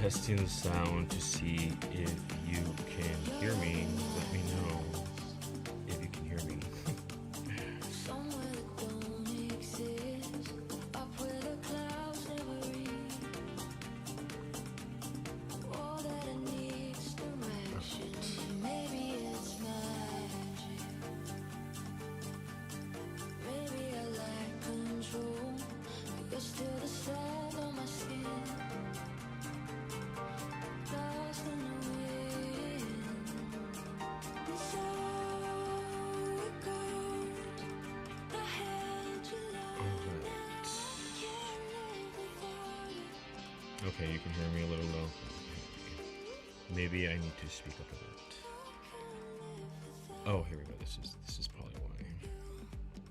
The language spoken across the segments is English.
testing the sound to see if you can hear me. Let me know if you can hear me. Okay, you can hear me a little low. Maybe I need to speak up a bit. Oh, here we go. This is probably why.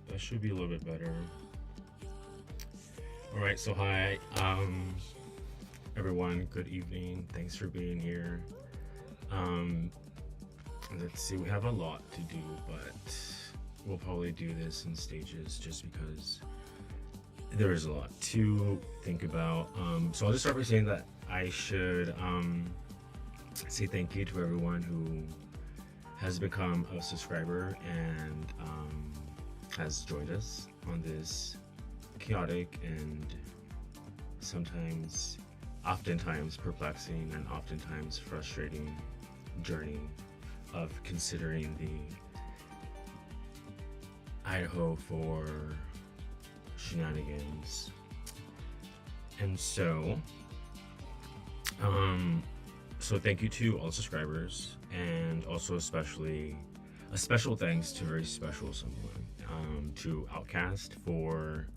That should be a little bit better. All right, so hi, everyone. Good evening. Thanks for being here. Let's see. We have a lot to do, but we'll probably do this in stages, just because there is a lot to think about. So I'll just start by saying that I should say thank you to everyone who has become a subscriber and has joined us on this chaotic and oftentimes perplexing and oftentimes frustrating journey of considering the Idaho4 shenanigans. And so thank you to all subscribers, and also especially a special thanks to a very special someone, to Outcast, for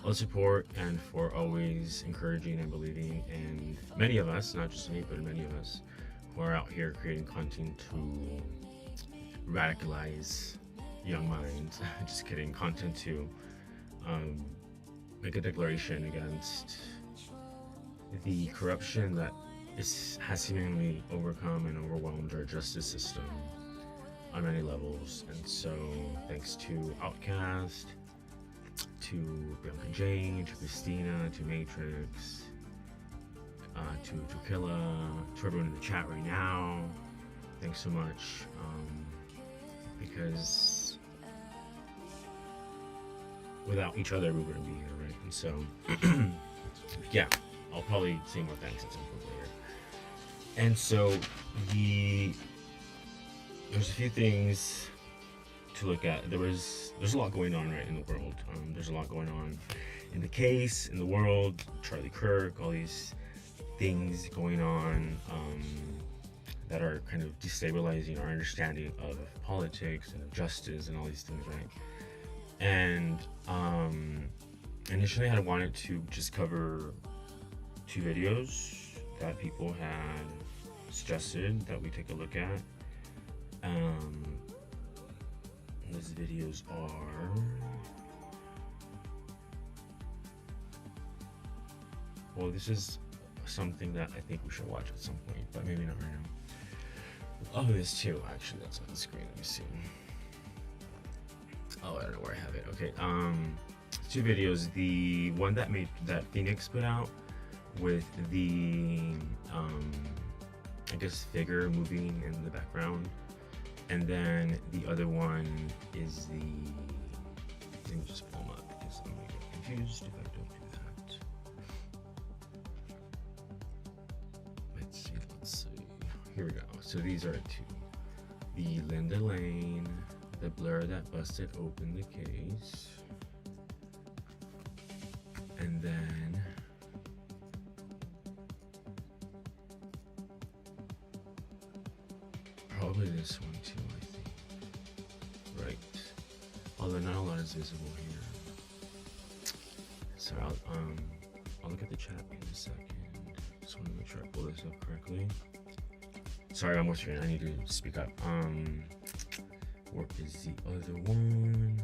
all the support and for always encouraging and believing in many of us, not just me, but many of us who are out here creating content to radicalize young minds. Just kidding. Content to make a declaration against the corruption that has seemingly overcome and overwhelmed our justice system on many levels. And so thanks to Outcast, to Bianca Jane, to Christina, to Matrix, to Drukilla, to everyone in the chat right now. Thanks so much, because without each other we wouldn't be here, right? And so yeah, I'll probably say more thanks at some point later. And so there's a few things to look at. There's a lot going on right in the world. There's a lot going on in the case, in the world, Charlie Kirk, all these things going on that are kind of destabilizing our understanding of politics and of justice and all these things, right? And initially I had wanted to just cover 2 videos that people had suggested that we take a look at. Those videos are, well, this is something that I think we should watch at some point, but maybe not right now. Oh, this too, actually, that's on the screen. Let me see. Oh, I don't know where I have it. Okay, 2 videos. The one that Phoenix put out with the I guess figure moving in the background, and then the other one is the, let me just pull them up because I'm gonna get confused if I don't do that. Let's see. Here we go. So these are 2. The Linda Lane, the blur that busted open the case, and then probably this one too, I think. Right. Although not a lot is visible here. So I'll look at the chat in a second. Just want to make sure I pull this up correctly. Sorry, I'm whispering. I need to speak up. Where is the other one?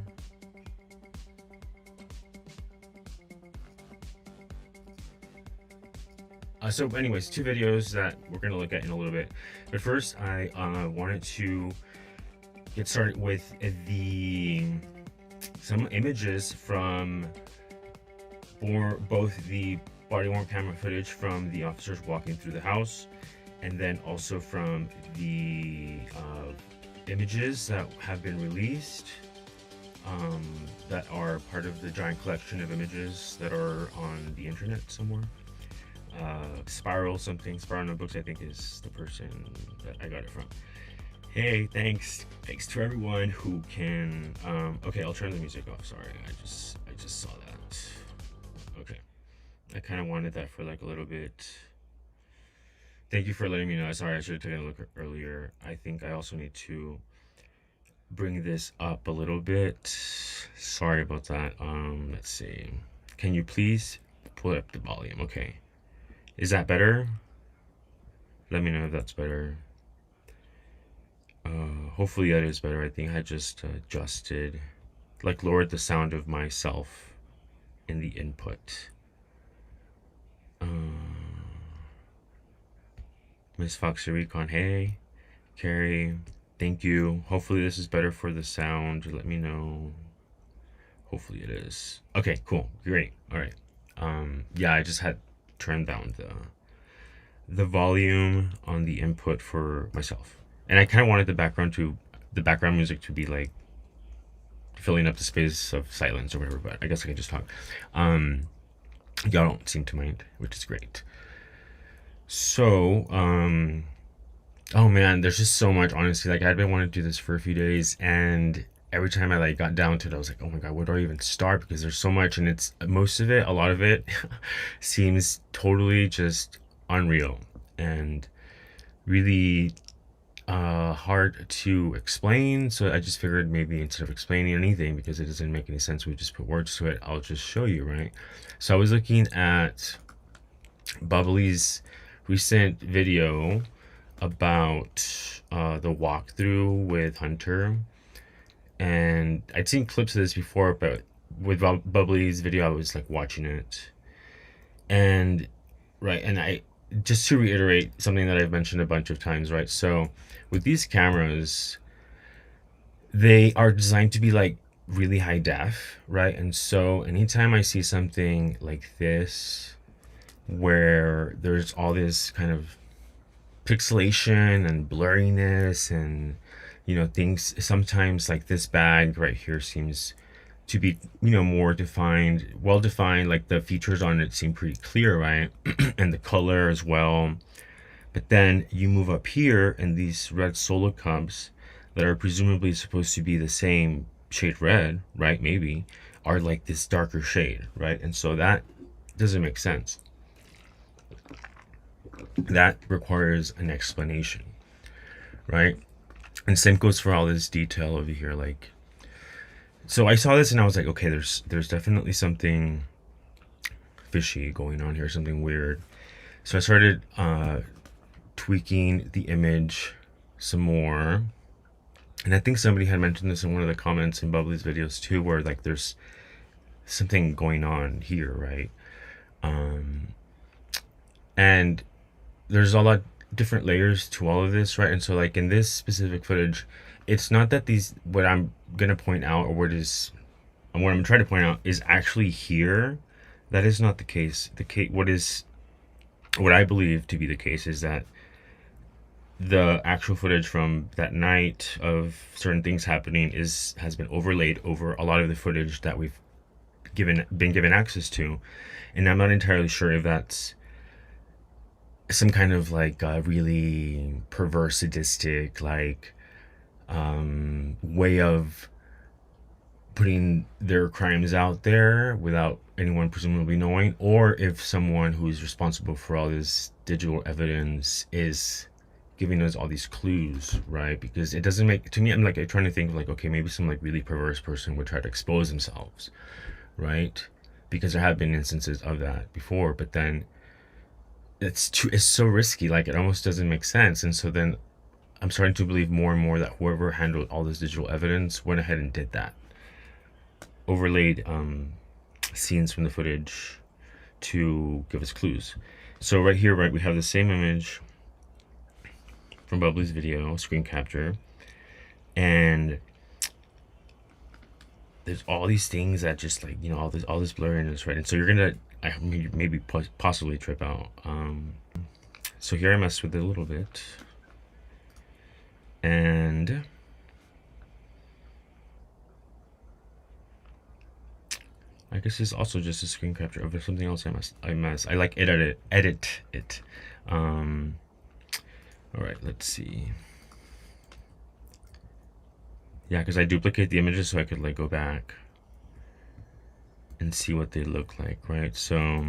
So anyways, 2 videos that we're going to look at in a little bit. But first, I wanted to get started with some images from both the body-worn camera footage from the officers walking through the house, and then also from the images that have been released, um, that are part of the giant collection of images that are on the internet somewhere. Spiral Notebooks, I think, is the person that I got it from. Hey, thanks to everyone who can. Okay, I'll turn the music off. Sorry, I just saw that. Okay, I kind of wanted that for like a little bit. Thank you for letting me know. Sorry, I should have taken a look earlier. I think I also need to bring this up a little bit. Sorry about that. Let's see. Can you please pull up the volume? Okay. Is that better? Let me know if that's better. Hopefully that is better. I think I just adjusted, like lowered the sound of myself in the input. Miss Foxy Recon, hey. Carrie, thank you. Hopefully this is better for the sound. Let me know. Hopefully it is. Okay, cool. Great. All right. Yeah, I just had turned down the volume on the input for myself. And I kind of wanted the background music to be like filling up the space of silence or whatever, but I guess I can just talk. Y'all don't seem to mind, which is great. So, oh man, there's just so much, honestly. Like, I'd been wanting to do this for a few days, and every time I like got down to it, I was like, oh my god, where do I even start? Because there's so much, and it's most of it, a lot of it seems totally just unreal and really hard to explain. So I just figured maybe instead of explaining anything, because it doesn't make any sense, we just put words to it, I'll just show you, right? So I was looking at Bubbly's recent video about the walkthrough with Hunter, and I'd seen clips of this before, but with Bubbly's video I was like watching it, and right, and I just to reiterate something that I've mentioned a bunch of times, right? So with these cameras, they are designed to be like really high def, right? And so anytime I see something like this where there's all this kind of pixelation and blurriness and things, sometimes like this bag right here seems to be more well defined, like the features on it seem pretty clear, right? And the color as well. But then you move up here, and these red solo cups that are presumably supposed to be the same shade red, right, maybe, are like this darker shade, right? And so that doesn't make sense. That requires an explanation, right? And same goes for all this detail over here. Like, so I saw this and I was like, okay, there's definitely something fishy going on here, something weird. So I started tweaking the image some more, and I think somebody had mentioned this in one of the comments in Bubbly's videos too, where like there's something going on here, right? And there's a lot different layers to all of this, right? And so like in this specific footage, it's not that what I'm gonna point out, or what I'm trying to point out is actually here. That is not the case. What I believe to be the case is that the actual footage from that night of certain things happening has been overlaid over a lot of the footage that we've been given access to, and I'm not entirely sure if that's some kind of like really perverse, sadistic, like way of putting their crimes out there without anyone presumably knowing, or if someone who's responsible for all this digital evidence is giving us all these clues, right? Because it doesn't make, to me, I'm trying to think of like, okay, maybe some like really perverse person would try to expose themselves, right? Because there have been instances of that before, but then it's so risky, like it almost doesn't make sense. And so then I'm starting to believe more and more that whoever handled all this digital evidence went ahead and did that, overlaid scenes from the footage to give us clues. So right here, right, we have the same image from Bubbly's video, screen capture, and there's all these things that just like, you know, all this blurriness, right? And so you're gonna maybe possibly trip out. So here I messed with it a little bit, and I guess it's also just a screen capture of something else I like edit it. Um, all right, let's see. Yeah, because I duplicate the images so I could like go back and see what they look like, right? So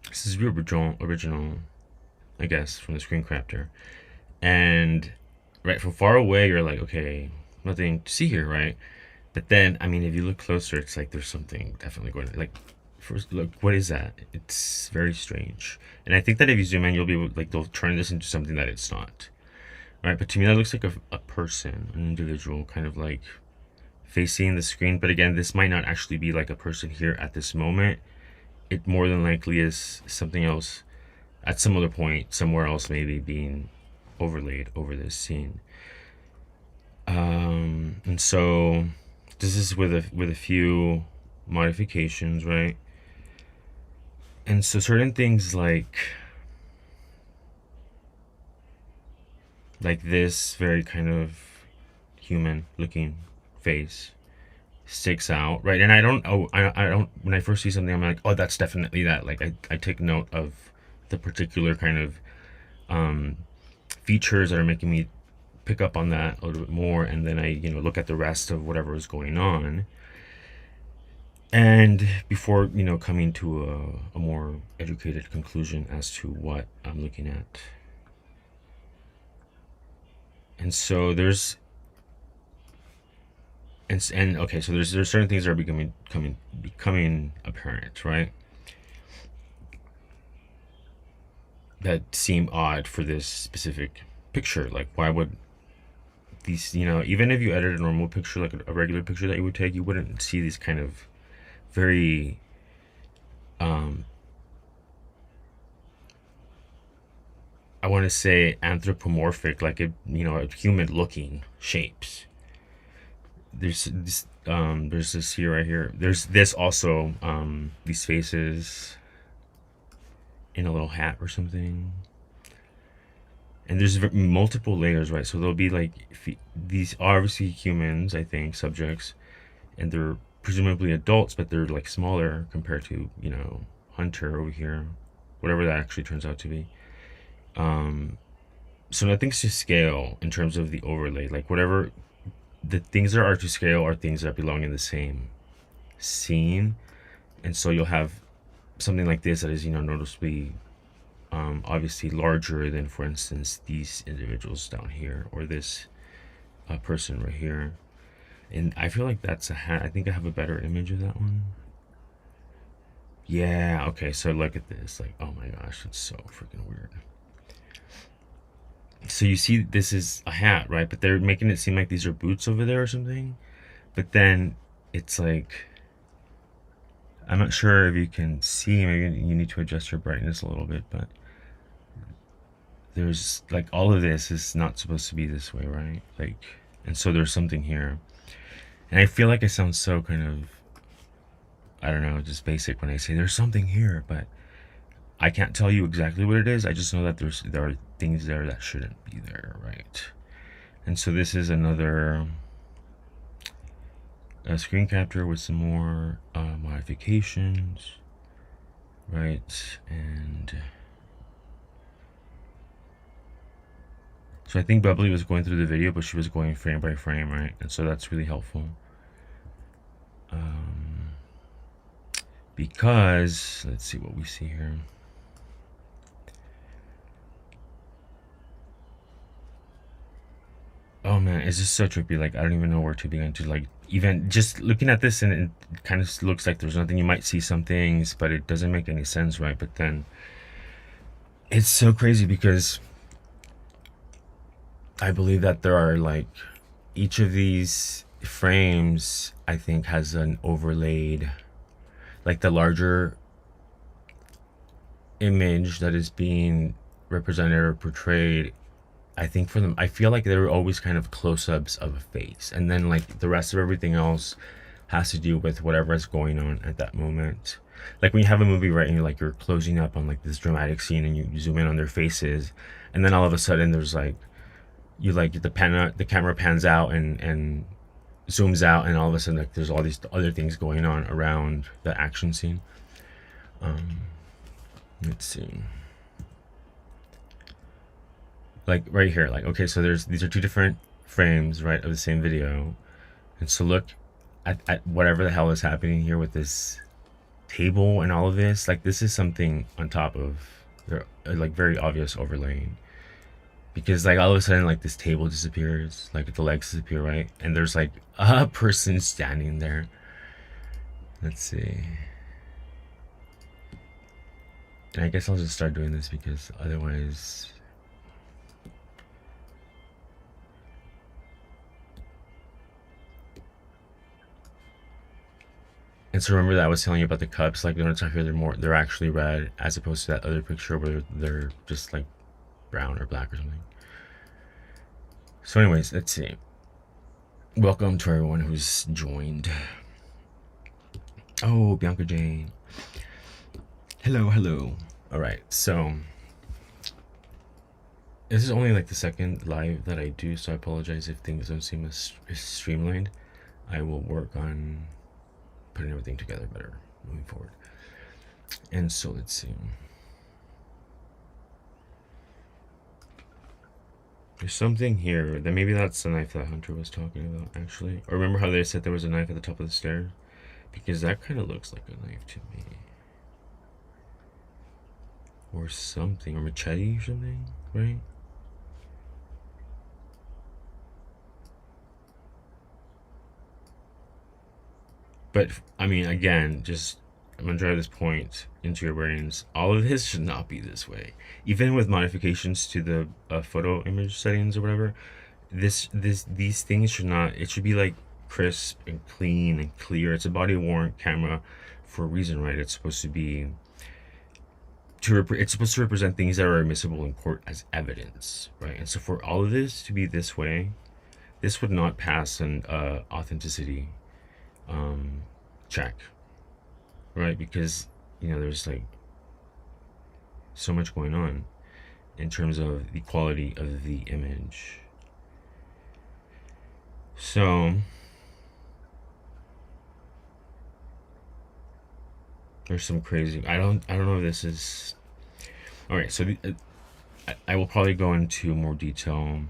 this is the original, I guess, from the screen capture. And right from far away, you're like, okay, nothing to see here, right? But then, I mean, if you look closer, it's like there's something definitely going on. Like, first, look, what is that? It's very strange. And I think that if you zoom in, you'll be able, like, they'll turn this into something that it's not. Right? But to me, that looks like a person, an individual, kind of like facing the screen. But again, this might not actually be like a person here at this moment. It more than likely is something else at some other point, somewhere else, maybe being overlaid over this scene. And so this is with a few modifications, right? And so certain things like this very kind of human looking face sticks out, right? And I don't, when I first see something, I'm like, oh, that's definitely that. Like I take note of the particular kind of features that are making me pick up on that a little bit more, and then I, you know, look at the rest of whatever is going on, and before, you know, coming to a more educated conclusion as to what I'm looking at. And so there's and okay, so there's certain things that are becoming apparent, right? That seem odd for this specific picture. Like, why would these, you know, even if you edit a normal picture, like a regular picture that you would take, you wouldn't see these kind of very I want to say anthropomorphic, like a, you know, human looking shapes. There's this here, right here. There's this also, these faces in a little hat or something. And there's multiple layers, right? So there'll be like, these are obviously humans, I think, subjects, and they're presumably adults, but they're like smaller compared to, you know, Hunter over here, whatever that actually turns out to be. So nothing's to scale in terms of the overlay. Like, whatever the things that are to scale are things that belong in the same scene, and so you'll have something like this that is, you know, noticeably obviously larger than, for instance, these individuals down here, or this person right here. And I feel like that's a hat. I think I have a better image of that one. Yeah, okay, so look at this. Like, oh my gosh, it's so freaking weird. So you see this is a hat, right? But they're making it seem like these are boots over there or something. But then it's like, I'm not sure if you can see, maybe you need to adjust your brightness a little bit, but there's like, all of this is not supposed to be this way, right? Like, and so there's something here. And I feel like I sound so kind of, I don't know, just basic when I say there's something here, but I can't tell you exactly what it is. I just know that there are things there that shouldn't be there, right? And so this is another screen capture with some more modifications, right? And so I think Bubbly was going through the video, but she was going frame by frame, right? And so that's really helpful. Because, let's see what we see here. Oh man, it's just so trippy. Like, I don't even know where to begin to, like, even just looking at this, and it kind of looks like there's nothing. You might see some things, but it doesn't make any sense, right? But then it's so crazy because I believe that there are, like, each of these frames, I think, has an overlaid, like, the larger image that is being represented or portrayed. I think for them, I feel like they're always kind of close-ups of a face, and then like the rest of everything else has to do with whatever is going on at that moment. Like when you have a movie, right, and you're closing up on like this dramatic scene, and you zoom in on their faces, and then all of a sudden there's like the camera pans out and zooms out, and all of a sudden like there's all these other things going on around the action scene. Let's see. Like right here, like, okay, so these are two different frames, right, of the same video. And so look at whatever the hell is happening here with this table and all of this. Like, this is something on top of their like very obvious overlaying, because like all of a sudden like this table disappears, like the legs disappear, right, and there's like a person standing there. Let's see. And I guess I'll just start doing this because otherwise. And so remember that I was telling you about the cups, like notice how here they're actually red, as opposed to that other picture where they're just like brown or black or something. So anyways, let's see. Welcome to everyone who's joined. Oh, Bianca Jane. Hello. All right, so this is only like the second live that I do, so I apologize if things don't seem as streamlined. I will work on putting everything together better moving forward. And so let's see. There's something here that maybe that's the knife that Hunter was talking about, actually. Or remember how they said there was a knife at the top of the stairs? Because that kind of looks like a knife to me. Or something, or machete or something, right? But I mean, again, just I'm gonna drive this point into your brains. All of this should not be this way. Even with modifications to the photo image settings or whatever, these things should not. It should be like crisp and clean and clear. It's a body-worn camera for a reason, right? It's supposed to be it's supposed to represent things that are admissible in court as evidence, right? And so for all of this to be this way, this would not pass an authenticity check, right? Because there's like so much going on in terms of the quality of the image. So there's some crazy. I don't know if this is all right. So I will probably go into more detail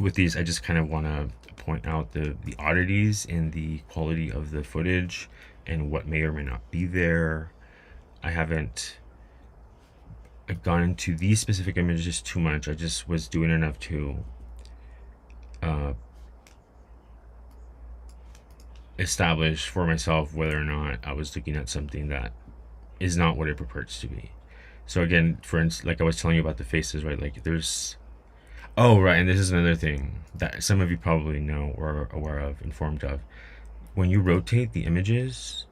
with these. I just kind of want to point out the oddities in the quality of the footage and what may or may not be there. I haven't gone into these specific images too much. I just was doing enough to establish for myself whether or not I was looking at something that is not what it purports to be. So again, for instance, like I was telling you about the faces, right? Like there's right, and this is another thing that some of you probably know or are aware of, informed of. When you rotate the images,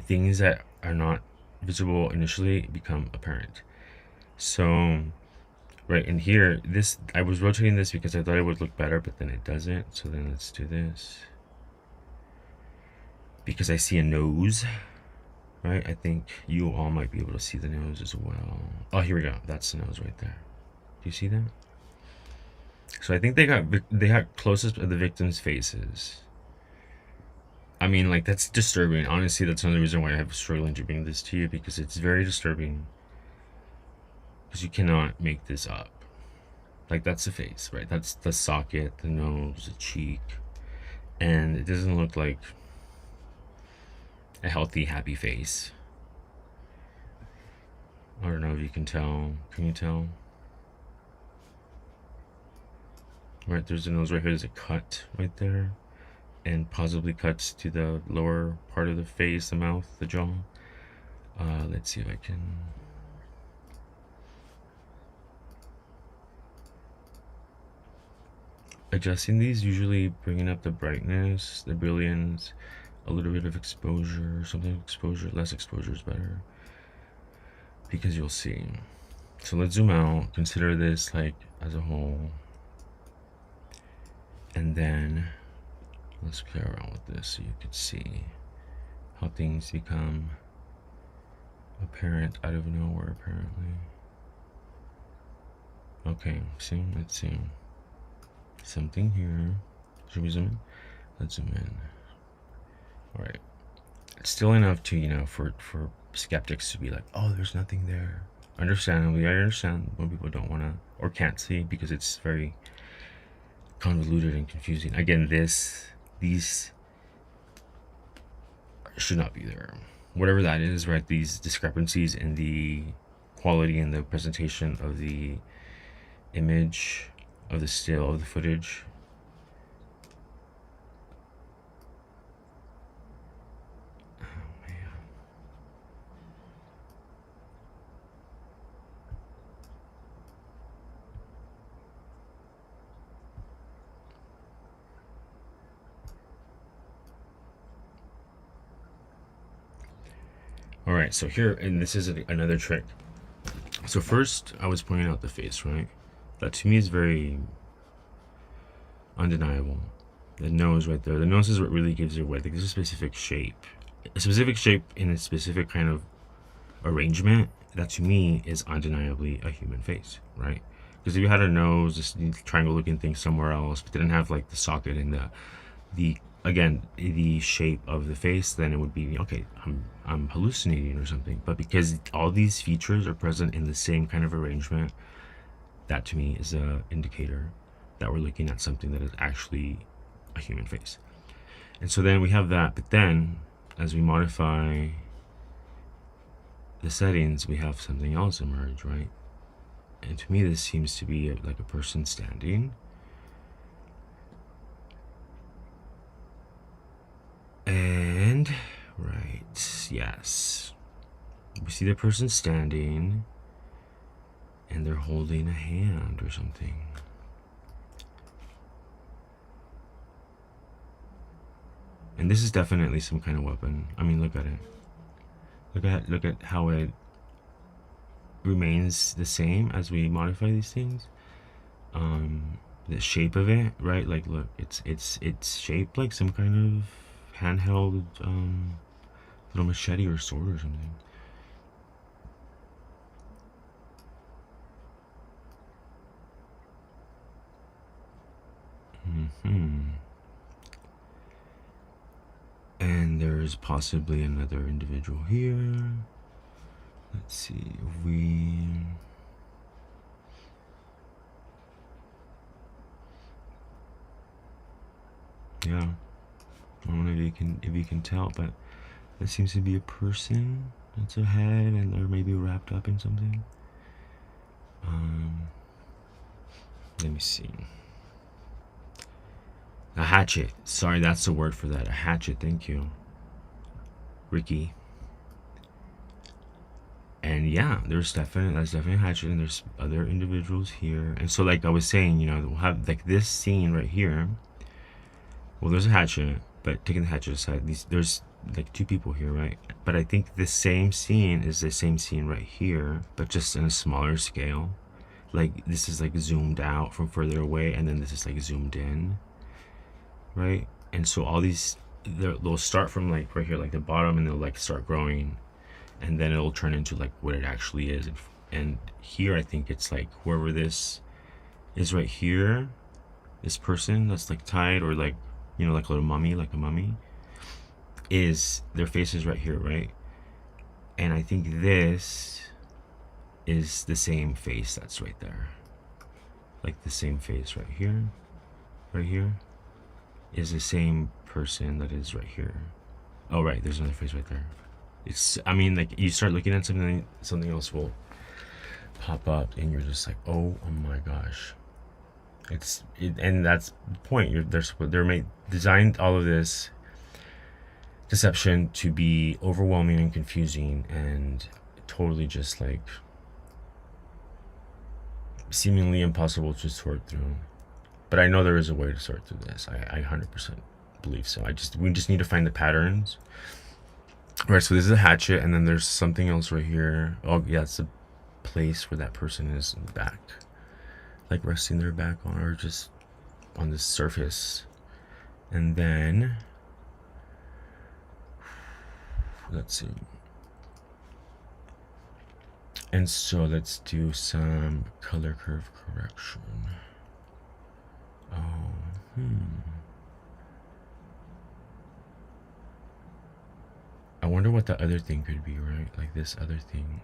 things that are not visible initially become apparent. So right in here, I was rotating this because I thought it would look better, but then it doesn't. So then let's do this. Because I see a nose, right? I think you all might be able to see the nose as well. Oh, here we go. That's the nose right there. Do you see that? So I think they got closest of the victims' faces. I mean, like, that's disturbing. Honestly, that's another reason why I have struggling to bring this to you, because it's very disturbing. Because you cannot make this up. Like, that's the face, right? That's the socket, the nose, the cheek. And it doesn't look like a healthy, happy face. I don't know if you can tell. Can you tell? Right, there's a nose right here. There's a cut right there. And possibly cuts to the lower part of the face, the mouth, the jaw. Let's see if I can... Adjusting these, usually bringing up the brightness, the brilliance, a little bit of exposure, less exposure is better. Because you'll see. So let's zoom out, consider this like as a whole. And then Let's play around with this so you could see how things become apparent out of nowhere, apparently. Okay, see, let's see. Something here. Should we zoom in? Let's zoom in. Alright. It's still enough to, for skeptics to be like, oh, there's nothing there. Understandably, I understand when people don't want to or can't see because it's very convoluted and confusing. Again, these should not be there. Whatever that is, right? These discrepancies in the quality and the presentation of the image, of the still, of the footage. Oh, man. All right, so here, and this is another trick. So first, I was pointing out the face, right? That to me is very undeniable. The nose right there. The nose is what really gives it away. Like, there's a specific shape. A specific shape in a specific kind of arrangement that to me is undeniably a human face, right? Because if you had a nose, this triangle looking thing somewhere else, but didn't have like the socket and the again the shape of the face, then it would be okay, I'm hallucinating or something. But because all these features are present in the same kind of arrangement, that to me is a indicator that we're looking at something that is actually a human face. And so then we have that, but then as we modify the settings, we have something else emerge, right? And to me, this seems to be like a person standing. And, right, yes. We see the person standing, and they're holding a hand or something. And this is definitely some kind of weapon. I mean, look at it. Look at how it remains the same as we modify these things. The shape of it, right? Like, look, it's shaped like some kind of handheld little machete or sword or something. And there's possibly another individual here. Let's see if we... Yeah, I don't know if you can tell, but that seems to be a person. That's a head, and they're maybe wrapped up in something. Let me see. A hatchet. Sorry, that's the word for that. A hatchet. Thank you, Ricky. And yeah, that's definitely a hatchet, and there's other individuals here. And so, like I was saying, we'll have like this scene right here. Well, there's a hatchet, but taking the hatchet aside, there's like two people here, right? But I think the same scene is the same scene right here, but just in a smaller scale. Like, this is like zoomed out from further away, and then this is like zoomed in, right? And so all these, they'll start from like right here, like the bottom, and they'll like start growing, and then it'll turn into like what it actually is. And here, I think it's like whoever this is right here, this person that's like tied, or like, like a little mummy, like a mummy, is their face is right here, right? And I think this is the same face that's right there. Like the same face right here is the same person that is right here. Oh, right, there's another face right there. I mean, like, you start looking at something else will pop up, and you're just like, oh my gosh. And that's the point. They're designed all of this deception to be overwhelming and confusing, and totally just like seemingly impossible to sort through. But I know there is a way to sort through this. I 100% believe so. We just need to find the patterns. Right, so this is a hatchet, and then there's something else right here. Oh yeah, it's the place where that person is in the back, like resting their back on, or just on this surface. And then, let's see. And so let's do some color curve correction. Oh, I wonder what the other thing could be, right? Like this other thing.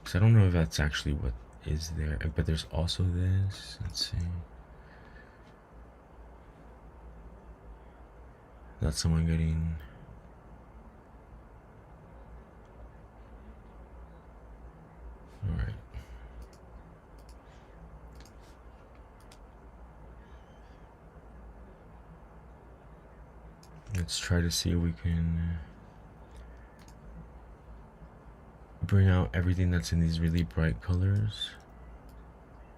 Because I don't know if that's actually what is there. But there's also this. Let's see. That's someone getting... Alright. Let's try to see if we can bring out everything that's in these really bright colors.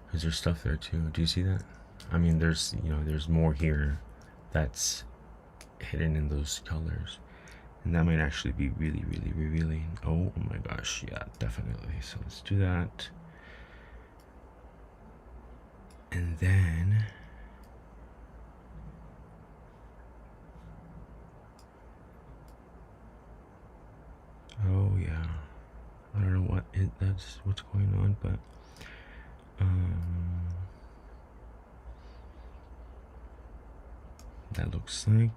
Because there's stuff there too. Do you see that? I mean, there's, you know, there's more here that's hidden in those colors. And that might actually be really, really revealing. Oh my gosh, yeah, definitely. So let's do that. And then... oh yeah. I don't know what that's what's going on, but that looks like...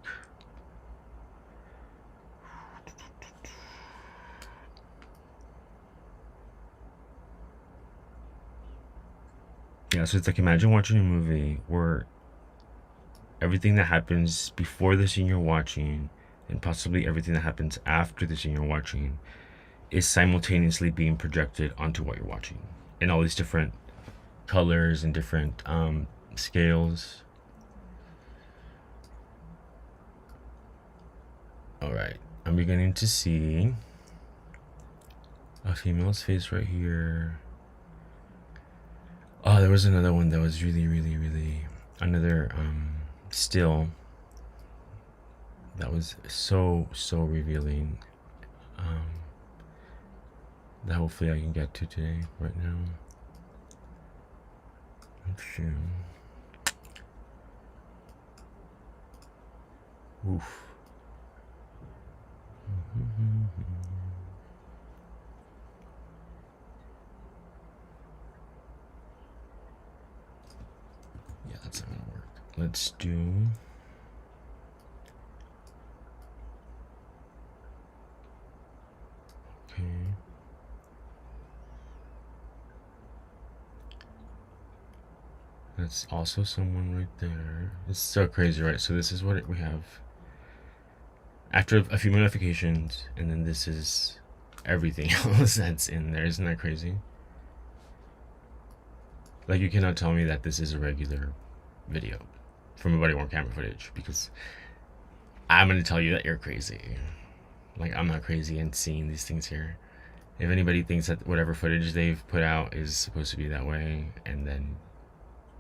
yeah, so it's like, imagine watching a movie where everything that happens before the scene you're watching and possibly everything that happens after the scene you're watching is simultaneously being projected onto what you're watching in all these different colors and different scales. Alright, I'm beginning to see a female's face right here. Oh, there was another one that was really, really, really... another still that was so revealing, that hopefully I can get to today, right now. Let's see. Oof. Yeah, that's not gonna work. Let's do... okay. That's also someone right there. It's so crazy, right? So this is what we have after a few notifications, and then this is everything else that's in there. Isn't that crazy? Like, you cannot tell me that this is a regular video from a body-worn camera footage, because I'm gonna tell you that you're crazy. Like, I'm not crazy in seeing these things here. If anybody thinks that whatever footage they've put out is supposed to be that way, and then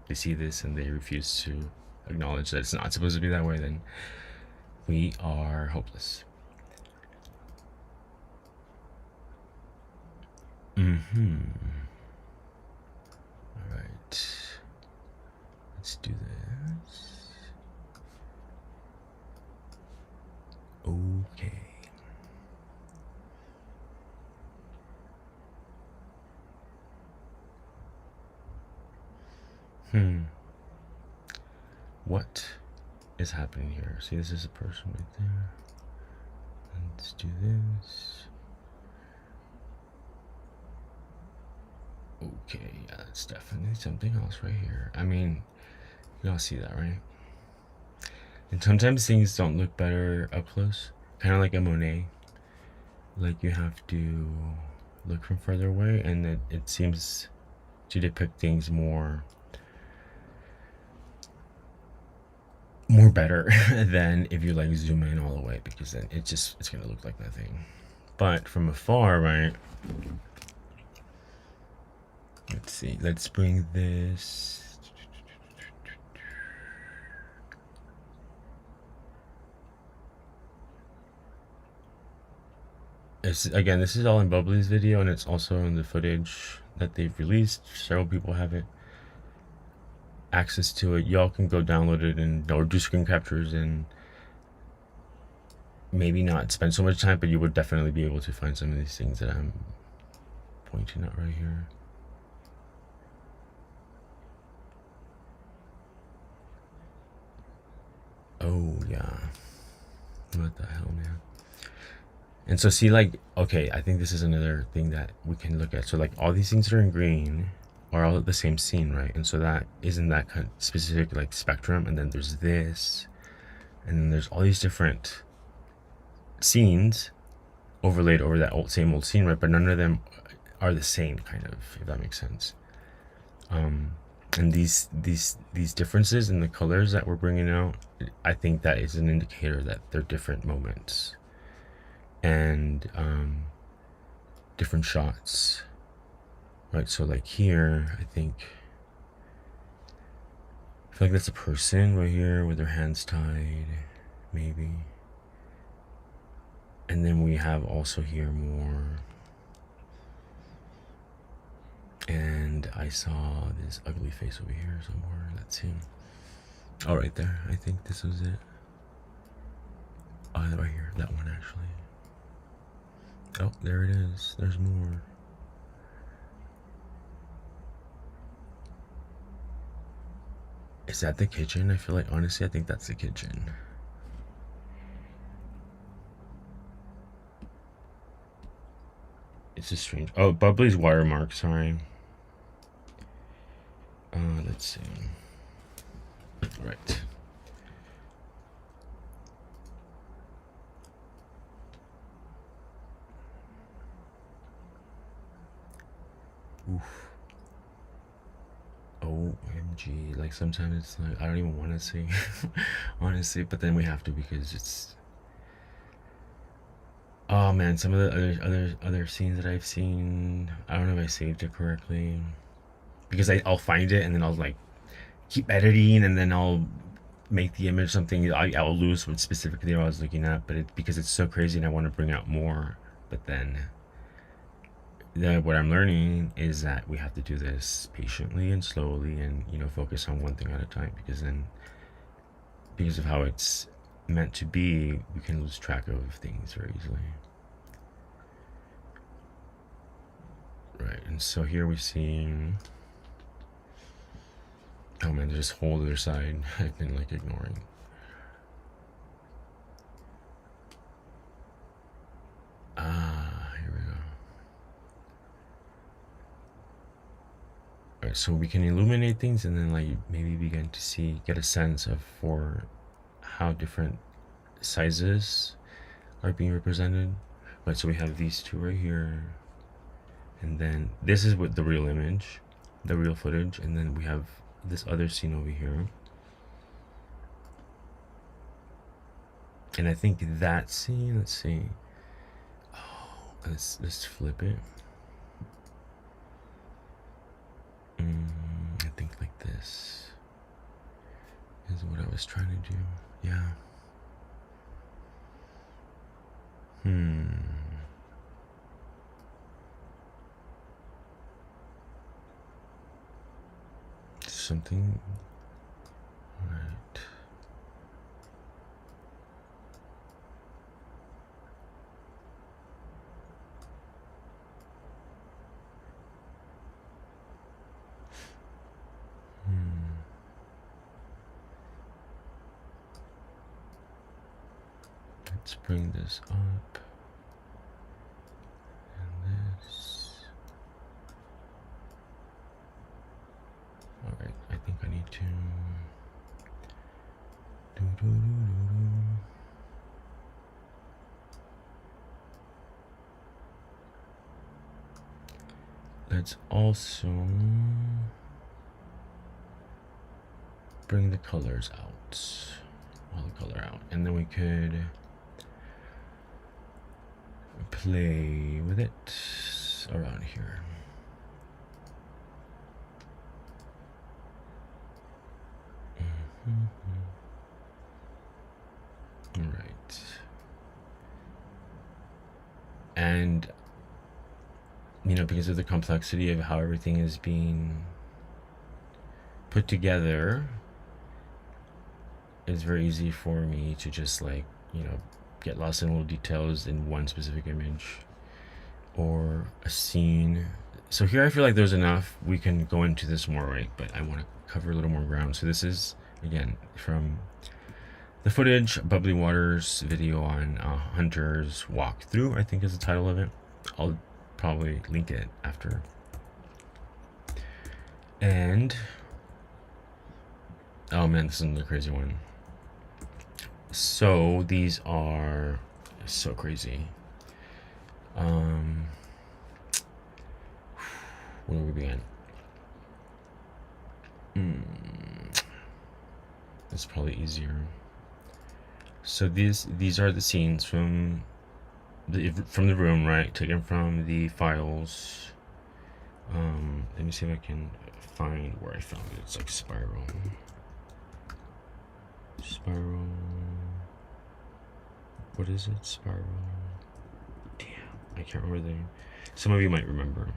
they see this and they refuse to acknowledge that it's not supposed to be that way, then we are hopeless. Alright. Let's do this. Okay. What is happening here? See, this is a person right there. Let's do this. Okay, yeah, that's definitely something else right here. I mean, you all see that, right? And sometimes things don't look better up close. Kind of like a Monet. Like, you have to look from further away, and it seems to depict things more better than if you like zoom in all the way, because then it's gonna look like nothing. But from afar, right? Let's see. Let's bring this. Again, this is all in Bubbly's video, and it's also in the footage that they've released. Several people have it. access to it, y'all can go download it and or do screen captures and maybe not spend so much time, but you would definitely be able to find some of these things that I'm pointing out right here. Oh yeah, what the hell, man. And so see, like, okay, I think this is another thing that we can look at. So like all these things that are in green are all the same scene, right? And so that isn't that kind of specific like spectrum, and then there's this, and then there's all these different scenes overlaid over that same old scene, right? But none of them are the same, kind of, if that makes sense. And these differences in the colors that we're bringing out, I think that is an indicator that they're different moments and different shots, right? So like here, I feel like that's a person right here with their hands tied, maybe. And then we have also here more. And I saw this ugly face over here somewhere. That's him. Oh, right there. I think this was it. Oh, right here. That one, actually. Oh, there it is. There's more. Is that the kitchen? I feel like, honestly, I think that's the kitchen. It's a strange. Oh, Bubbly's watermark. Sorry. Let's see. Right. Oof. OMG. Like sometimes it's like I don't even want to say, honestly, but then we have to because it's. Oh man, some of the other scenes that I've seen, I don't know if I saved it correctly, because I'll find it and then I'll like keep editing and then I'll make the image something I'll lose what specifically I was looking at, but because it's so crazy and I want to bring out more, but then what I'm learning is that we have to do this patiently and slowly and focus on one thing at a time, because then because of how it's meant to be, we can lose track of things very easily. Right, and so here we see, oh man, there's this whole other side I've been like ignoring. Here we go. Alright, so we can illuminate things and then like maybe begin to get a sense of for how different sizes are being represented. Right, so we have these two right here, and then this is with the real image, the real footage, and then we have this other scene over here. And I think that scene, let's see. Oh, let's flip it. I think like this is what I was trying to do. Yeah. Something. Right. Let's bring this up. And this. Alright, I think I need to. Let's also bring the colors out. All the color out. And then we could play with it around here. All right. And because of the complexity of how everything is being put together, it's very easy for me to just like, get lost in little details in one specific image or a scene. So here I feel like there's enough. We can go into this more, right? But I want to cover a little more ground. So this is, again, from the footage, Bubbly Waters video on Hunter's Walkthrough, I think is the title of it. I'll probably link it after. And, oh man, this is another crazy one. So these are so crazy. Where do we begin? It's probably easier. So these are the scenes from the room, right? Taken from the files. Let me see if I can find where I found it. It's like spiral. What is it? Spiral. Damn, I can't remember the name. Some of you might remember.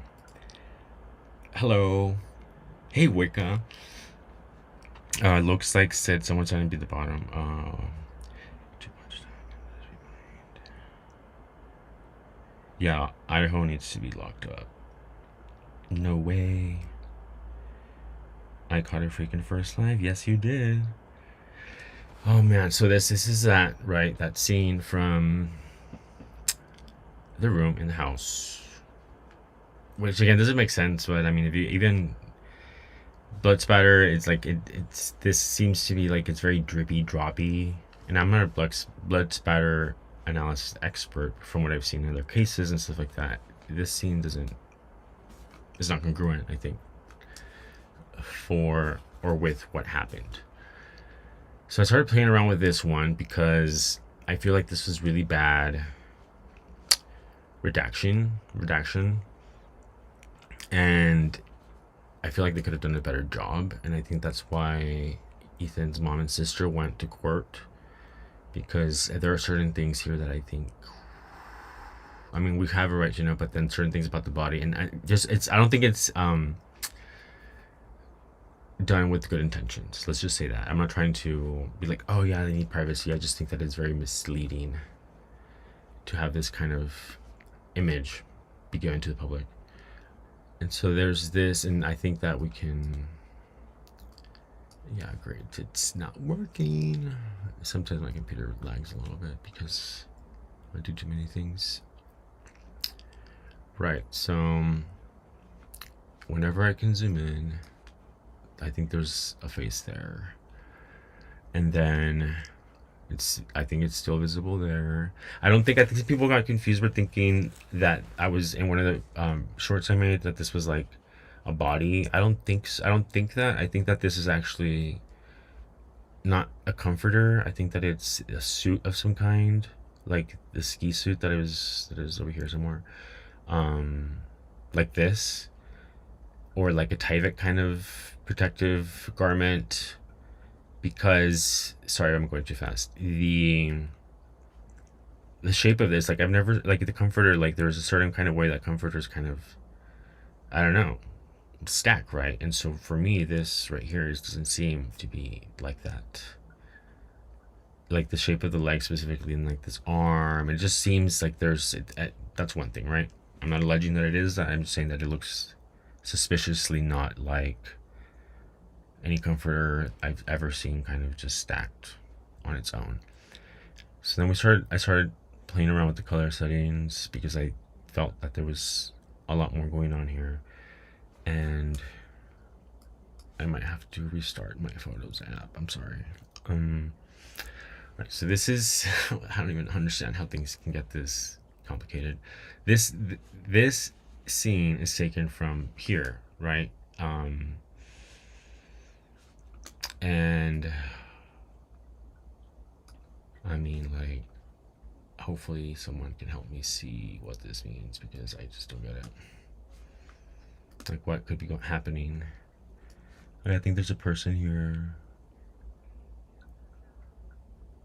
Hello. Hey, Wicca. Looks like said someone's trying to be the bottom. Too much time. Yeah, Idaho needs to be locked up. No way. I caught a freaking first live. Yes, you did. Oh man, so this is that, right? That scene from the room in the house. Which again doesn't make sense, but I mean, if you even blood spatter, it's like it's this seems to be like it's very drippy, droppy. And I'm not a blood spatter analysis expert from what I've seen in other cases and stuff like that. This scene is not congruent, I think, for or with what happened. So I started playing around with this one because I feel like this was really bad redaction, and I feel like they could have done a better job. And I think that's why Ethan's mom and sister went to court, because there are certain things here that I think, I mean, we have a right to know, but then certain things about the body, and I don't think it's done with good intentions. Let's just say that. I'm not trying to be like, oh yeah, they need privacy. I just think that it's very misleading to have this kind of image be given to the public. And so there's this, and I think that we can, yeah, great. It's not working. Sometimes my computer lags a little bit because I do too many things. Right, so whenever I can zoom in, I think there's a face there, and then I think it's still visible there. I think people got confused with thinking that I was in one of the shorts I made that this was like a body. I don't think that. I think that this is actually not a comforter. I think that it's a suit of some kind, like the ski suit that is over here somewhere, like this, or like a Tyvek kind of protective garment. Because, sorry, I'm going too fast. The shape of this, like, I've never, like, the comforter, like, there's a certain kind of way that comforters kind of, I don't know, stack, right? And so for me, this right here doesn't seem to be like that. Like the shape of the leg specifically, and like this arm, it just seems like that's one thing, right? I'm not alleging that it is. I'm just saying that it looks suspiciously not like any comforter I've ever seen, kind of just stacked on its own. So then I started playing around with the color settings because I felt that there was a lot more going on here, and I might have to restart my Photos app. I'm sorry. Right, so this is I don't even understand how things can get this complicated. This scene is taken from here, right? And I mean, like, hopefully someone can help me see what this means, because I just don't get it. Like, what could be happening? I think there's a person here.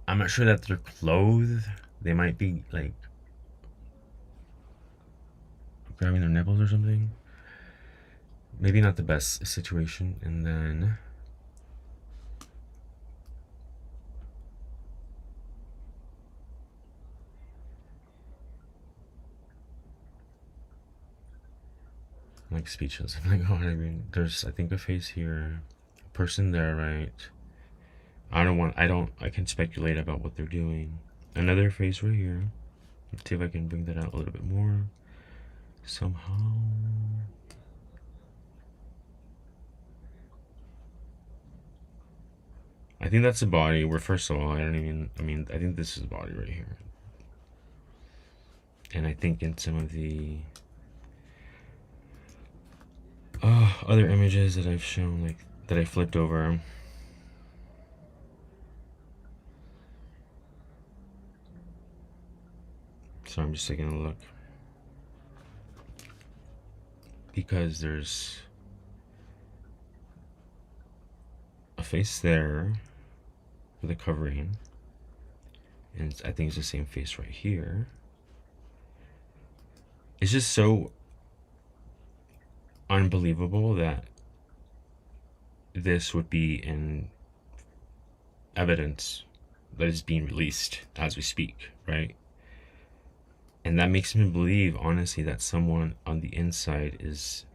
I'm not sure that they're clothed. They might be like grabbing their nipples or something. Maybe not the best situation. And then I'm like speechless. I'm like, oh, I mean, there's, I think, a face here, a person there, right? I can speculate about what they're doing. Another face right here. Let's see if I can bring that out a little bit more. Somehow. I think that's the body, where first of all, I think this is the body right here. And I think in some of the other images that I've shown, like, that I flipped over, so I'm just taking a look. Because there's a face there with a covering, and I think it's the same face right here. It's just so unbelievable that this would be in evidence that is being released as we speak, right? And that makes me believe, honestly, that someone on the inside is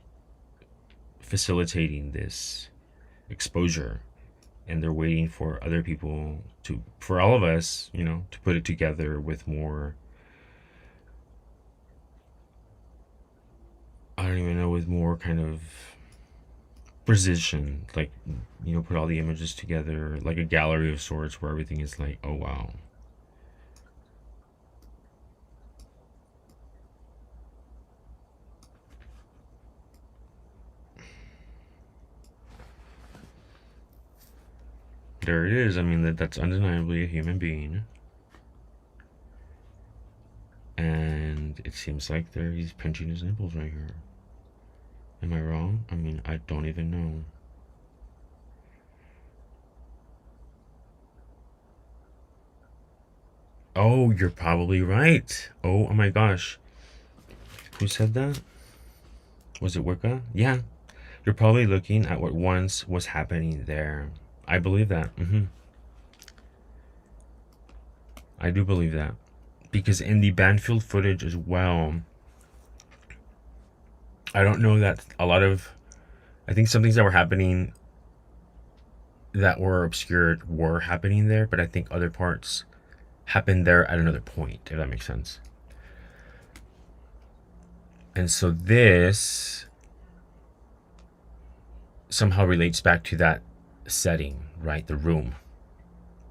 facilitating this exposure, and they're waiting for other people to, for all of us, you know, to put it together with more, I don't even know, with more kind of precision, like, you know, put all the images together like a gallery of sorts, where everything is like, oh wow. There it is. I mean, that's undeniably a human being. And it seems like he's pinching his nipples right here. Am I wrong? I mean, I don't even know. Oh, you're probably right. Oh my gosh. Who said that? Was it Wicca? Yeah. You're probably looking at what once was happening there. I believe that. I do believe that. Because in the Banfield footage as well, I don't know that a lot of, I think some things that were happening that were obscured were happening there, but I think other parts happened there at another point, if that makes sense. And so this somehow relates back to that setting, right? The room,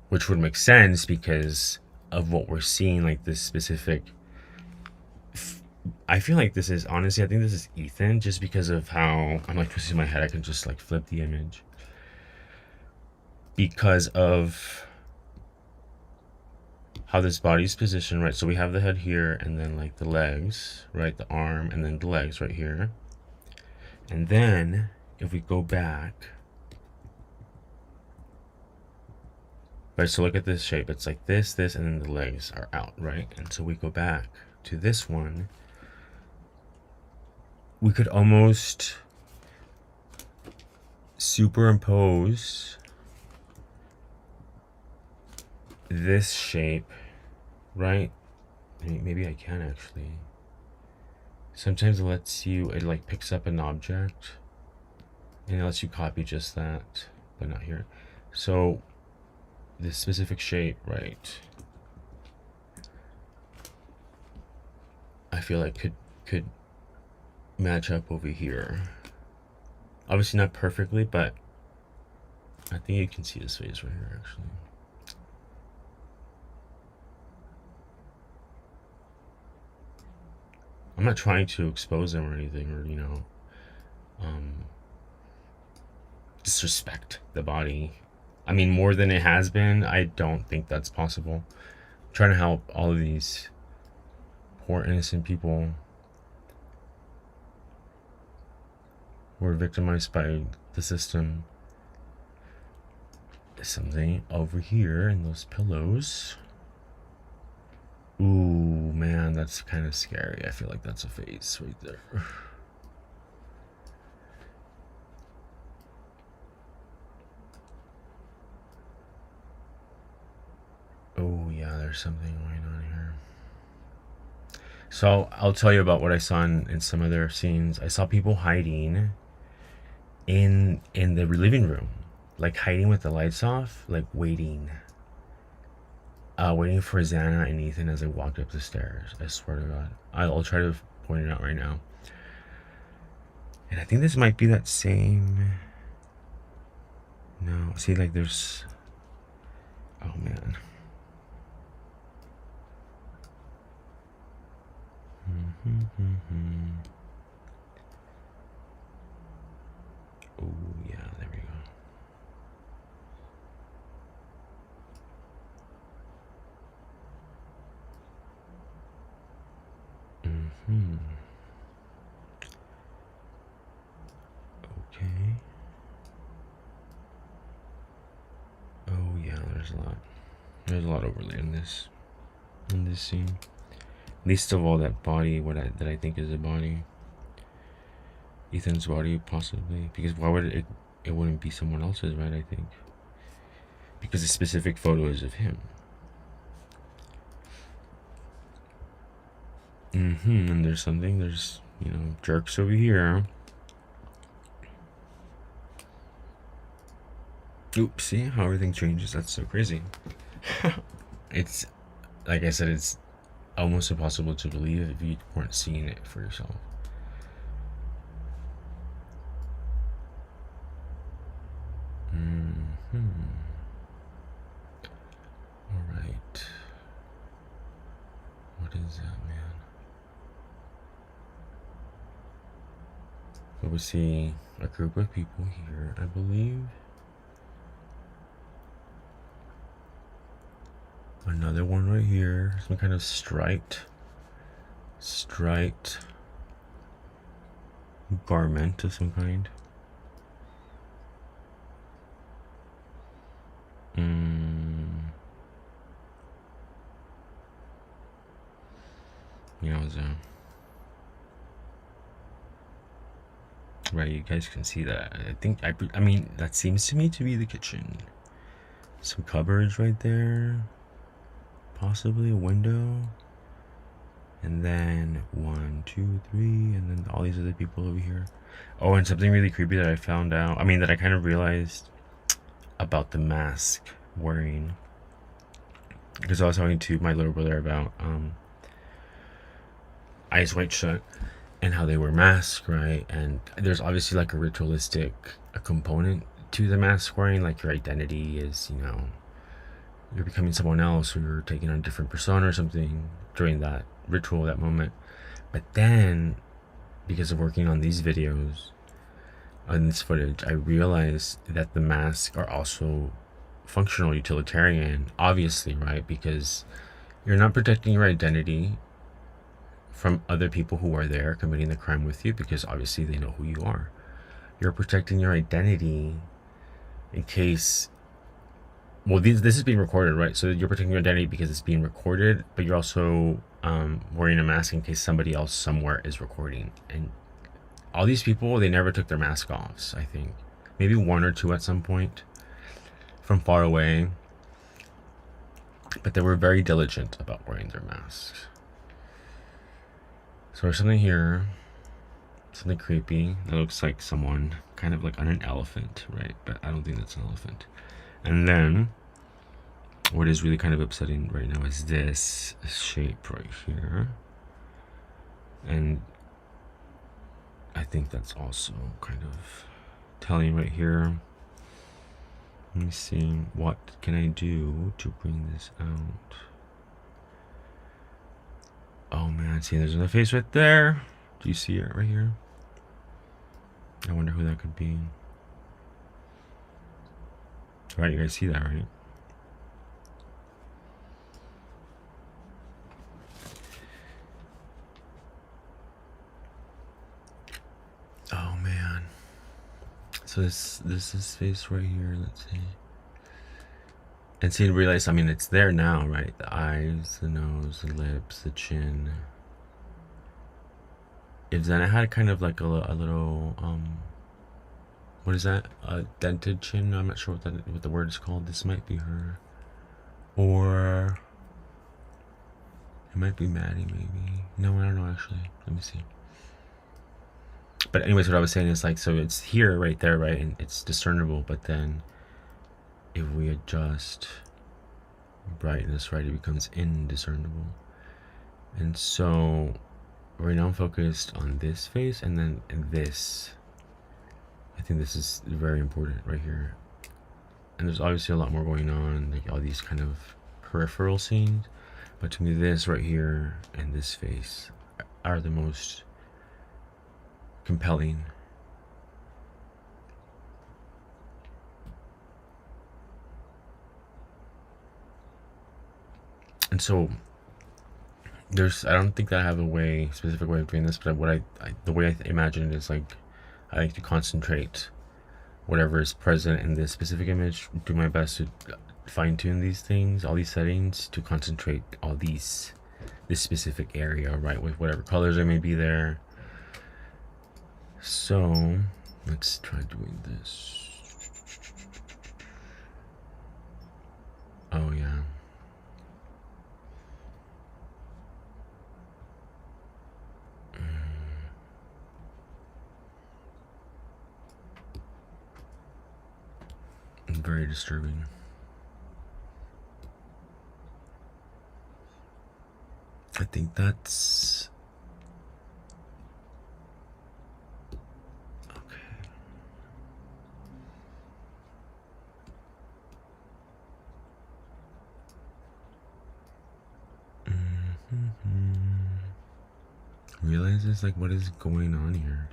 which would make sense because of what we're seeing, like this specific. I feel like this is, honestly, I think this is Ethan, just because of how I'm like twisting my head. I can just like flip the image because of how this body's positioned, right? So we have the head here, and then like the legs, right? The arm, and then the legs right here. And then if we go back, right? So look at this shape. It's like this, and then the legs are out, right? And so we go back to this one. We could almost superimpose this shape, right? Maybe I can actually. Sometimes it lets you, it like picks up an object and it lets you copy just that, but not here. So this specific shape, right, I feel like could match up over here. Obviously not perfectly, but I think you can see this face right here actually. I'm not trying to expose them or anything, or, you know, disrespect the body. I mean, more than it has been. I don't think that's possible. I'm trying to help all of these poor innocent people who are victimized by the system. There's something over here in those pillows. Ooh, man, that's kind of scary. I feel like that's a face right there. Oh, yeah, there's something going on here. So I'll tell you about what I saw in some other scenes. I saw people hiding in the living room, like hiding with the lights off, like waiting for Xana and Ethan as they walked up the stairs. I swear to God, I'll try to point it out right now. And I think this might be that same. No, see, like there's. Oh man. Oh yeah, there we go. Okay. Oh yeah, there's a lot. There's a lot overlay in this scene. Least of all that body, that I think is a body. Ethan's body, possibly, because why would it wouldn't be someone else's, right? I think because the specific photo is of him. And there's jerks over here. Oops, see how everything changes? That's so crazy. It's, like I said, it's almost impossible to believe if you weren't seeing it for yourself. Alright. What is that, man? But we see a group of people here, I believe. Another one right here. Some kind of striped garment of some kind. Right, you guys can see that. I mean, that seems to me to be the kitchen. Some cupboards right there. Possibly a window. And then 1, 2, 3, and then all these other people over here. Oh, and something really creepy that I found out. I mean, that I kind of realized about the mask wearing. Because I was talking to my little brother about Eyes Wide Shut and how they wear masks, right? And there's obviously like a ritualistic component to the mask wearing, like your identity is, you're becoming someone else, or you're taking on a different persona or something during that ritual, that moment. But then, because of working on these videos, on this footage, I realized that the masks are also functional, utilitarian, obviously, right? Because you're not protecting your identity from other people who are there committing the crime with you, because obviously they know who you are. You're protecting your identity in case, well, this is being recorded, right? So you're protecting your identity because it's being recorded, but you're also wearing a mask in case somebody else somewhere is recording. And all these people, they never took their mask off, I think. Maybe 1 or 2 at some point from far away, but they were very diligent about wearing their masks. So there's something here, something creepy. That looks like someone kind of like on an elephant, right? But I don't think that's an elephant. And then what is really kind of upsetting right now is this shape right here. And I think that's also kind of telling right here. Let me see, what can I do to bring this out? Oh man, see, there's another face right there. Do you see it right here? I wonder who that could be. Right, you guys see that, right? Oh man. So this is face right here, let's see. And see, realize, I mean, it's there now, right? The eyes, the nose, the lips, the chin. If Xana had kind of like a little, what is that? A dented chin? I'm not sure what the word is called. This might be her. Or It might be Maddie, maybe. No, I don't know, actually. Let me see. But anyways, what I was saying is like, so it's here, right there, right? And it's discernible, but then if we adjust brightness, right, it becomes indiscernible. And so right now I'm focused on this face and then this. I think this is very important right here. And there's obviously a lot more going on, like all these kind of peripheral scenes. But to me, this right here and this face are the most compelling. And so I don't think that I have a specific way of doing this, but the way I imagine it is like, I like to concentrate whatever is present in this specific image, do my best to fine tune these things, all these settings, to concentrate all this specific area, right, with whatever colors there may be there. So let's try doing this. Oh yeah. Very disturbing. I think that's okay. Realizes like what is going on here.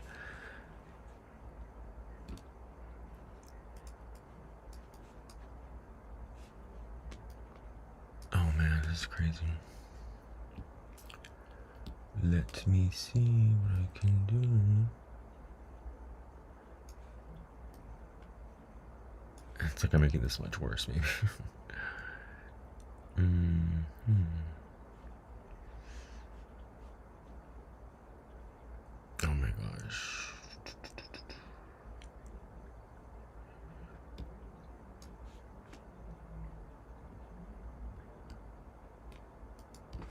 Oh man, this is crazy. Let me see what I can do. It's like I'm making this much worse, maybe. Oh my gosh.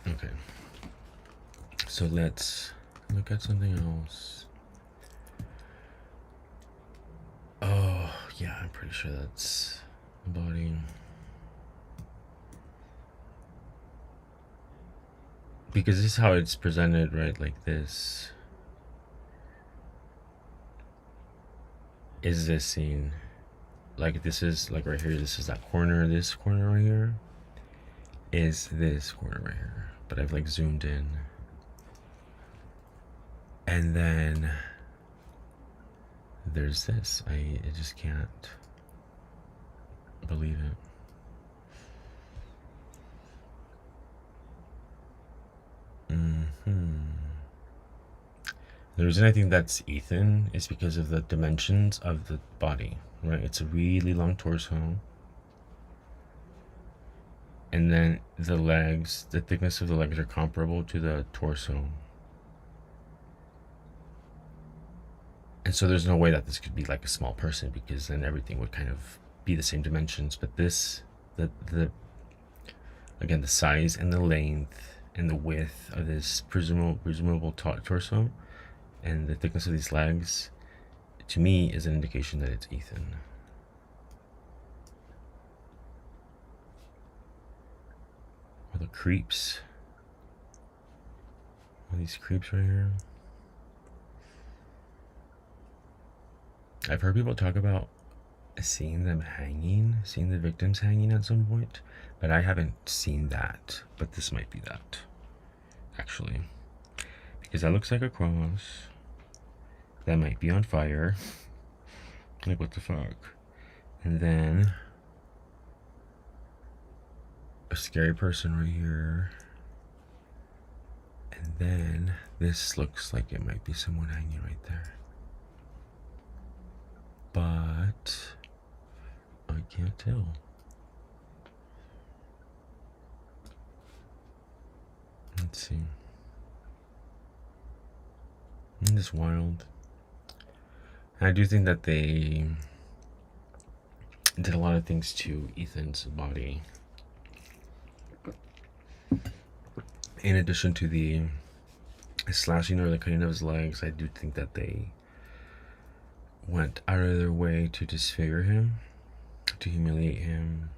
Okay. So let's look at something else. Oh, yeah, I'm pretty sure that's the body. Because this is how it's presented, right? Like this. Is this scene. Like this is like right here, this is that corner, this corner right here. Is this corner right here. But I've like zoomed in. And then there's this. I just can't believe it. The reason I think that's Ethan is because of the dimensions of the body, right? It's a really long torso. And then the legs, the thickness of the legs are comparable to the torso. And so there's no way that this could be like a small person, because then everything would kind of be the same dimensions. But this, again, the size and the length and the width of this presumable torso and the thickness of these legs, to me, is an indication that it's Ethan. Or the creeps. All these creeps right here. I've heard people talk about seeing them hanging, seeing the victims hanging at some point, but I haven't seen that. But this might be that, actually, because that looks like a cross that might be on fire. Like, what the fuck? And then a scary person right here. And then this looks like it might be someone hanging right there. But I can't tell. Let's see. Isn't this wild? I do think that they did a lot of things to Ethan's body in addition to the slashing or the cutting of his legs, I do think that they went out of their way to disfigure him, to humiliate him,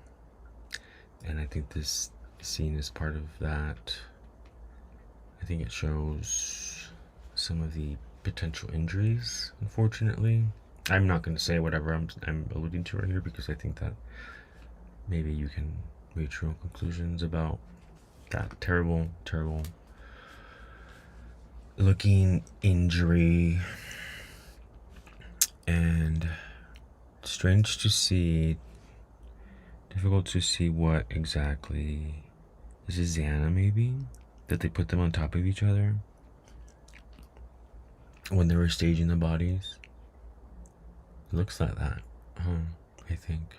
and I think this scene is part of that. I think it shows some of the potential injuries, unfortunately. I'm not going to say whatever I'm alluding to right here, because I think that maybe you can reach your own conclusions about that terrible, terrible looking injury. And strange to see, difficult to see what exactly. Is it Xana, maybe? That they put them on top of each other when they were staging the bodies? It looks like that, I think.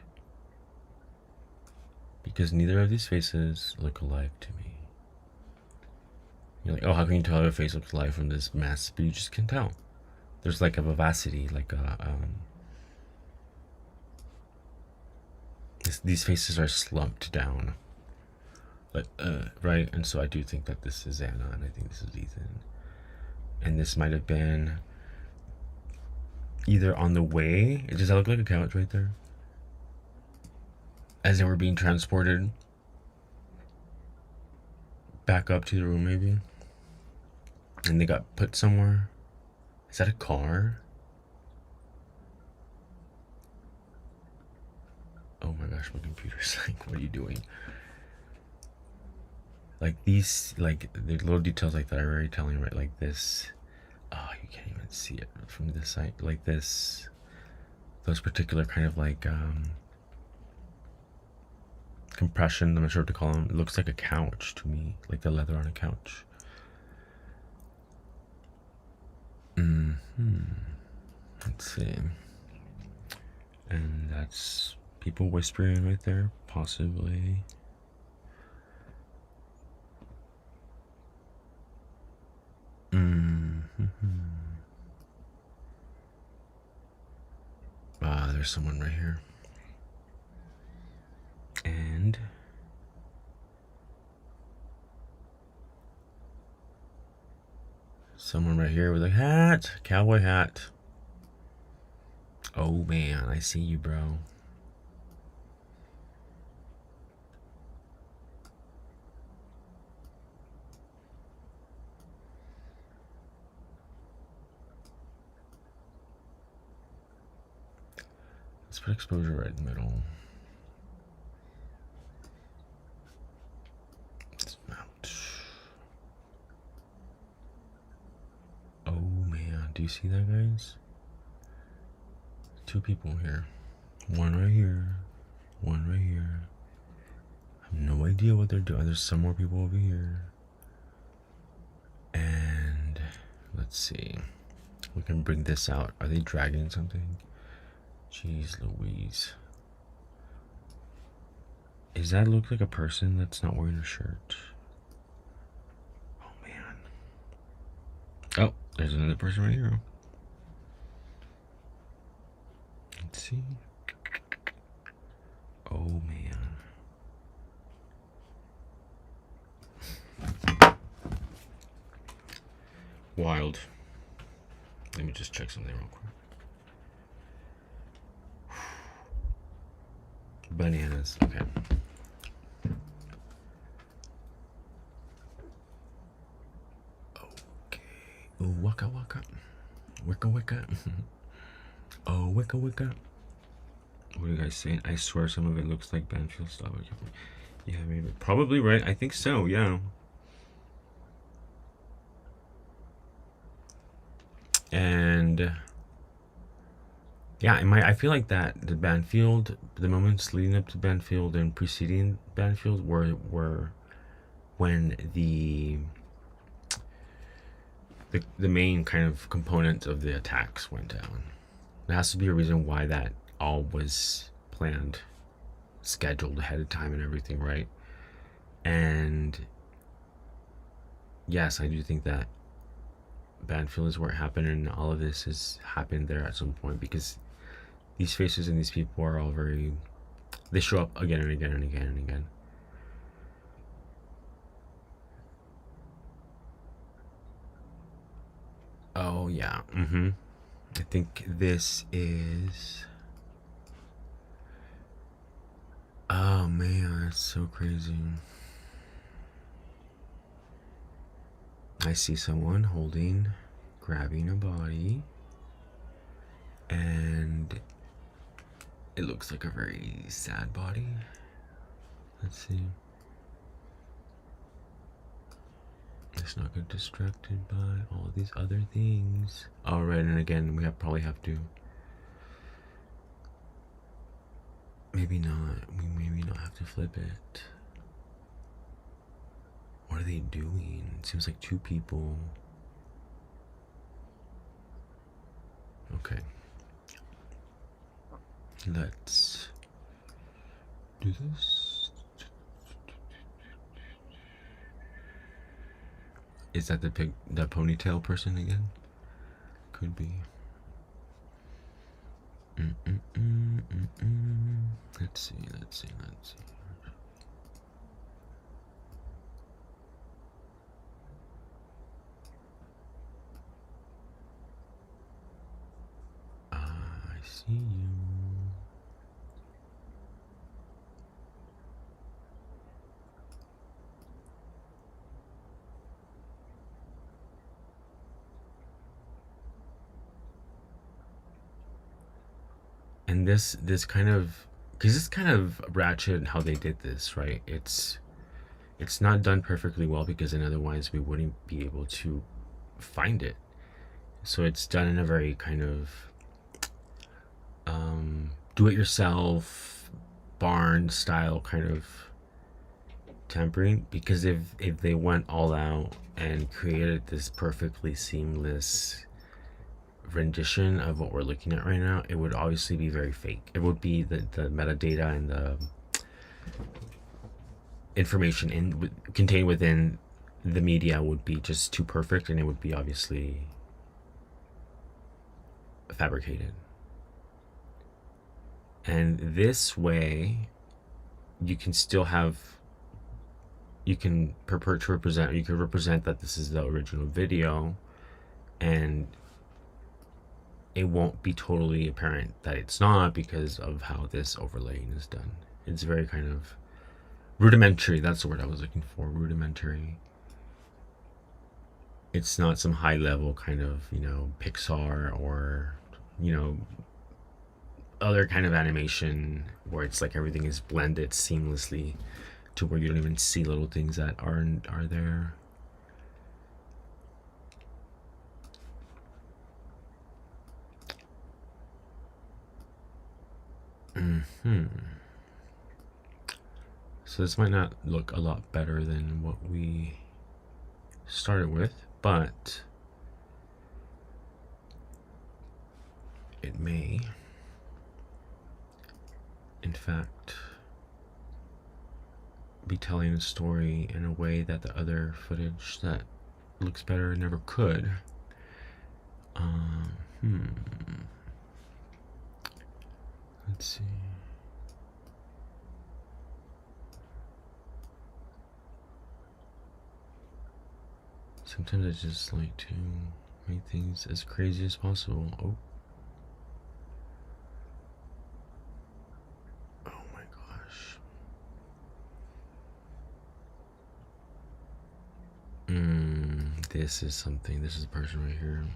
Because neither of these faces look alike to me. You're like, oh, how can you tell if a face looks alike from this mess? But you just can tell. There's like a vivacity, like a these faces are slumped down, but right. And so I do think that this is Anna, and I think this is Ethan, and this might have been either on the way. Does that look like a couch right there? As they were being transported back up to the room, maybe, and they got put somewhere. Is that a car? Oh my gosh, my computer's like, what are you doing? Like these, like the little details like that are very telling, right? Like this, oh, you can't even see it from this side. Like this, those particular kind of like compression, I'm not sure what to call them. It looks like a couch to me, like the leather on a couch. Let's see. And that's people whispering right there, possibly. There's someone right here. And someone right here with a hat, cowboy hat. Oh man, I see you, bro. Let's put exposure right in the middle. Let's mount. Oh man, do you see that, guys? Two people here. One right here. One right here. I have no idea what they're doing. There's some more people over here. And let's see. We can bring this out. Are they dragging something? Jeez Louise. Does that look like a person that's not wearing a shirt? Oh man. Oh, there's another person right here. Let's see. Oh man. Wild. Let me just check something real quick. Bananas. Okay. Okay. Ooh, waka waka. Wicka wicka. Oh, wicka wicka. What are you guys saying? I swear some of it looks like Banfield stuff. Yeah, maybe. Probably right. I think so, yeah. And yeah, I feel like that the Banfield, the moments leading up to Banfield and preceding Banfield were when the main kind of component of the attacks went down. There has to be a reason why that all was planned, scheduled ahead of time and everything, right? And yes, I do think that Banfield is where it happened, and all of this has happened there at some point, because these faces and these people are all very, they show up again and again and again and again. Oh yeah. I think this is. Oh man, that's so crazy. I see someone grabbing a body, and it looks like a very sad body. Let's see. Let's not get distracted by all these other things. All right, and again, probably have to. Maybe not. We maybe not have to flip it. What are they doing? It seems like two people. Okay. Let's do this. Is that the ponytail person again? Could be. Let's see. I see you. And this kind of, because it's kind of ratchet how they did this, right? It's not done perfectly well, because then otherwise we wouldn't be able to find it. So it's done in a very kind of do-it-yourself barn style kind of tampering, because if they went all out and created this perfectly seamless rendition of what we're looking at right now, it would obviously be very fake. It would be the metadata and the information contained within the media would be just too perfect, and it would be obviously fabricated. And this way, you can still have, you can represent that this is the original video, and it won't be totally apparent that it's not, because of how this overlaying is done. It's very kind of rudimentary. That's the word I was looking for. Rudimentary. It's not some high level kind of, Pixar or, other kind of animation where it's like everything is blended seamlessly to where you don't even see little things that are there. So this might not look a lot better than what we started with, but it may, in fact, be telling a story in a way that the other footage that looks better never could. Let's see. Sometimes I just like to make things as crazy as possible. Oh my gosh. This is something. This is a person right here.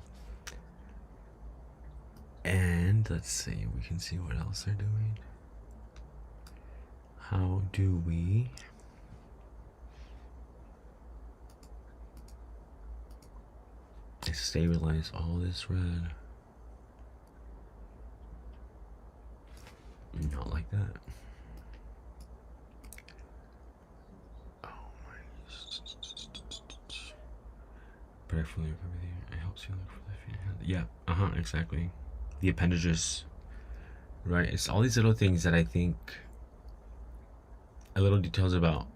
And let's see, we can see what else they're doing. How do we stabilize all this red? Not like that. Oh my. But I fully agree with you. It helps you look for the feet. Yeah, exactly. The appendages, right? It's all these little things that I think are little details about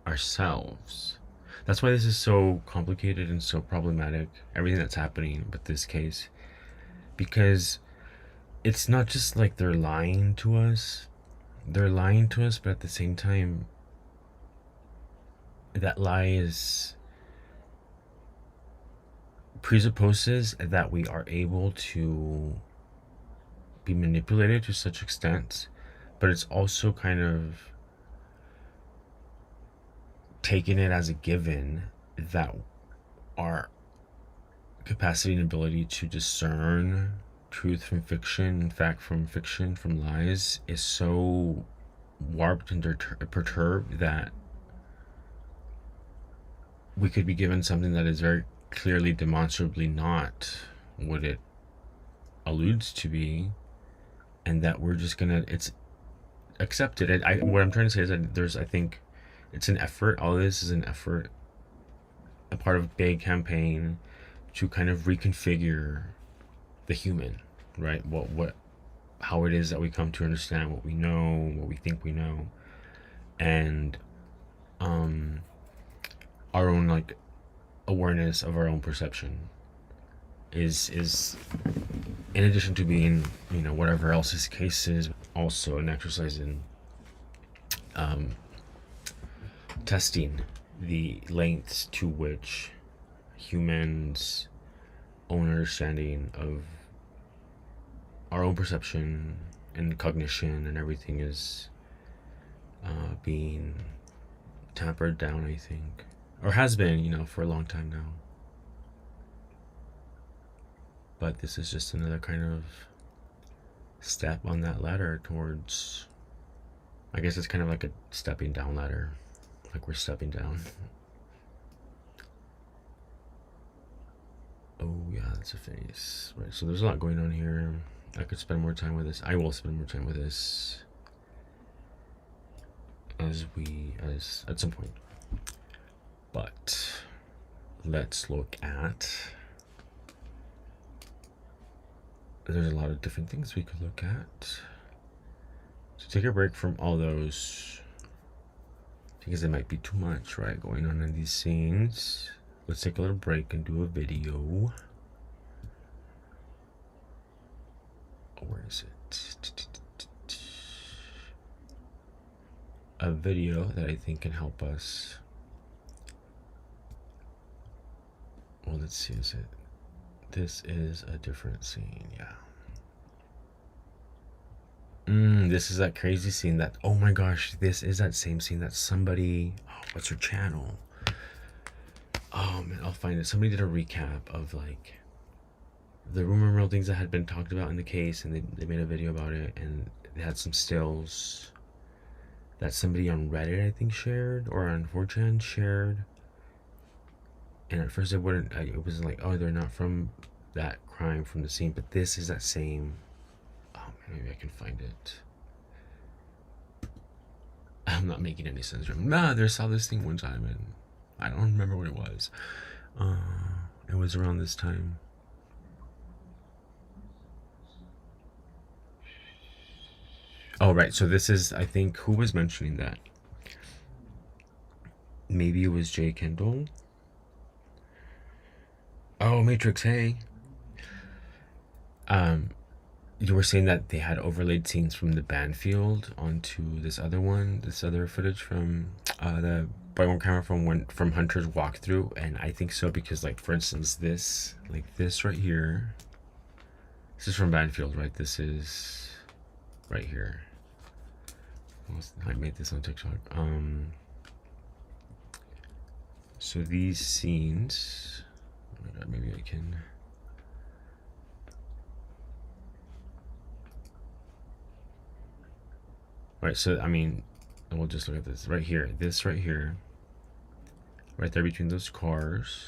ourselves. That's why this is so complicated and so problematic, everything that's happening with this case, because it's not just like they're lying to us, but at the same time, that lie is presupposes that we are able to be manipulated to such extent, but it's also kind of taking it as a given that our capacity and ability to discern truth from fiction, fact from fiction, from lies, is so warped and perturbed that we could be given something that is very clearly, demonstrably not what it alludes to be, and that we're just gonna, it's accepted. What I'm trying to say is that I think it's an effort. All this is an effort, a part of a big campaign to kind of reconfigure the human, right? How it is that we come to understand what we know, what we think we know, and our own like awareness of our own perception is in addition to being, whatever else his case is, also an exercise in testing the lengths to which humans' own understanding of our own perception and cognition and everything is being tampered down, I think, or has been, for a long time now. But this is just another kind of step on that ladder towards, I guess it's kind of like a stepping down ladder, like we're stepping down. Oh yeah, that's a face. Right, so there's a lot going on here. I could spend more time with this. I will spend more time with this as at some point. But let's look at, there's a lot of different things we could look at. So take a break from all those, because it might be too much, right, going on in these scenes. Let's take a little break and do a video. Where is it? A video that I think can help us. Well, let's see, this is a different scene, yeah. This is that crazy scene that, oh my gosh, this is that same scene that somebody, what's her channel? Oh man, I'll find it. Somebody did a recap of like the rumor mill things that had been talked about in the case, and they made a video about it, and they had some stills that somebody on Reddit, I think, shared, or on 4chan shared. And at first it was like, oh, they're not from that crime from the scene, but this is that same. Oh man, maybe I can find it. I'm not making any sense. They saw this thing one time and I don't remember what it was. It was around this time. Oh, right. So this is, I think, who was mentioning that? Maybe it was Jay Kendall. Oh, Matrix, hey. You were saying that they had overlaid scenes from the Banfield onto this other footage from the body-worn camera from Hunter's walkthrough, and I think so because, like, for instance, this right here. This is from Banfield, right? This is right here. I made this on TikTok. So these scenes. Oh my god, maybe I can. Right, so I mean, we'll just look at this right here. This right here, right there between those cars,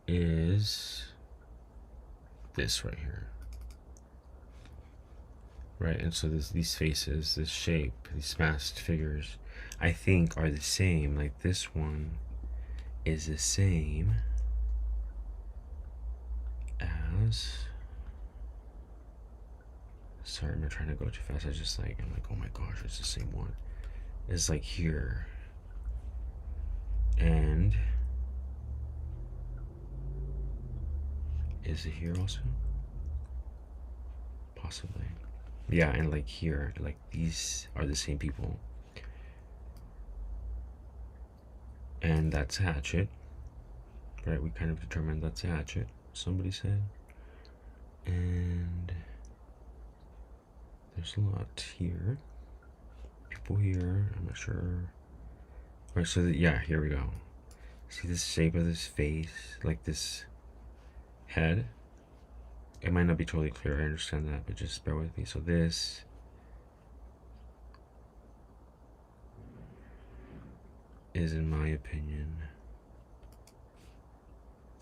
is this right here. Right, and so these faces, this shape, these masked figures, I think are the same. Like this one is the same as. Sorry, I'm not trying to go too fast. I'm like, oh my gosh, it's the same one. It's like here. And is it here also? Possibly. Yeah, and like here, like these are the same people. And that's Hatchet, right? We kind of determined that's a hatchet, somebody said. And there's a lot here. People here, I'm not sure. Right, so yeah, here we go. See the shape of this face, like this head? It might not be totally clear, I understand that, but just bear with me. So this is, in my opinion,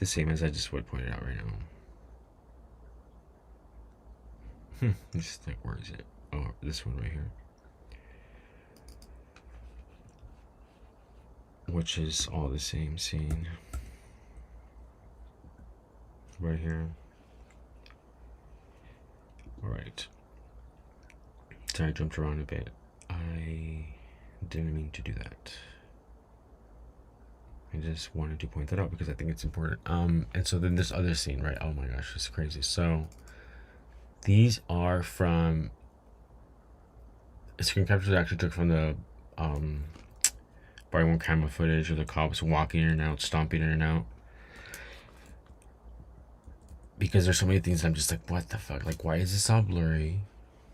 the same as I just would point it out right now. Just like, where is it? Oh, this one right here. Which is all the same scene. Right here. Alright. Sorry, I jumped around a bit. I didn't mean to do that. I just wanted to point that out because I think it's important. And so then this other scene, right? Oh my gosh, it's crazy. So these are from screen captures I actually took from the body-worn camera footage of the cops walking in and out, stomping in and out. Because there's so many things I'm just like, what the fuck? Like, why is this all blurry?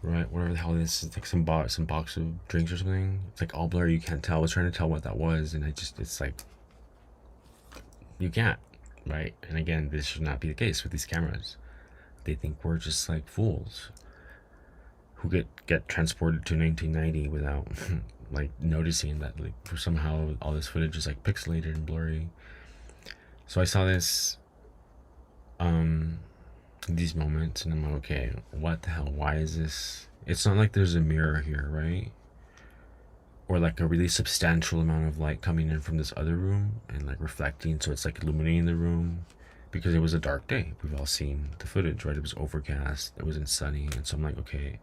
Right? Whatever the hell this is, like some box of drinks or something. It's like all blurry, you can't tell. I was trying to tell what that was, and it's like, you can't, right? And again, this should not be the case with these cameras. They think we're just like fools who get transported to 1990 without like noticing that like somehow all this footage is like pixelated and blurry. So I saw this these moments and I'm like, okay, what the hell? Why is this? It's not like there's a mirror here, right? Or like a really substantial amount of light coming in from this other room and like reflecting, so it's like illuminating the room. Because it was a dark day. We've all seen the footage, right? It was overcast, it wasn't sunny, and so I'm like, okay,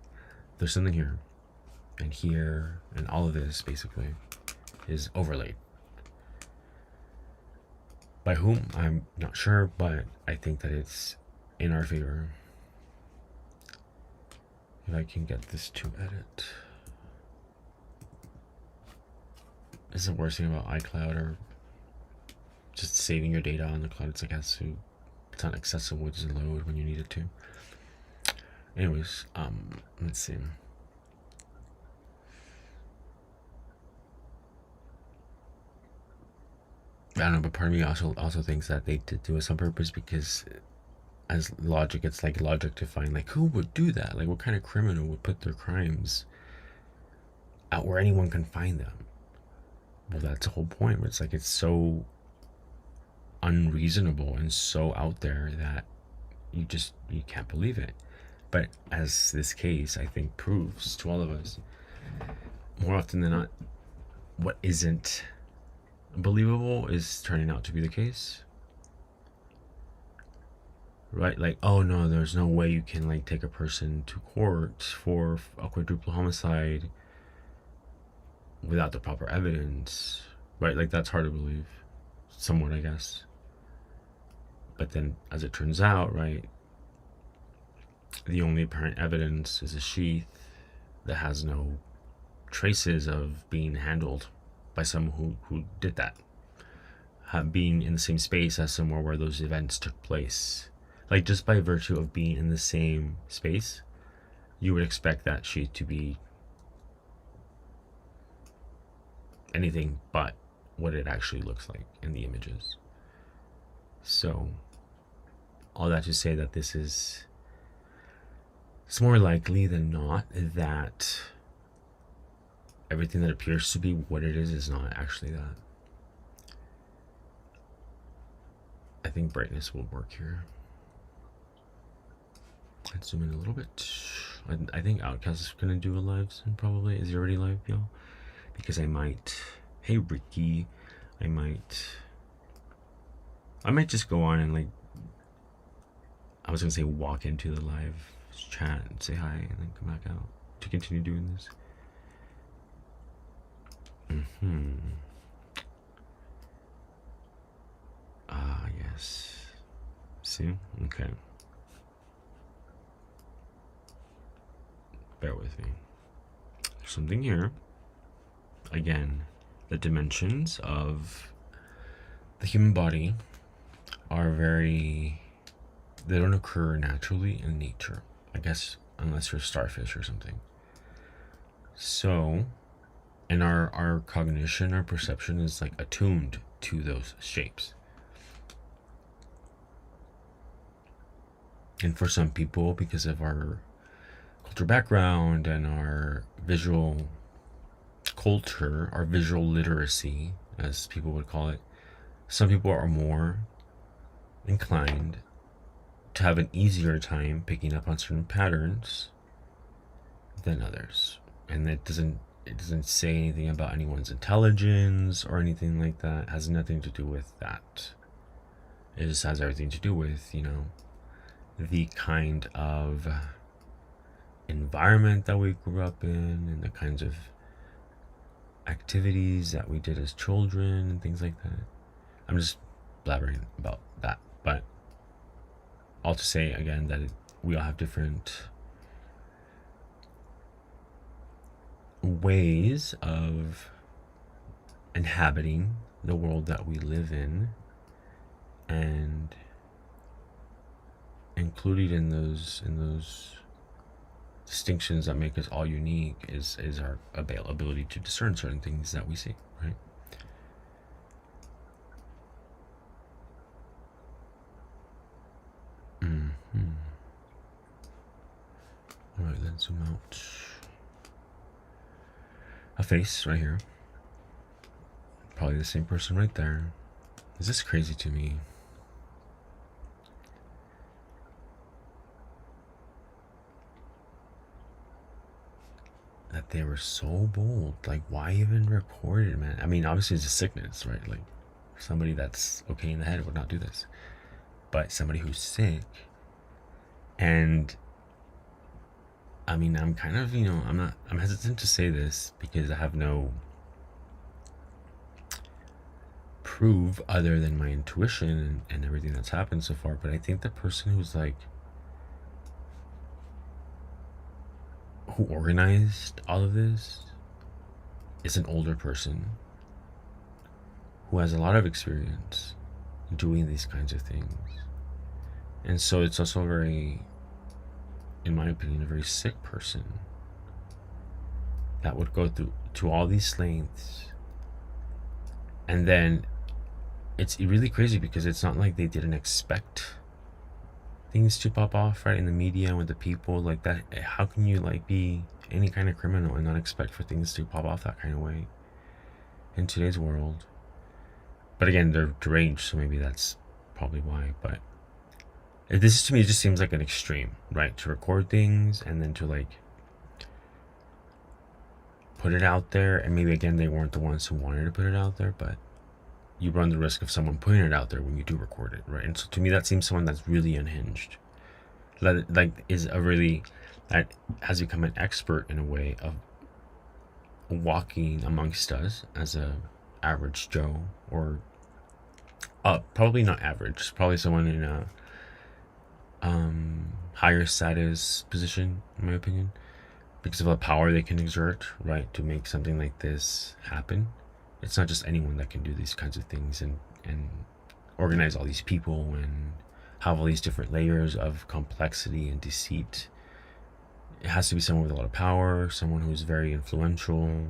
there's something here and all of this basically is overlaid. By whom? I'm not sure, but I think that it's in our favor. If I can get this to edit. This is the worst thing about iCloud or just saving your data on the cloud. It's like it's not accessible to load when you need it to. Anyways, let's see. I don't know, but part of me also thinks that they did do this on purpose because as logic, it's like logic to find like who would do that? Like what kind of criminal would put their crimes out where anyone can find them? Well, that's the whole point. It's like it's so unreasonable and so out there that you can't believe it. But as this case I think proves to all of us, more often than not, what isn't believable is turning out to be the case, right? Like, oh no, there's no way you can like take a person to court for a quadruple homicide without the proper evidence, right? Like that's hard to believe, somewhat, I guess. But then as it turns out, right, the only apparent evidence is a sheath that has no traces of being handled by someone who did that, being in the same space as somewhere where those events took place. Like just by virtue of being in the same space, you would expect that sheath to be anything but what it actually looks like in the images. So all that to say that it's more likely than not that everything that appears to be what it is not actually that. I think brightness will work here. Let's zoom in a little bit. I think Outcast is gonna do a live soon, probably. Is he already live, y'all? Because I might, hey Ricky, I might just go on and like, I was gonna say walk into the live chat and say hi and then come back out to continue doing this. Yes. See? Okay. Bear with me. There's something here. Again, the dimensions of the human body are very, they don't occur naturally in nature, I guess, unless you're a starfish or something. So, and our cognition, our perception is like attuned to those shapes. And for some people, because of our culture background and our visual culture, our visual literacy, as people would call it, some people are more inclined to have an easier time picking up on certain patterns than others. And it doesn't say anything about anyone's intelligence or anything like that. It has nothing to do with that. It just has everything to do with, the kind of environment that we grew up in and the kinds of activities that we did as children and things like that. I'm just blabbering about that, but all to say again that we all have different ways of inhabiting the world that we live in, and included in those distinctions that make us all unique is our ability to discern certain things that we see, right? All right, let's zoom out. A face right here. Probably the same person right there. Is this crazy to me? That they were so bold. Like, why even report it, man? I mean, obviously it's a sickness, right? Like, somebody that's okay in the head would not do this. But somebody who's sick, and I mean, I'm kind of, I'm hesitant to say this because I have no proof other than my intuition and everything that's happened so far. But I think the person who organized all of this is an older person who has a lot of experience doing these kinds of things. And so it's also very, in my opinion, a very sick person that would go to all these lengths. And then it's really crazy because it's not like they didn't expect things to pop off, right, in the media and with the people like that. How can you be any kind of criminal and not expect for things to pop off that kind of way in today's world? But again, they're deranged, so maybe that's probably why. But this to me just seems like an extreme, right? To record things and then to put it out there, and maybe again they weren't the ones who wanted to put it out there, but you run the risk of someone putting it out there when you do record it, right? And so to me that seems someone that's really unhinged, that has become an expert in a way of walking amongst us as a average Joe, or probably not average, probably someone in a higher status position, in my opinion, because of the power they can exert, right, to make something like this happen. It's not just anyone that can do these kinds of things and organize all these people and have all these different layers of complexity and deceit. It has to be someone with a lot of power, someone who's very influential,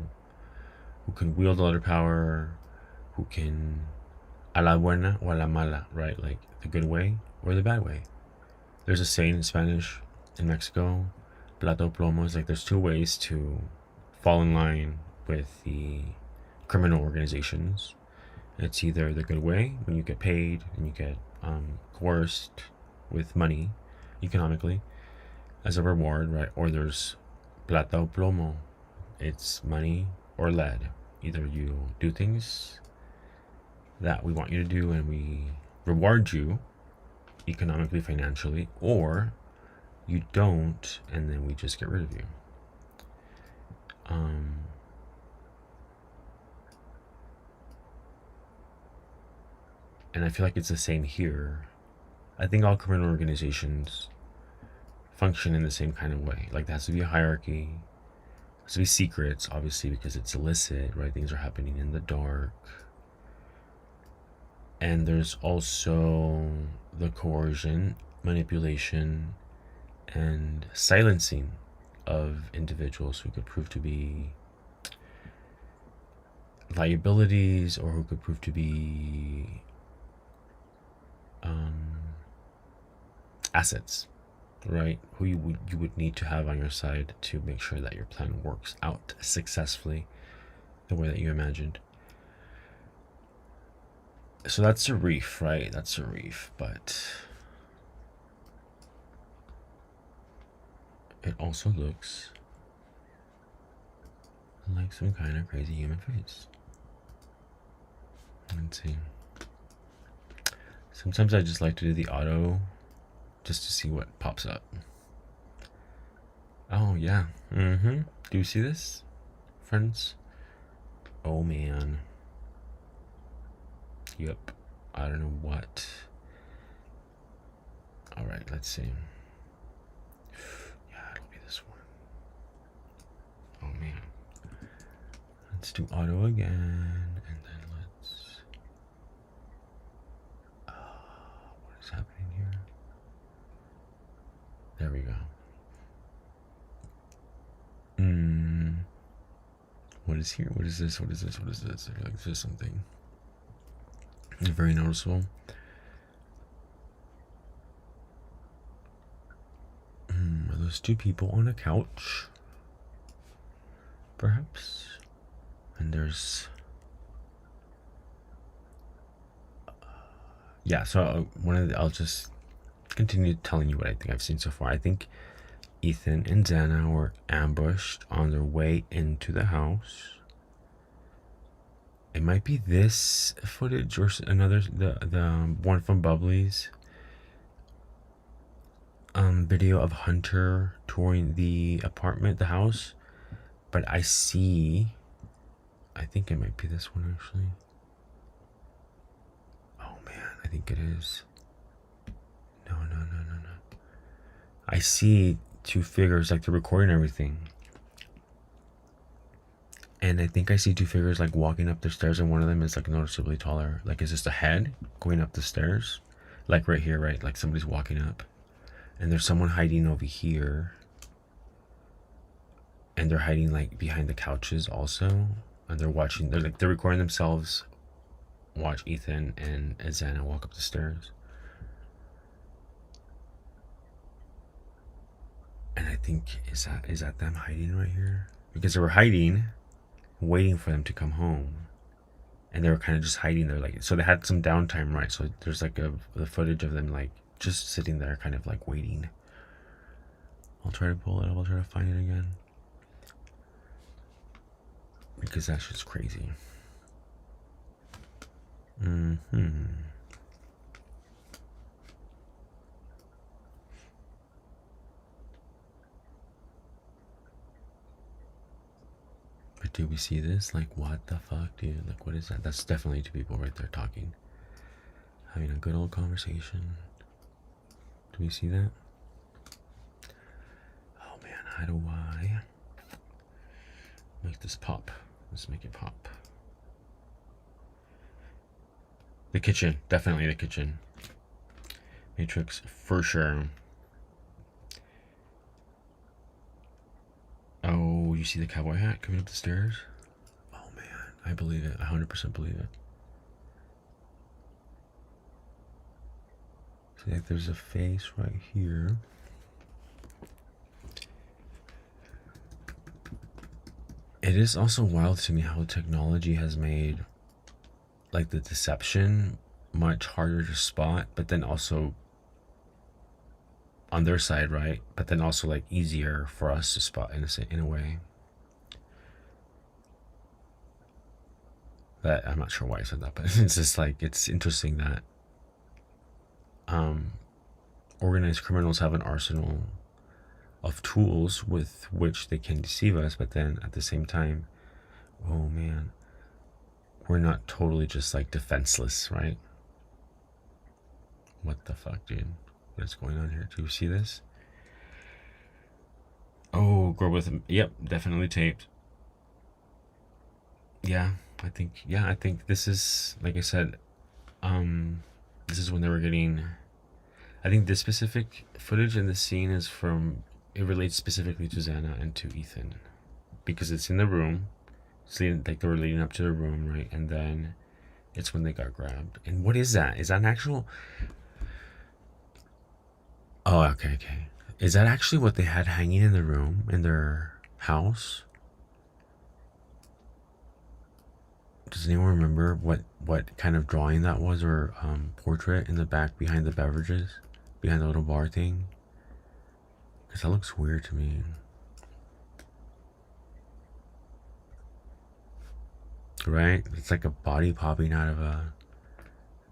who can wield a lot of power, who can a la buena o a la mala, right, like the good way or the bad way. There's a saying in Spanish in Mexico, plato plomo, is like there's two ways to fall in line with the criminal organizations. It's either the good way, when you get paid and you get coerced with money economically as a reward, right? Or there's plata o plomo, it's money or lead. Either you do things that we want you to do and we reward you economically, financially, or you don't and then we just get rid of you. And I feel like it's the same here. I think all criminal organizations function in the same kind of way. Like, there has to be a hierarchy, there has to be secrets, obviously, because it's illicit, right? Things are happening in the dark. And there's also the coercion, manipulation, and silencing of individuals who could prove to be liabilities or who could prove to be assets, right? Who you would need to have on your side to make sure that your plan works out successfully the way that you imagined. So that's a reef, right? That's a reef, but it also looks like some kind of crazy human face. Let's see. Sometimes I just like to do the auto just to see what pops up. Oh, yeah. Do you see this, friends? Oh, man. Yep. I don't know what. All right, let's see. Yeah, it'll be this one. Oh, man. Let's do auto again, and then let's... what is happening here? There we go. What is here? What is this? What is this? What is this? I feel like this is something very noticeable. Are those two people on a couch? Perhaps? And there's... yeah, so I'll just continue telling you what I think I've seen so far. I think Ethan and Dana were ambushed on their way into the house. It might be this footage or another, the one from Bubbly's video of Hunter touring the apartment, the house. But I think it might be this one actually. Oh man, I think it is. No. I see two figures, like they're recording everything. And I think I see two figures like walking up the stairs, and one of them is like noticeably taller. Like, is this a head going up the stairs? Like right here, right? Like somebody's walking up. And there's someone hiding over here. And they're hiding like behind the couches also. And they're recording themselves watch Ethan and Xana walk up the stairs. And I think, is that them hiding right here? Because they were hiding, waiting for them to come home. And they were kind of just hiding there, like, so they had some downtime, right? So there's like the footage of them like just sitting there kind of like waiting. I'll try to pull it up, I'll try to find it again. Because that shit's crazy. But do we see this? Like, what the fuck, dude? Like, what is that? That's definitely two people right there talking. Having a good old conversation. Do we see that? Oh man, how do I make this pop? Let's make it pop. The kitchen. Definitely the kitchen. Matrix, for sure. Oh, you see the cowboy hat coming up the stairs? Oh man, I believe it. I 100% believe it. See, like there's a face right here. It is also wild to me how technology has made like the deception much harder to spot, but then also on their side, right? But then also like easier for us to spot in a way. That I'm not sure why I said that, but it's just like, it's interesting that organized criminals have an arsenal of tools with which they can deceive us, but then at the same time, oh man, we're not totally just like defenseless, right? What the fuck, dude? What is going on here? Do you see this? Oh, girl with him. Yep, definitely taped. Yeah, I think this is, like I said, This is when they were getting. I think this specific footage in the scene is from. It relates specifically to Xana and to Ethan, because it's in the room. It's like they were leading up to the room, right? And then it's when they got grabbed. And what is that? Is that an actual? Oh, okay, okay. Is that actually what they had hanging in the room in their house? Does anyone remember what kind of drawing that was, or portrait in the back behind the beverages, behind the little bar thing? Because that looks weird to me. Right? It's like a body popping out of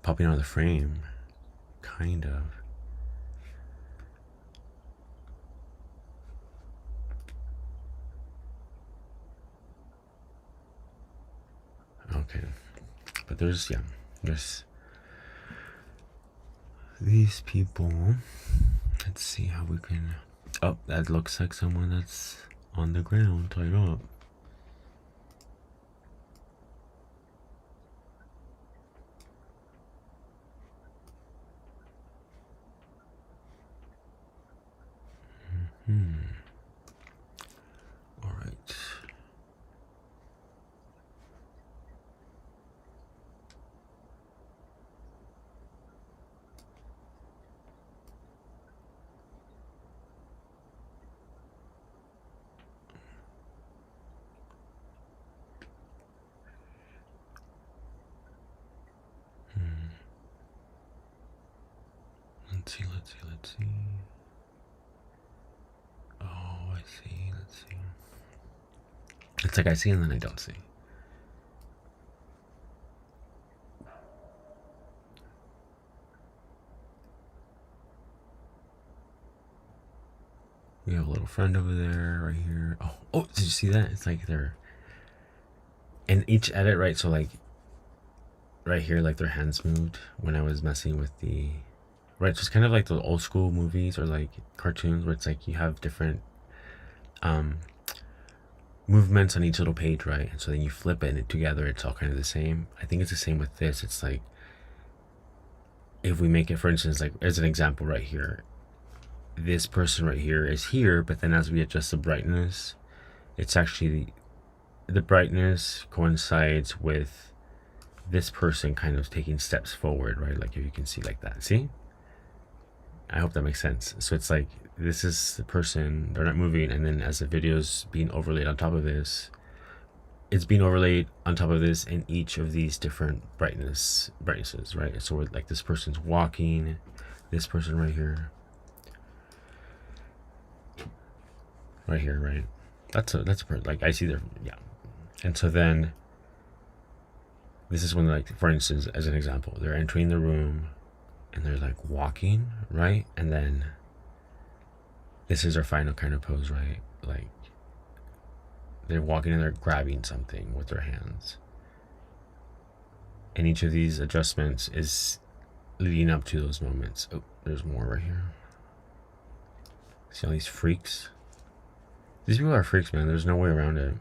the frame, kind of. Okay, but there's these people. Let's see how we can. Oh, that looks like someone that's on the ground tied up. All right. Let's see. Oh, I see. Let's see. It's like I see and then I don't see. We have a little friend over there, right here. Oh, did you see that? It's like they're in each edit, right? So like right here, like their hands moved when I was messing with the right. So it's kind of like the old school movies or like cartoons where it's like you have different movements on each little page, right? And so then you flip it and together it's all kind of the same. I think it's the same with this. It's like if we make it, for instance, like as an example right here, this person right here is here, but then as we adjust the brightness, it's actually the brightness coincides with this person kind of taking steps forward, right? Like if you can see like that. See? I hope that makes sense. So it's like this is the person, they're not moving, and then as the video's being overlaid on top of this, it's being overlaid on top of this in each of these different brightnesses, right? So we're like this person's walking, this person right here, right? That's a like I see there, yeah. And so then this is when, like, for instance, as an example, they're entering the room and they're like walking, right? And then this is their final kind of pose, right? Like they're walking and they're grabbing something with their hands. And each of these adjustments is leading up to those moments. Oh, there's more right here. See all these freaks? These people are freaks, man. There's no way around it.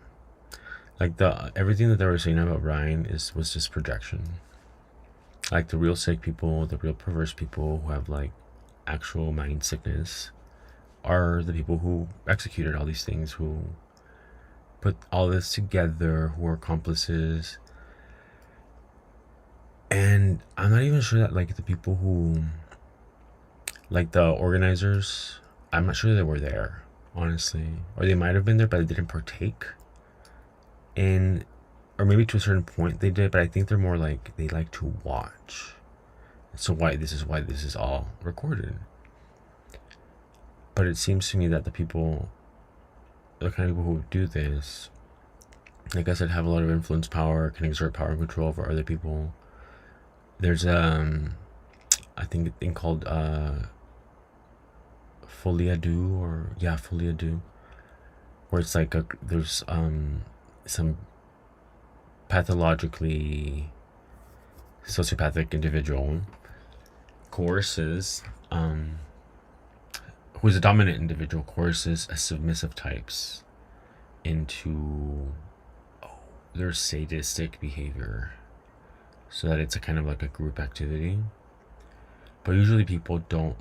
Like everything that they were saying about Ryan was just projection. Like the real sick people, the real perverse people who have like actual mind sickness are the people who executed all these things, who put all this together, who are accomplices. And I'm not even sure that like the people who, like the organizers, I'm not sure they were there, honestly. Or they might have been there, but they didn't partake in, or maybe to a certain point they did, but I think they're more like they like to watch. So why this is all recorded. But it seems to me that the kind of people who do this, like I said, have a lot of influence, power, can exert power and control over other people. There's I think a thing called folie à deux, where it's like there's some pathologically sociopathic individual coerces who's a dominant individual coerces a submissive types into their sadistic behavior. so that it's a kind of like a group activity. But usually people don't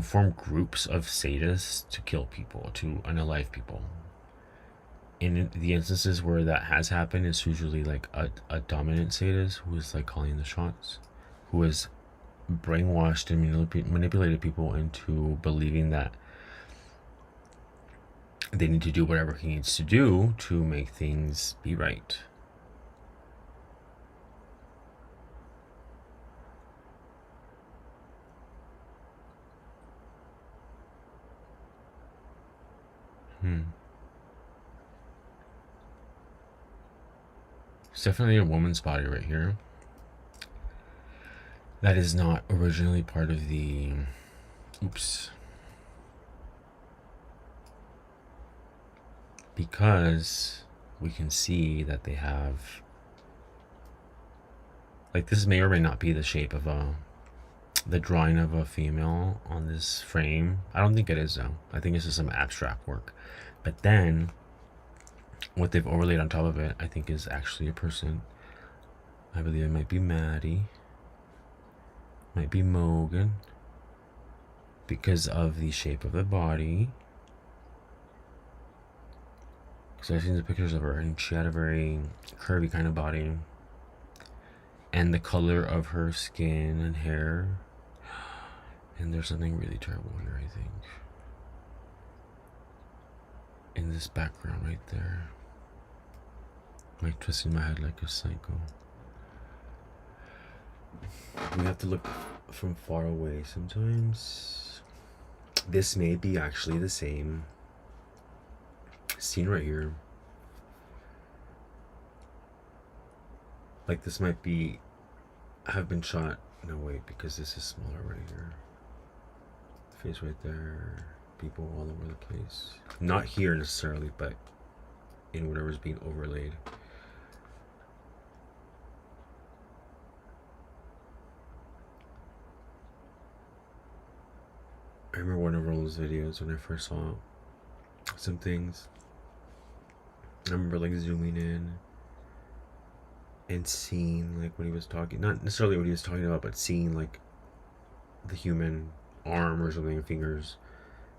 form groups of sadists to kill people, to unalive people. In the instances where that has happened, it's usually like a dominant sadist who is like calling the shots, who has brainwashed and manipulated people into believing that they need to do whatever he needs to do to make things be right. It's definitely a woman's body right here. That is not originally part of the... Oops. Because we can see that they have... Like, this may or may not be the shape of the drawing of a female on this frame. I don't think it is, though. I think it's just some abstract work. But then, what they've overlaid on top of it, I think, is actually a person. I believe it might be Maddie. Might be Mogan. Because of the shape of the body. Because I've seen the pictures of her, and she had a very curvy kind of body. And the color of her skin and hair. And there's something really terrible here, I think. In this background right there. I'm like twisting my head like a psycho. We have to look from far away sometimes. This may be actually the same scene right here. Like this might be have been shot. No, wait, because this is smaller right here. Face right there. People all over the place. Not here necessarily, but in whatever's being overlaid. I remember one of Roland's videos when I first saw some things. I remember like zooming in and seeing like what he was talking, not necessarily what he was talking about, but seeing like the human arm or something, fingers,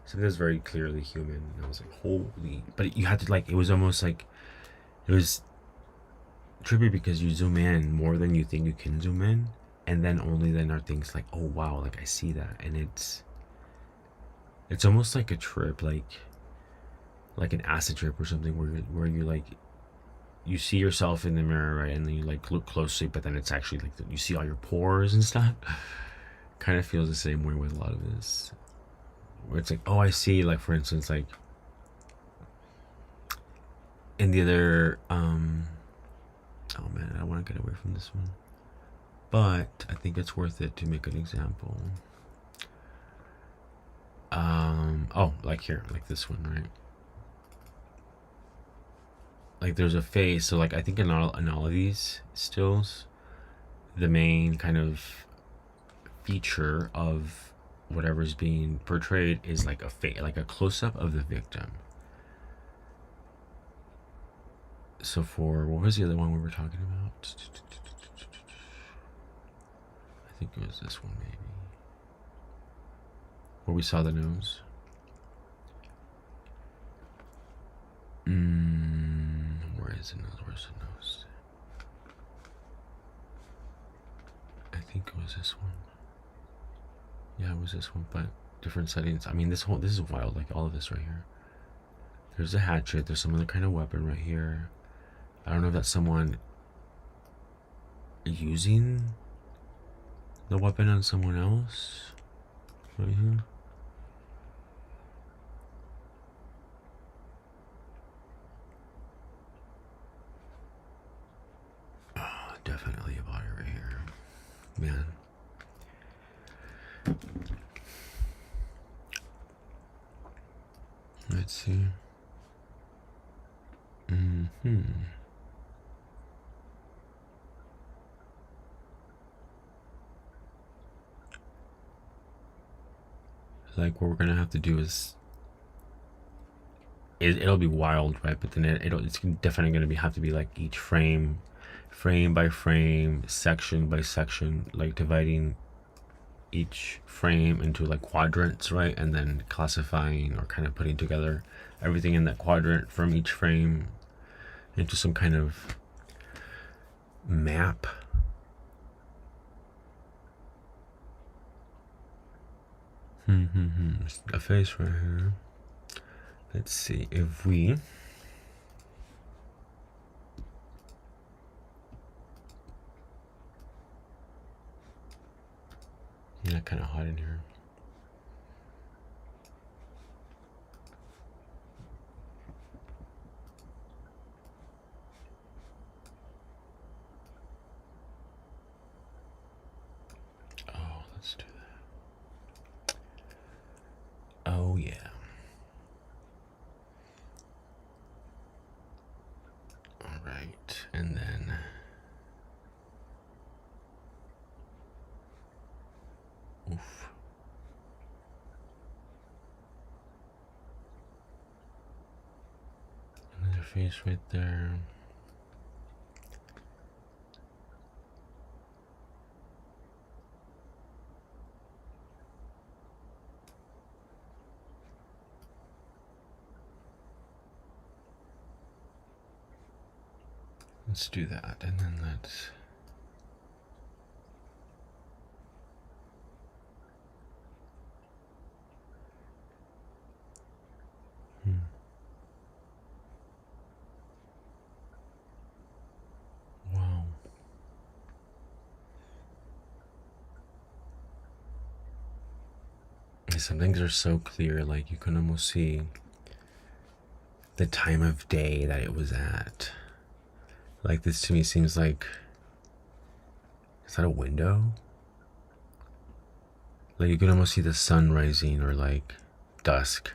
something that's very clearly human. And I was like, holy, but you had to like, it was almost like, it was trippy because you zoom in more than you think you can zoom in, and then only then are things like, oh wow, like I see that. And it's almost like a trip, like an acid trip or something, where you like, you see yourself in the mirror, right, and then you like look closely, but then it's actually like you see all your pores and stuff. Kind of feels the same way with a lot of this, where it's like, oh, I see, like for instance, like in the other oh man, I don't want to get away from this one, but I think it's worth it to make an example. Oh, like here, like this one, right? Like there's a face, so like I think in all of these stills, the main kind of feature of whatever's being portrayed is like a face, like a close-up of the victim. So for, what was the other one we were talking about? I think it was this one maybe, where we saw the nose. Where is the nose? Where's the nose? I think it was this one. Yeah, it was this one, but different settings. I mean, this is wild, like all of this right here. There's a hatchet, there's some other kind of weapon right here. I don't know if that's someone using the weapon on someone else. Right here. Definitely a body right here, man. Let's see. Like what we're gonna have to do is, it'll be wild, right? But then it's definitely gonna have to be like each frame frame by frame, section by section, like dividing each frame into like quadrants, right? And then classifying or kind of putting together everything in that quadrant from each frame into some kind of map. A face right here. Let's see if we kind of hot in here. Oh, let's do that. Oh yeah. All right, and then oof. Another face right there. Let's do that, and then let's wow. Some things are so clear, like you can almost see the time of day that it was at. Like this to me seems like, is that a window? Like you can almost see the sun rising, or like dusk,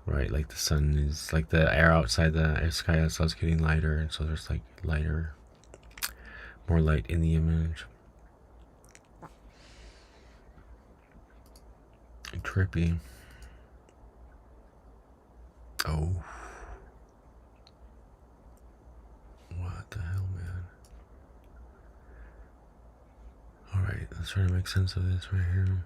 right? Like the sun is, like the air outside the sky outside is getting lighter, and so there's like lighter, more light in the image. Trippy. Oh. What the hell, man? Alright, let's try to make sense of this right here.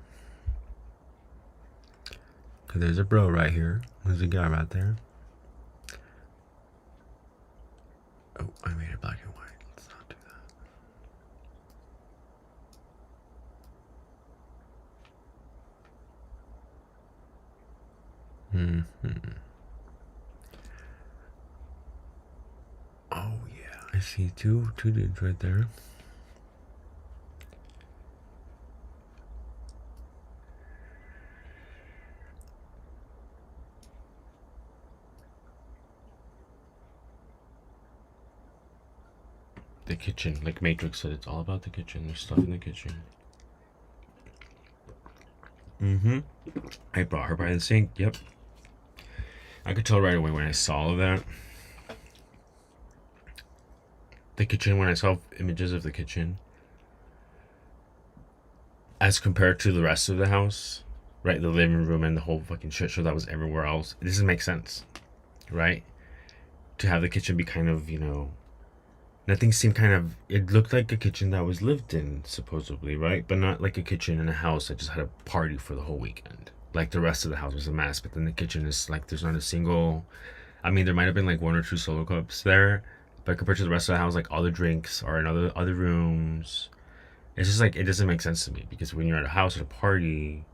Cause there's a bro right here. There's a guy right there. Oh, I made it black and white. Let's not do that. Oh yeah, I see two dudes right there. The kitchen, like Matrix said, it's all about the kitchen. There's stuff in the kitchen. I brought her by the sink. Yep. I could tell right away when I saw that. The kitchen, when I saw images of the kitchen, as compared to the rest of the house, right? The living room and the whole fucking shit show that was everywhere else. It doesn't make sense, right? To have the kitchen be kind of, nothing seemed kind of, it looked like a kitchen that was lived in, supposedly, right? But not like a kitchen in a house that just had a party for the whole weekend. Like the rest of the house was a mess, but then the kitchen is like, there's not a single, I mean, there might have been like one or two solo cups there, but compared to the rest of the house, like all the drinks are in other rooms. It's just like, it doesn't make sense to me, because when you're at a house at a party,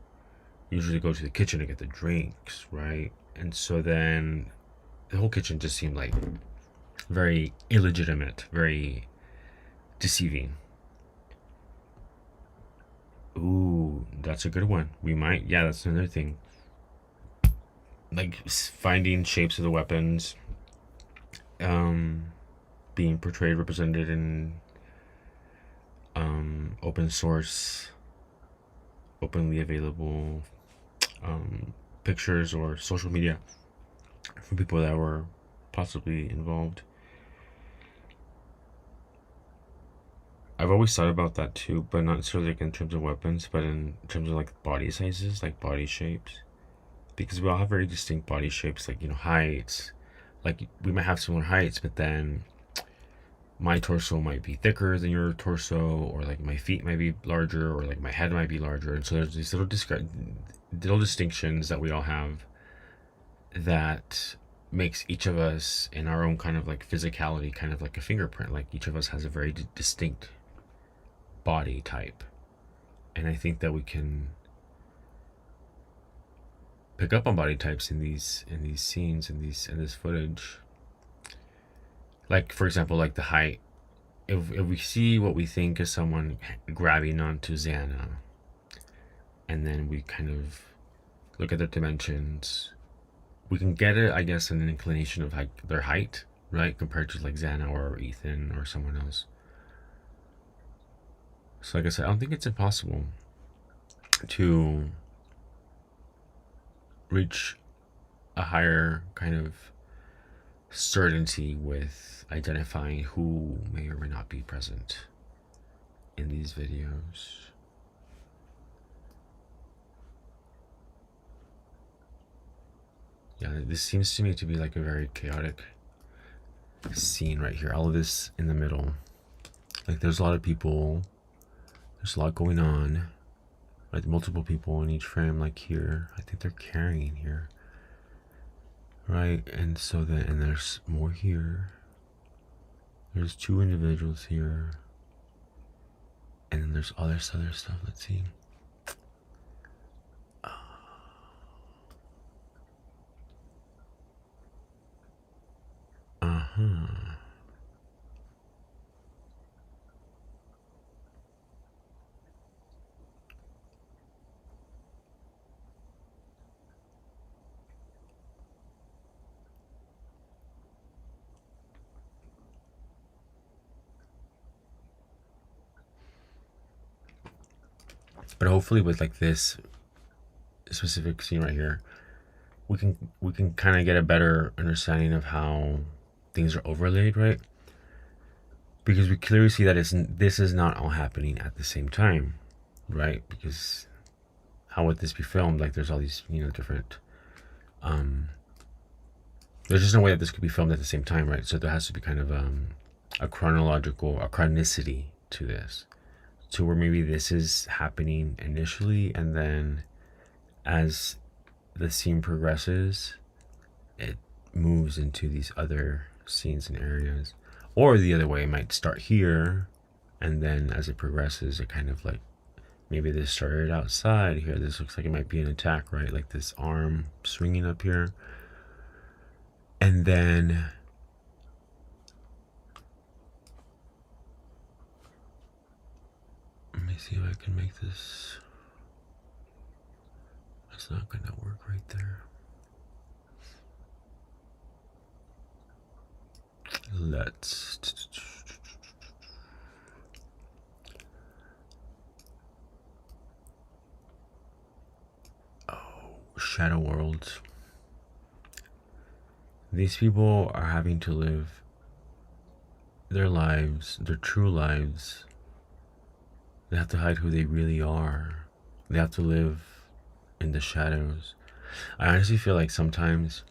you usually go to the kitchen to get the drinks, right? And so then the whole kitchen just seemed like very illegitimate, very deceiving. Ooh, that's a good one. We might, yeah, that's another thing. Like finding shapes of the weapons, being portrayed, represented in open source, openly available pictures or social media from people that were possibly involved. I've always thought about that too, but not necessarily like in terms of weapons, but in terms of like body sizes, like body shapes. Because we all have very distinct body shapes, like, heights. Like we might have similar heights, but then my torso might be thicker than your torso, or like my feet might be larger, or like my head might be larger. And so there's these little distinctions that we all have that makes each of us in our own kind of like physicality kind of like a fingerprint. Like each of us has a very distinct body type, and I think that we can pick up on body types in these scenes, in this footage. Like, for example, like the height. If we see what we think is someone grabbing onto Xana, and then we kind of look at their dimensions, we can get it, I guess, an inclination of like their height, right, compared to like Xana or Ethan or someone else. So like I said, I don't think it's impossible to reach a higher kind of certainty with identifying who may or may not be present in these videos. Yeah, this seems to me to be like a very chaotic scene right here. All of this in the middle. Like there's a lot of people, there's a lot going on. Like multiple people in each frame, like here. I think they're carrying here. Right, and so then, and there's more here. There's two individuals here. And then there's other stuff. Let's see. But hopefully with like this specific scene right here, we can kind of get a better understanding of how things are overlaid, right? Because we clearly see that this is not all happening at the same time, right? Because how would this be filmed? Like there's all these, different there's just no way that this could be filmed at the same time, right? So there has to be kind of a chronicity to this, to where maybe this is happening initially, and then as the scene progresses, it moves into these other scenes and areas. Or the other way, it might start here, and then as it progresses, it kind of like, maybe this started outside here. This looks like it might be an attack, right? Like this arm swinging up here. And then let me see if I can make this. That's not gonna work right there. Let's Shadow Worlds. These people are having to live their lives, their true lives. They have to hide who they really are. They have to live in the shadows. I honestly feel like sometimes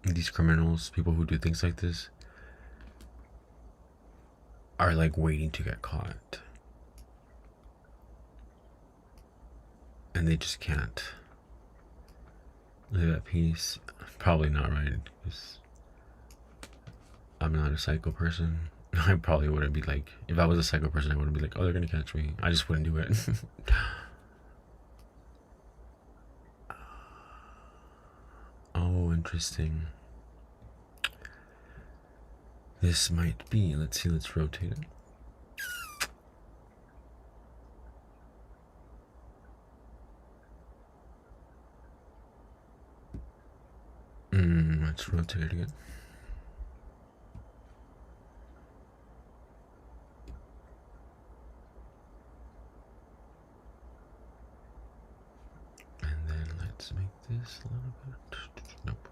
these criminals, people who do things like this, are like waiting to get caught. And they just can't live at peace. Probably not, right? Because I'm not a psycho person. I probably wouldn't be like, if I was a psycho person, I wouldn't be like, oh, they're gonna catch me. I just wouldn't do it. Oh, interesting. This might be, let's see, let's rotate it. Let's rotate it again. And then let's make this a little bit. Nope.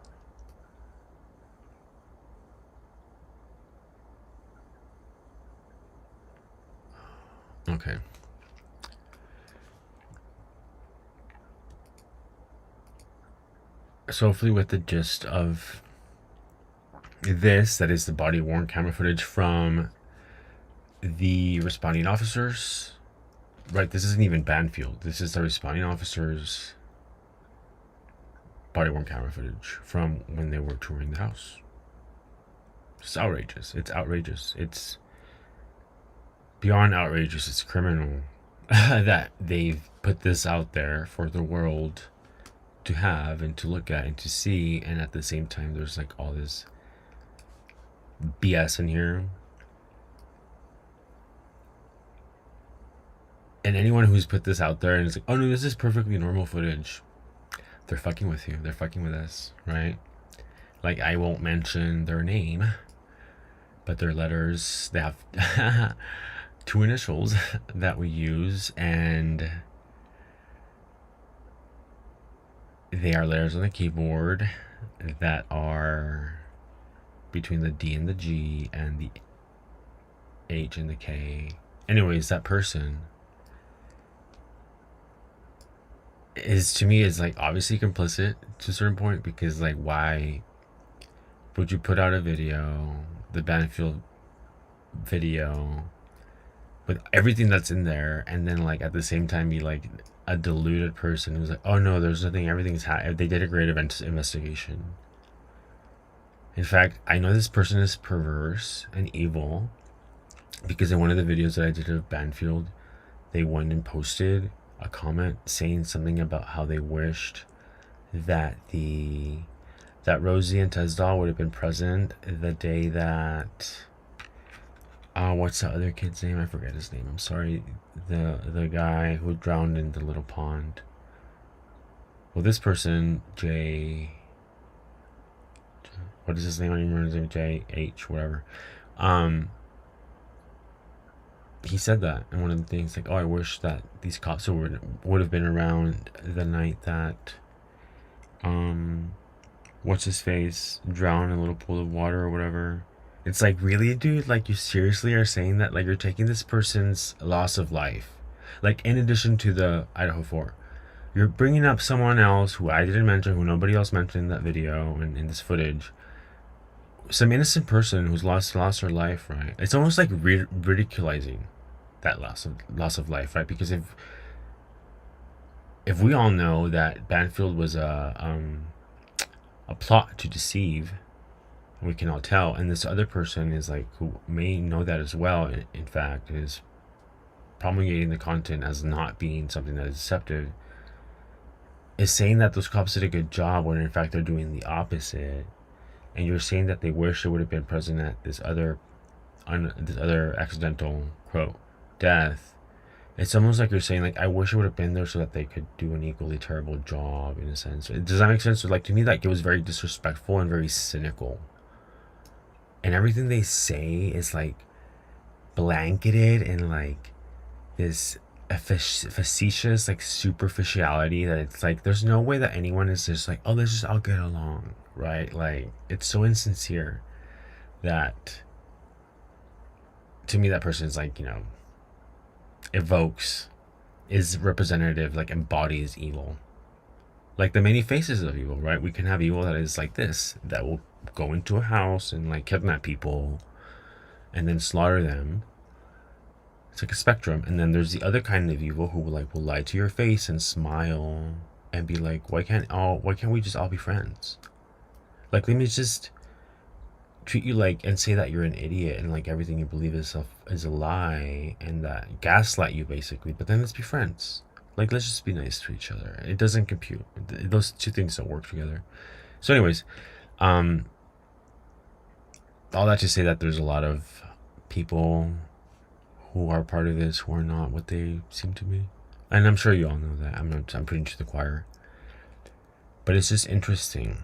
Okay. So hopefully with the gist of that is the body-worn camera footage from the responding officers. Right, this isn't even Banfield. This is the responding officers' body-worn camera footage from when they were touring the house. It's outrageous. It's outrageous. It's beyond outrageous. It's criminal that they've put this out there for the world to have and to look at and to see, and at the same time there's like all this BS in here. And anyone who's put this out there and is like, oh no, this is perfectly normal footage, they're fucking with you. They're fucking with us, right? Like, I won't mention their name, but their letters, they have 2 initials that we use, and they are letters on the keyboard that are between the D and the G and the H and the K. Anyways, that person is, to me, is like obviously complicit to a certain point, because like, why would you put out a video, the Banfield video, with everything that's in there, and then like at the same time be like a deluded person who's like, oh no, there's nothing, everything's they did a great investigation. In fact, I know this person is perverse and evil, because in one of the videos that I did of Banfield, they went and posted a comment saying something about how they wished that Rosie and Tesdal would have been present the day that what's the other kid's name? I forget his name. I'm sorry. The guy who drowned in the little pond. Well, this person, what is his name? I don't even remember his name. JH, whatever. He said that in one of the things, like, oh, I wish that these cops would have been around the night that what's his face drowned in a little pool of water or whatever. It's like, really, dude? Like, you seriously are saying that? Like, you're taking this person's loss of life, like, in addition to the Idaho4, you're bringing up someone else who I didn't mention, who nobody else mentioned in that video and in this footage, some innocent person who's lost her life, right? It's almost like ridiculizing that loss of life, right? Because if we all know that Banfield was a plot to deceive, we can all tell, and this other person is like, who may know that as well, in fact, is promulgating the content as not being something that is deceptive, is saying that those cops did a good job when in fact they're doing the opposite. And you're saying that they wish they would have been present at this other accidental, quote, death. It's almost like you're saying, like, I wish I would have been there so that they could do an equally terrible job, in a sense. Does that make sense? So, like, to me, like, it was very disrespectful and very cynical. And everything they say is, like, blanketed in, like, this facetious, like, superficiality that it's like, there's no way that anyone is just like, oh, let's just all get along, right? Like, it's so insincere that, to me, that person is like, is representative, like, embodies evil. Like the many faces of evil, right? We can have evil that is like this, that will go into a house and like kidnap people and then slaughter them. It's like a spectrum. And then there's the other kind of evil who will lie to your face and smile and be like, why can't we just all be friends? Like, let me just treat you like, and say that you're an idiot and like everything you believe is a lie, and that gaslight you basically, but then let's be friends. Like, let's just be nice to each other. It doesn't compute. Those two things don't work together. So anyways, all that to say that there's a lot of people who are part of this who are not what they seem to be. And I'm sure you all know that. I'm preaching to the choir. But it's just interesting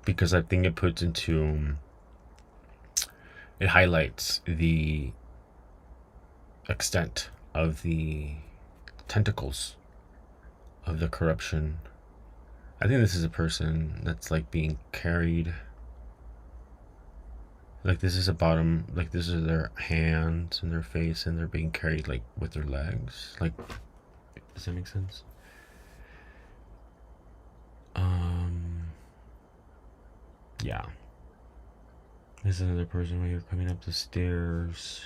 because I think it highlights the extent of the tentacles of the corruption. I think this is a person that's like being carried, like this is a bottom, like this is their hands and their face, and they're being carried like with their legs. Like, does that make sense? Yeah. There's another person right here coming up the stairs.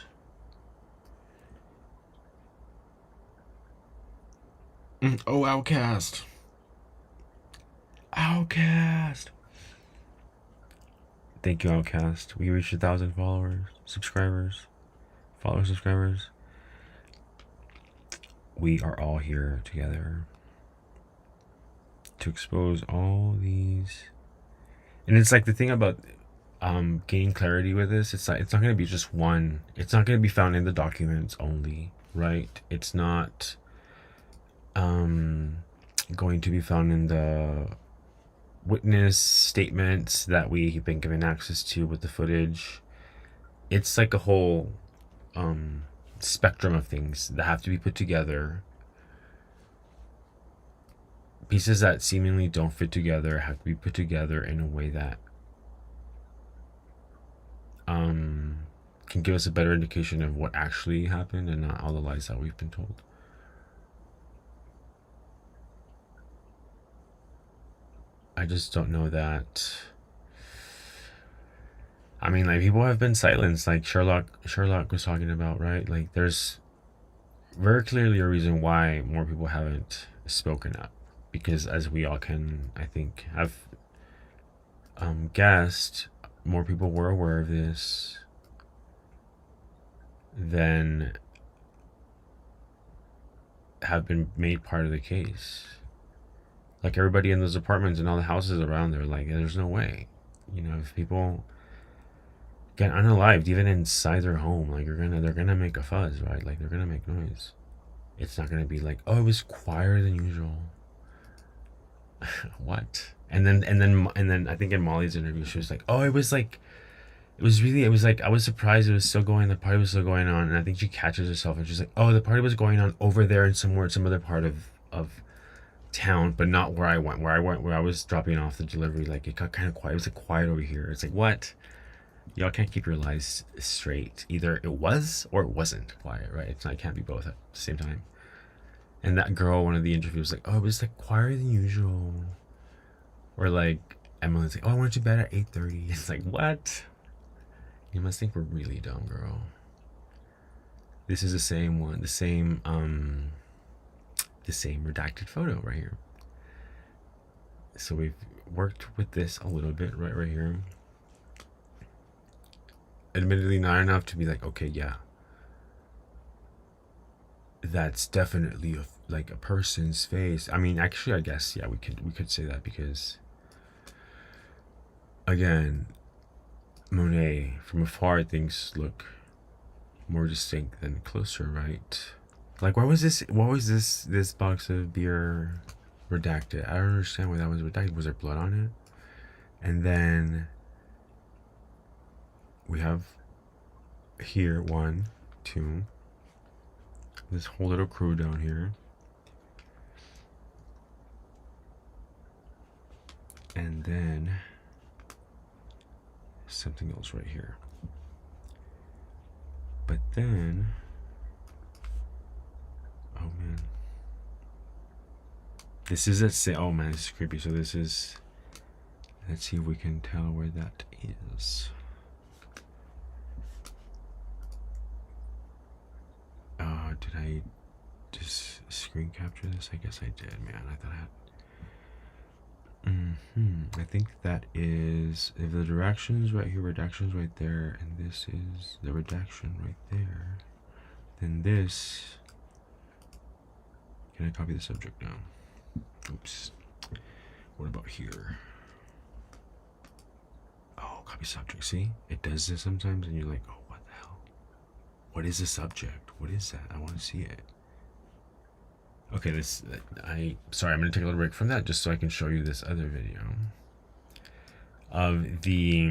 Oh, Outcast. Outcast. Thank you, Outcast. We reached 1,000 followers, subscribers, subscribers. We are all here together to expose all these. And it's like the thing about gaining clarity with this, it's not going to be just one. It's not going to be found in the documents only, right? It's not going to be found in the witness statements that we've been given access to with the footage. It's like a whole spectrum of things that have to be put together. Pieces that seemingly don't fit together have to be put together in a way that can give us a better indication of what actually happened and not all the lies that we've been told. I just don't know that. I mean, like, people have been silenced, like Sherlock was talking about, right? Like, there's very clearly a reason why more people haven't spoken up, because as we all can, I think, have guessed, more people were aware of this than have been made part of the case. Like, everybody in those apartments and all the houses around there, like, there's no way, you know, if people get unalived even inside their home, like, they're gonna make a fuzz, right? Like, they're gonna make noise. It's not gonna be like, oh, it was quieter than usual. What? And then I think in Molly's interview she was like, oh, it was like I was surprised it was still going, the party was still going on. And I think she catches herself and she's like, oh, the party was going on over there in some other part of town, but not where I went. Where I was dropping off the delivery, like, it got kind of quiet. It was like quiet over here. It's like, what? Y'all can't keep your lies straight. Either it was or it wasn't quiet, right? It can't be both at the same time. And that girl, one of the interviews, like, oh, it was like quieter than usual. Or like Emily's like, oh, I went to bed at 8:30. It's like, what? You must think we're really dumb, girl. This is the same one, the same redacted photo right here. So we've worked with this a little bit right here. Admittedly, not enough to be like, okay, yeah, that's definitely a person's face. I mean, actually, I guess, yeah, we could say that, because again, Monet from afar, things look more distinct than closer, right? Like, what was this box of beer redacted? I don't understand why that was redacted. Was there blood on it? And then we have here 1, 2, this whole little crew down here, and then something else right here. But then, oh man, this is oh man, this is creepy. So this is, let's see if we can tell where that is. Did I just screen capture this? I guess I did, man. I thought I had. I think that is, if the directions right here, redactions right there, and this is the redaction right there, then this, can I copy the subject now? Oops. What about here? Oh, copy subject. See, it does this sometimes, and you're like, oh, what the hell? What is the subject? What is that? I want to see it. Okay, sorry, I'm gonna take a little break from that just so I can show you this other video of this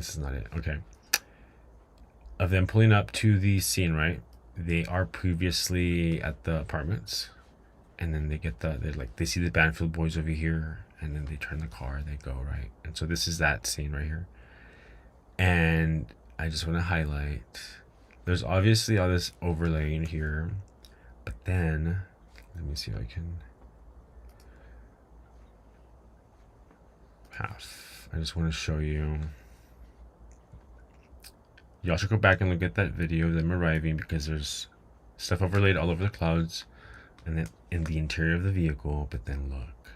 is not it, okay, of them pulling up to the scene, right? They are previously at the apartments, and then they see the Banfield boys over here, and then they turn the car, they go, right? And so this is that scene right here. And I just want to highlight, there's obviously all this overlaying here, but then let me see if I can I just want to show you Y'all should go back and look at that video of them arriving, because there's stuff overlaid all over the clouds and then in the interior of the vehicle. But then look,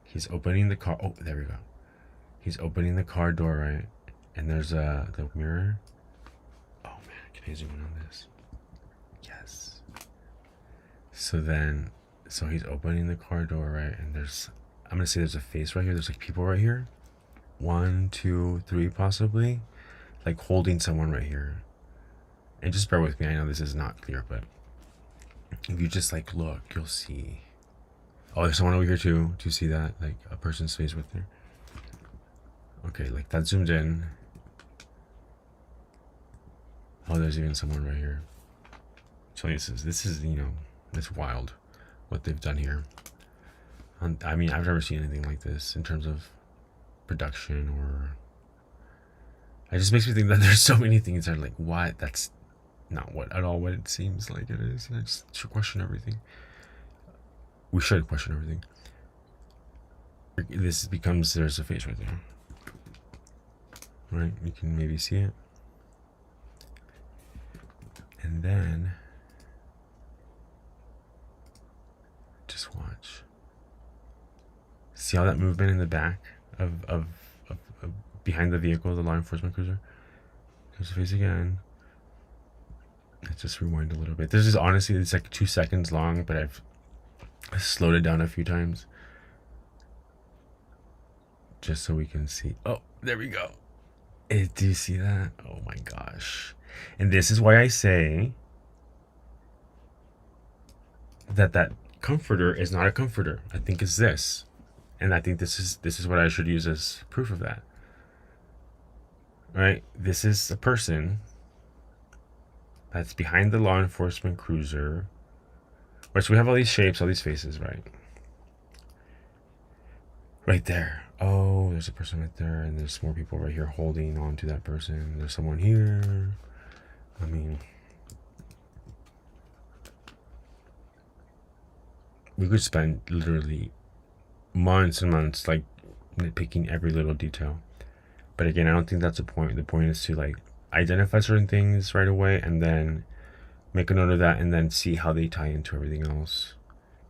he's opening the car. Oh, there we go. He's opening the car door, right? And there's the mirror. Oh man, can I zoom in on this? Yes. So he's opening the car door, right? And I'm gonna say there's a face right here. There's like people right here. 1, 2, 3, possibly, like holding someone right here. And just bear with me. I know this is not clear, but if you just like look, you'll see. Oh, there's someone over here too. Do you see that? Like a person's face right there. Okay, like that zoomed in. Oh, there's even someone right here. So this is it's wild what they've done here. I mean, I've never seen anything like this in terms of production, or it just makes me think that there's so many things that are like, what? That's not what at all what it seems like it is. And I just should question everything. We should question everything. This becomes, there's a face right there. Right? You can maybe see it. And then just watch. See all that movement in the back of behind the vehicle, the law enforcement cruiser? There's the face again. Let's just rewind a little bit. This is honestly, it's like 2 seconds long, but I've slowed it down a few times just so we can see. Oh, there we go. Do you see that? Oh my gosh. And this is why I say that comforter is not a comforter. I think it's this. And I think this is what I should use as proof of that. Right? This is a person that's behind the law enforcement cruiser. Right, so we have all these shapes, all these faces, right? Right there. Oh, there's a person right there, and there's more people right here holding on to that person. There's someone here. I mean, we could spend literally months and months like nitpicking every little detail. But again, I don't think that's the point. The point is to like identify certain things right away, and then make a note of that, and then see how they tie into everything else,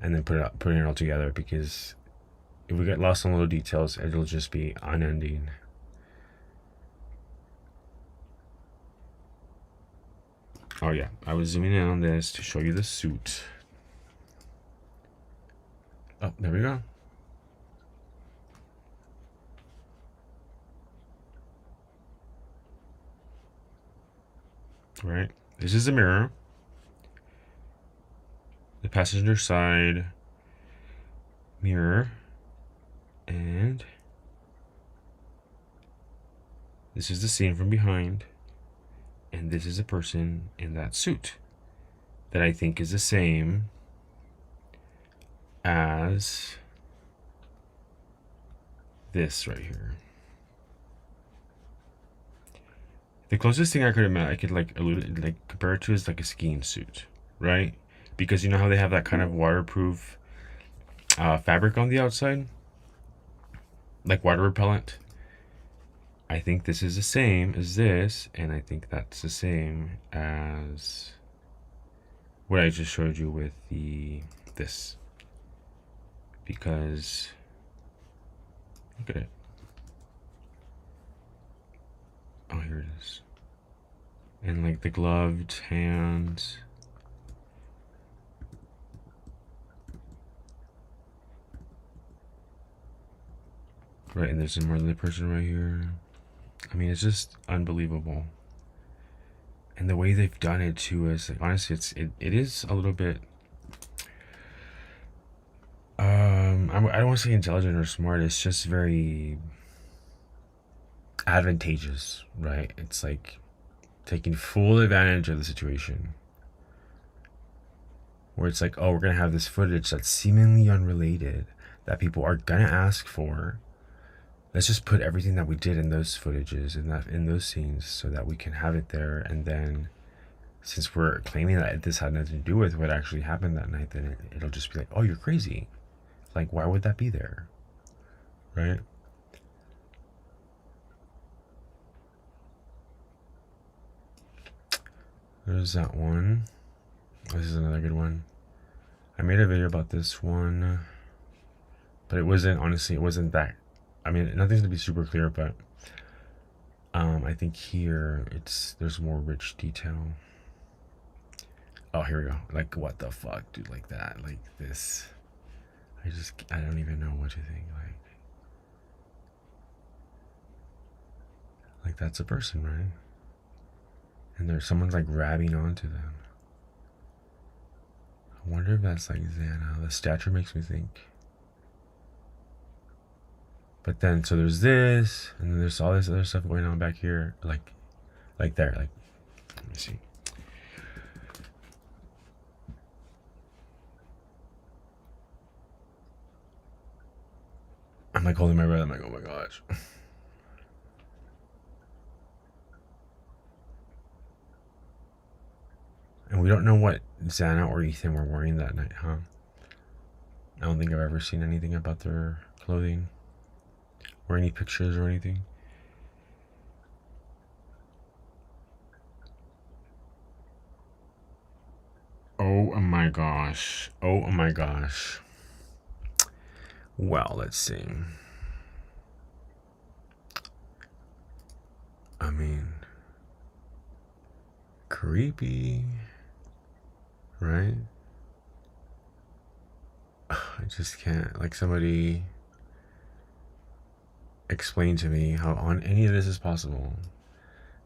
and then putting it all together. Because if we get lost on little details, it'll just be unending. Oh yeah, I was zooming in on this to show you the suit. Oh, there we go. Right, this is the mirror. The passenger side mirror. And this is the scene from behind. And this is a person in that suit that I think is the same as this right here. The closest thing I could like compare it to is like a skiing suit, right? Because you know how they have that kind of waterproof fabric on the outside, like water repellent. I think this is the same as this, and I think that's the same as what I just showed you with this. Because look at it. Oh, here it is. And like the gloved hands. Right, and there's another person right here. I mean, it's just unbelievable. And the way they've done it too is like, honestly, it is a little bit I don't want to say intelligent or smart. It's just very advantageous, right? It's like taking full advantage of the situation, where it's like, oh, we're gonna have this footage that's seemingly unrelated that people are gonna ask for. Let's just put everything that we did in those footages and in those scenes so that we can have it there. And then since we're claiming that this had nothing to do with what actually happened that night, then it'll just be like, oh, you're crazy. Like, why would that be there? Right? There's that one. This is another good one. I made a video about this one, but it wasn't, honestly, it wasn't that, I mean, nothing's gonna be super clear, but I think here there's more rich detail. Oh, here we go. Like, what the fuck, dude? Like that, like this. I don't even know what to think. Like that's a person, right? And there's someone's like grabbing onto them. I wonder if that's like Xana. The stature makes me think. But then, so there's this, and then there's all this other stuff going on back here, like there, like, let me see. I'm like holding my breath, I'm like, oh my gosh. And we don't know what Xana or Ethan were wearing that night, huh? I don't think I've ever seen anything about their clothing or any pictures or anything. Oh my gosh. Oh my gosh. Well, let's see. I mean, creepy, right? I just can't. Like, somebody explain to me how on any of this is possible,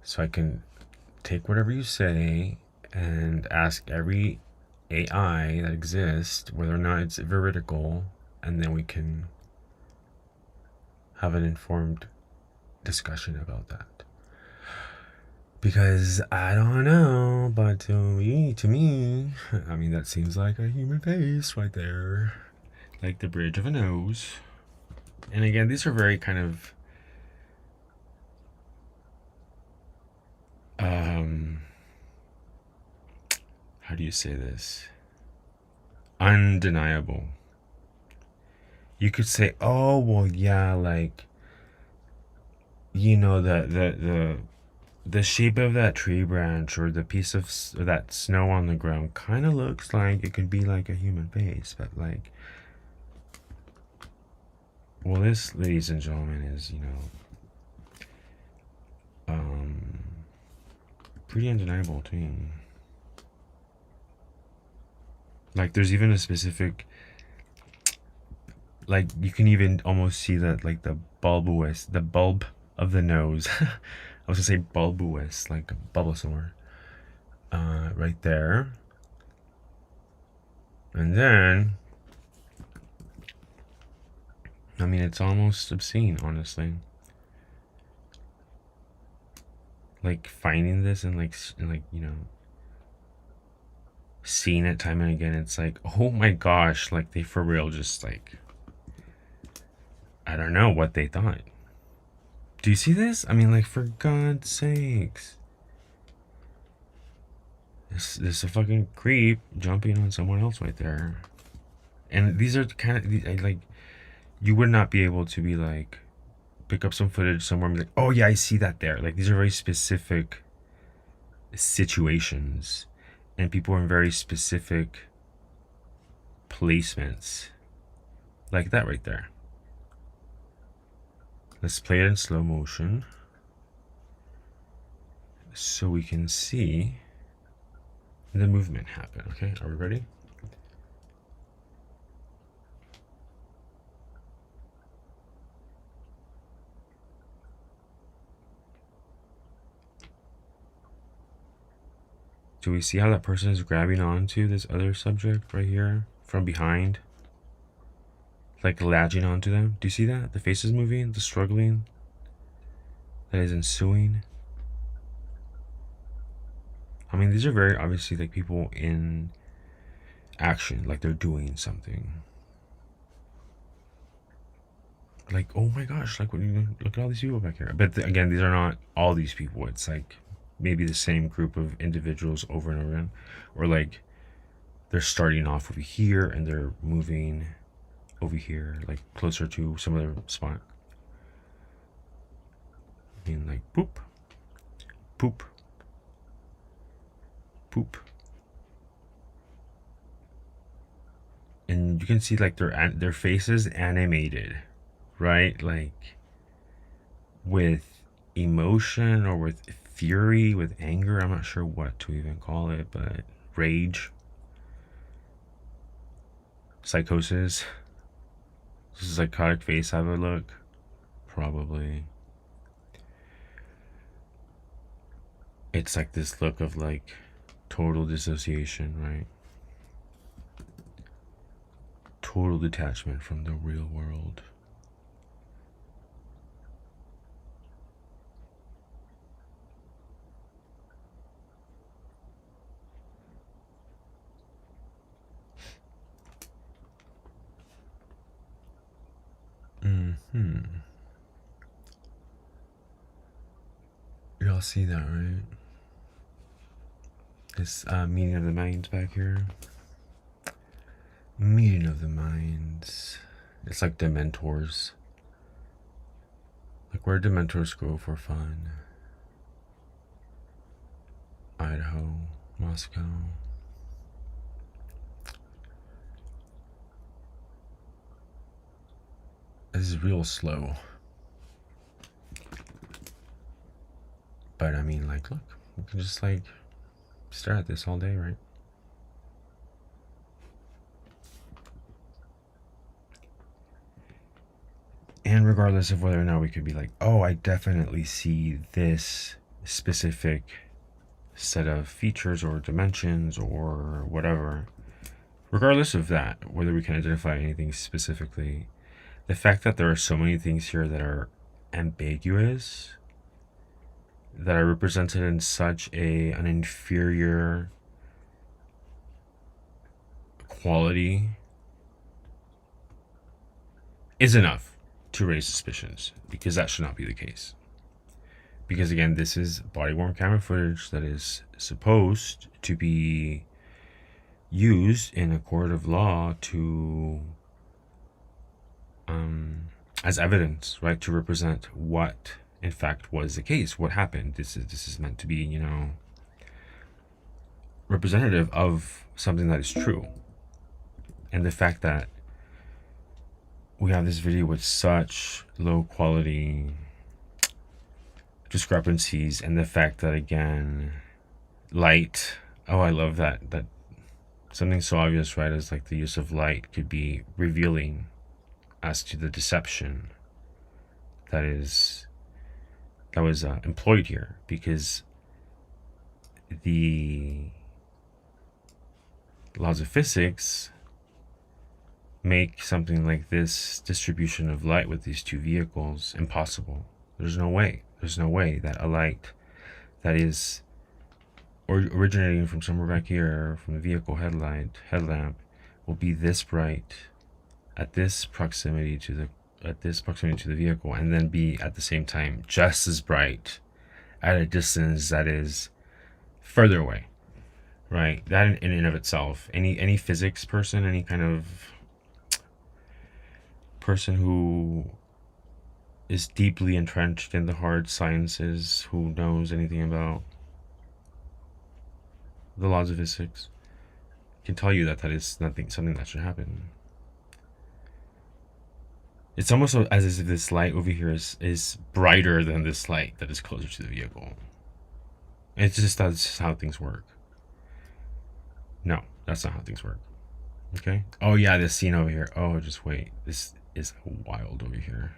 so I can take whatever you say and ask every AI that exists whether or not it's veridical, and then we can have an informed discussion about that. Because I don't know, but to me, I mean, that seems like a human face right there, like the bridge of a nose. And again, these are very kind of how do you say this? Undeniable. You could say, oh well, yeah, like, you know, the shape of that tree branch or the piece of that snow on the ground kind of looks like it could be like a human face, but like, well, this, ladies and gentlemen, is, you know, pretty undeniable to me. Like, there's even a specific, like, you can even almost see that, like, the bulb of the nose. I was gonna say bulbous, like Bulbasaur, right there. And then, I mean, it's almost obscene, honestly. Like, finding this and like, you know, seeing it time and again, it's like, oh my gosh, like, they for real just, like, I don't know what they thought. Do you see this? I mean, like, for God's sakes. This is a fucking creep jumping on someone else right there. And these are kind of, like, you would not be able to be like, pick up some footage somewhere and be like, oh yeah, I see that there. Like, these are very specific situations, and people are in very specific placements. Like that right there. Let's play it in slow motion so we can see the movement happen. Okay, are we ready? Do we see how that person is grabbing onto this other subject right here from behind? Like, latching onto them. Do you see that? The face is moving, the struggling that is ensuing. I mean, these are very obviously like people in action, like they're doing something. Like, oh my gosh, like, look at all these people back here. But again, these are not all these people. It's like maybe the same group of individuals over and over again. Or like they're starting off over here and they're moving over here, like closer to some other spot. I mean, like, boop, poop, poop. And you can see like their faces animated, right? Like with emotion or with fury, with anger. I'm not sure what to even call it, but rage, psychosis. Does a psychotic face have a look? Probably. It's like this look of like total dissociation, right? Total detachment from the real world. Y'all see that, right? This meeting of the minds back here. Meeting of the minds. It's like Dementors. Like where Dementors go for fun. Idaho, Moscow. This is real slow. But I mean, like, look, we can just like stare at this all day, right? And regardless of whether or not we could be like, oh, I definitely see this specific set of features or dimensions or whatever, regardless of that, whether we can identify anything specifically, the fact that there are so many things here that are ambiguous, that are represented in such an inferior quality, is enough to raise suspicions, because that should not be the case. Because again, this is body-worn camera footage that is supposed to be used in a court of law to as evidence, right, to represent what in fact was the case, what happened. This is meant to be, you know, representative of something that is true. And the fact that we have this video with such low quality discrepancies, and the fact that again, light, oh, I love that something so obvious, right, as like the use of light could be revealing as to the deception that was employed here, because the laws of physics make something like this distribution of light with these two vehicles impossible. There's no way that a light that is originating from somewhere back here, from the vehicle headlamp, will be this bright at this proximity to the vehicle, and then be at the same time just as bright at a distance that is further away, right? That in and of itself, any physics person, any kind of person who is deeply entrenched in the hard sciences, who knows anything about the laws of physics, can tell you that that is something that should happen. It's almost as if this light over here is brighter than this light that is closer to the vehicle. It's just that's how things work. No, that's not how things work. Okay? Oh yeah, this scene over here. Oh, just wait. This is wild over here.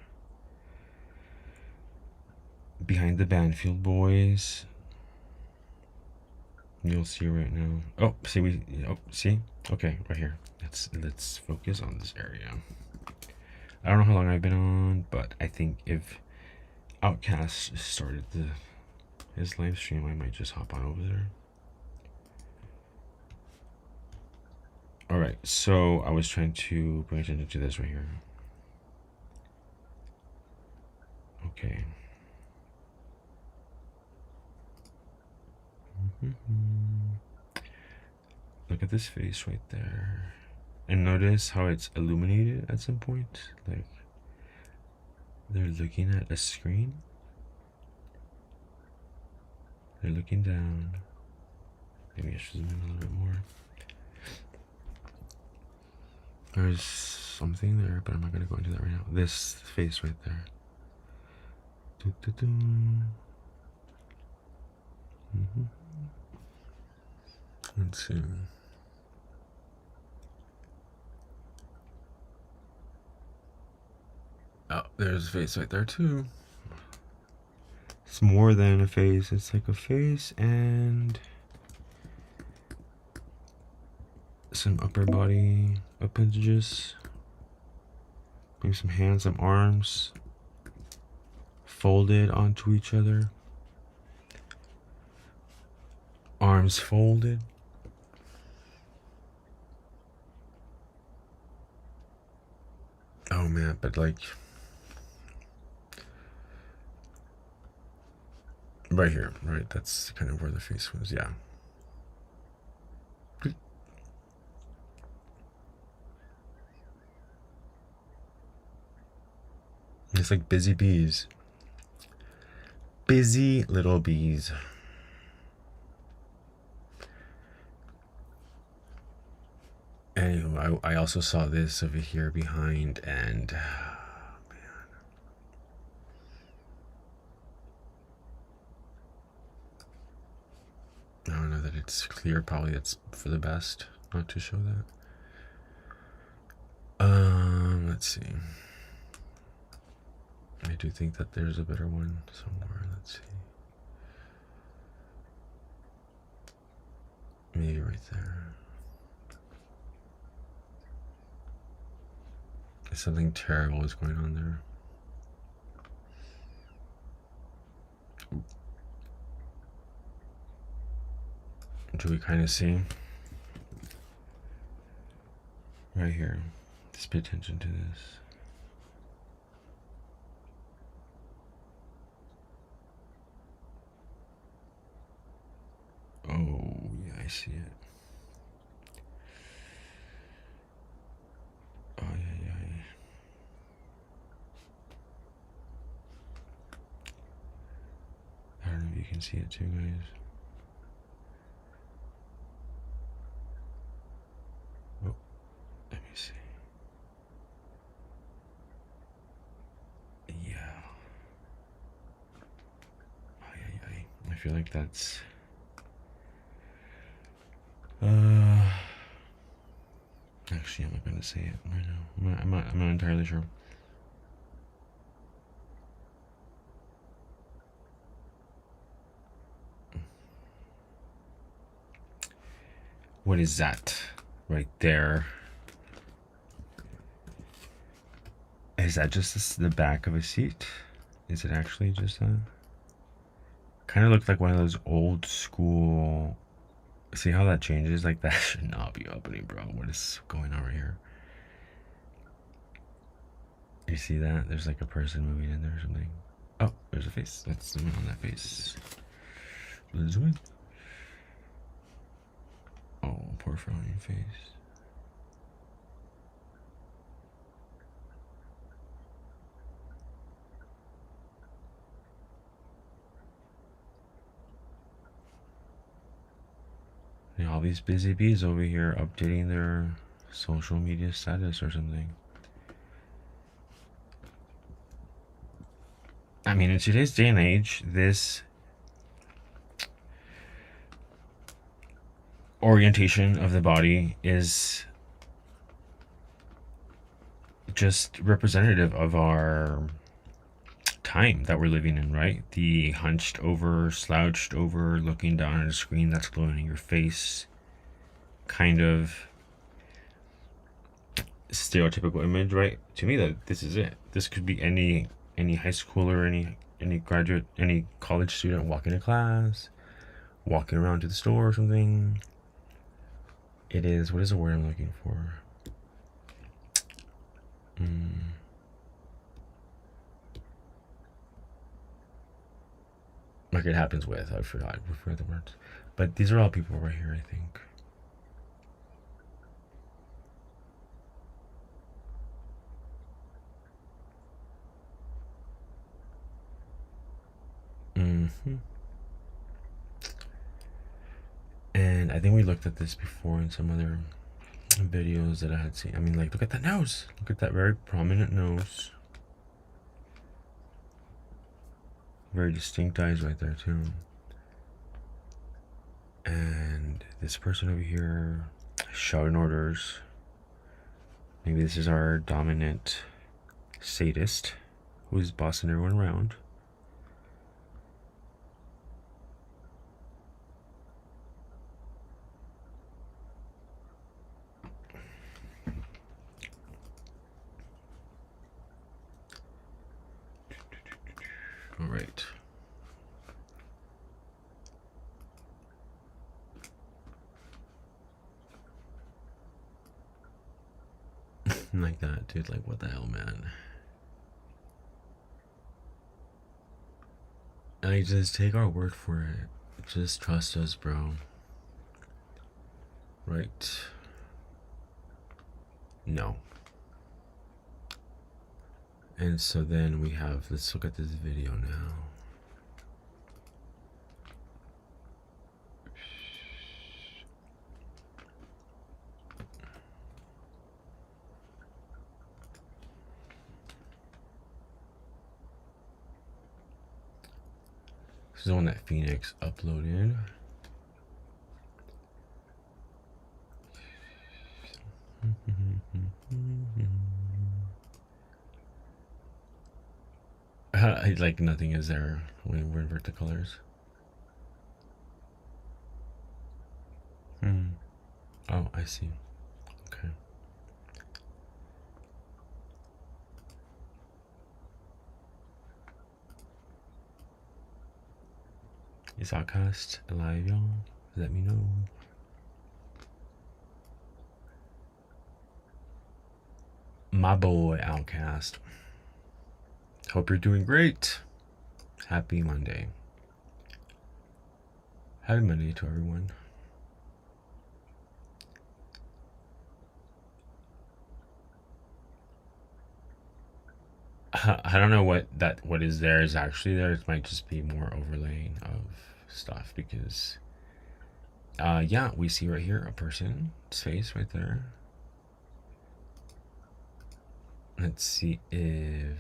Behind the Banfield boys. You'll see right now. Oh, see? Okay, right here. Let's focus on this area. I don't know how long I've been on, but I think if Outcast started his live stream, I might just hop on over there. Alright, so I was trying to bring attention to this right here. Okay. Look at this face right there. And notice how it's illuminated at some point. Like they're looking at a screen. They're looking down. Maybe I should zoom in a little bit more. There's something there, but I'm not gonna go into that right now. This face right there. Let's see. Oh, there's a face right there too. It's more than a face. It's like a face and some upper body appendages. Maybe some hands, some arms folded onto each other. Arms folded. Oh man, but like right here, right? That's kind of where the face was, yeah. It's like busy bees. Busy little bees. Anywho, I also saw this over here behind, and man. I don't know that it's clear. Probably it's for the best not to show that. Let's see. I do think that there's a better one somewhere. Let's see. Maybe right there. Something terrible is going on there. Do we kind of see? Right here. Just pay attention to this. Oh, yeah, I see it. Oh, yeah. I don't know if you can see it too, guys. Oh, let me see. Yeah. I feel like that's... Actually, I'm not going to say it right now. I'm not entirely sure. What is that right there? Is that just the back of a seat? Is it actually just that? Kind of looked like one of those old school... See how that changes? Like, that should not be opening, bro. What is going on right here? You see that? There's like a person moving in there or something. Oh, there's a face. Let's zoom in on that face. Let's zoom in. Oh, poor frowning face. Yeah, all these busy bees over here updating their social media status or something. I mean, in today's day and age, this orientation of the body is just representative of our time that we're living in, right? The hunched over, slouched over, looking down at a screen that's glowing in your face kind of stereotypical image, right? To me, that this is it. This could be any high schooler, any graduate, any college student walking to class, walking around to the store or something. It is, what is the word I'm looking for? Like it happens with, I forgot the words. But these are all people right here, I think. And I think we looked at this before in some other videos that I had seen. I mean, like, look at that nose. Look at that very prominent nose. Very distinct eyes right there, too. And this person over here shouting orders. Maybe this is our dominant sadist who is bossing everyone around. All right. Like that, dude. Like, what the hell, man? I just take our word for it. Just trust us, bro. Right? No. And so then we have, let's look at this video now. This is the one that Phoenix uploaded. Like nothing is there when we invert the colors. Oh, I see. Okay. Is Outcast alive, y'all? Let me know. My boy Outcast. Hope you're doing great. Happy Monday. Happy Monday to everyone. I don't know what is there is actually there. It might just be more overlaying of stuff because yeah, we see right here a person's face right there. Let's see if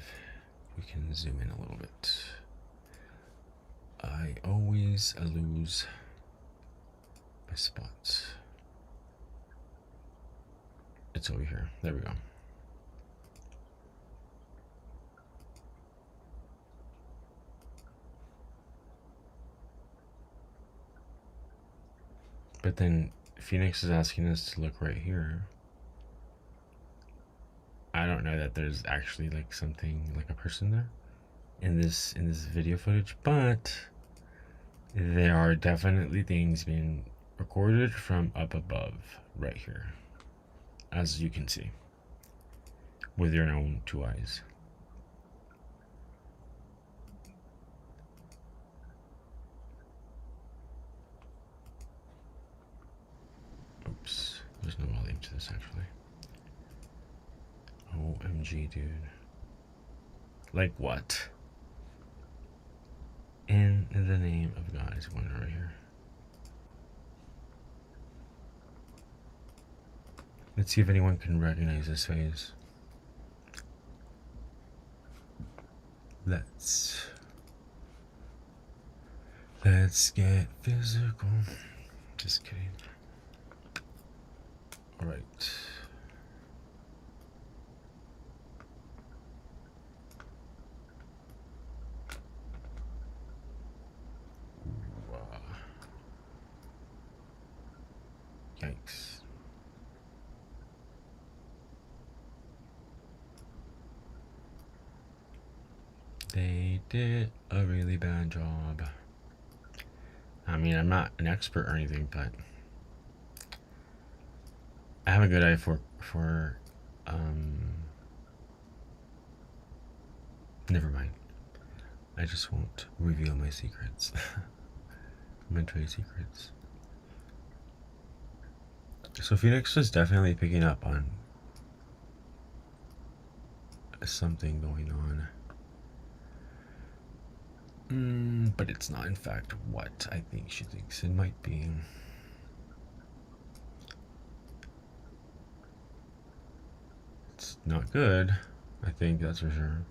we can zoom in a little bit. I always lose my spots. It's over here. There we go. But then Phoenix is asking us to look right here. I don't know that there's actually like something like a person there in this video footage, but there are definitely things being recorded from up above right here, as you can see with your own two eyes. Oops, there's no volume to this actually. OMG, dude. Like what? In the name of God is one right here. Let's see if anyone can recognize this face. Let's get physical. Just kidding. All right. Yikes. They did a really bad job. I mean, I'm not an expert or anything, but I have a good eye for never mind. I just won't reveal my secrets. My trade secrets. So Phoenix is definitely picking up on something going on. But it's not in fact what I think she thinks it might be. It's not good. I think that's for sure.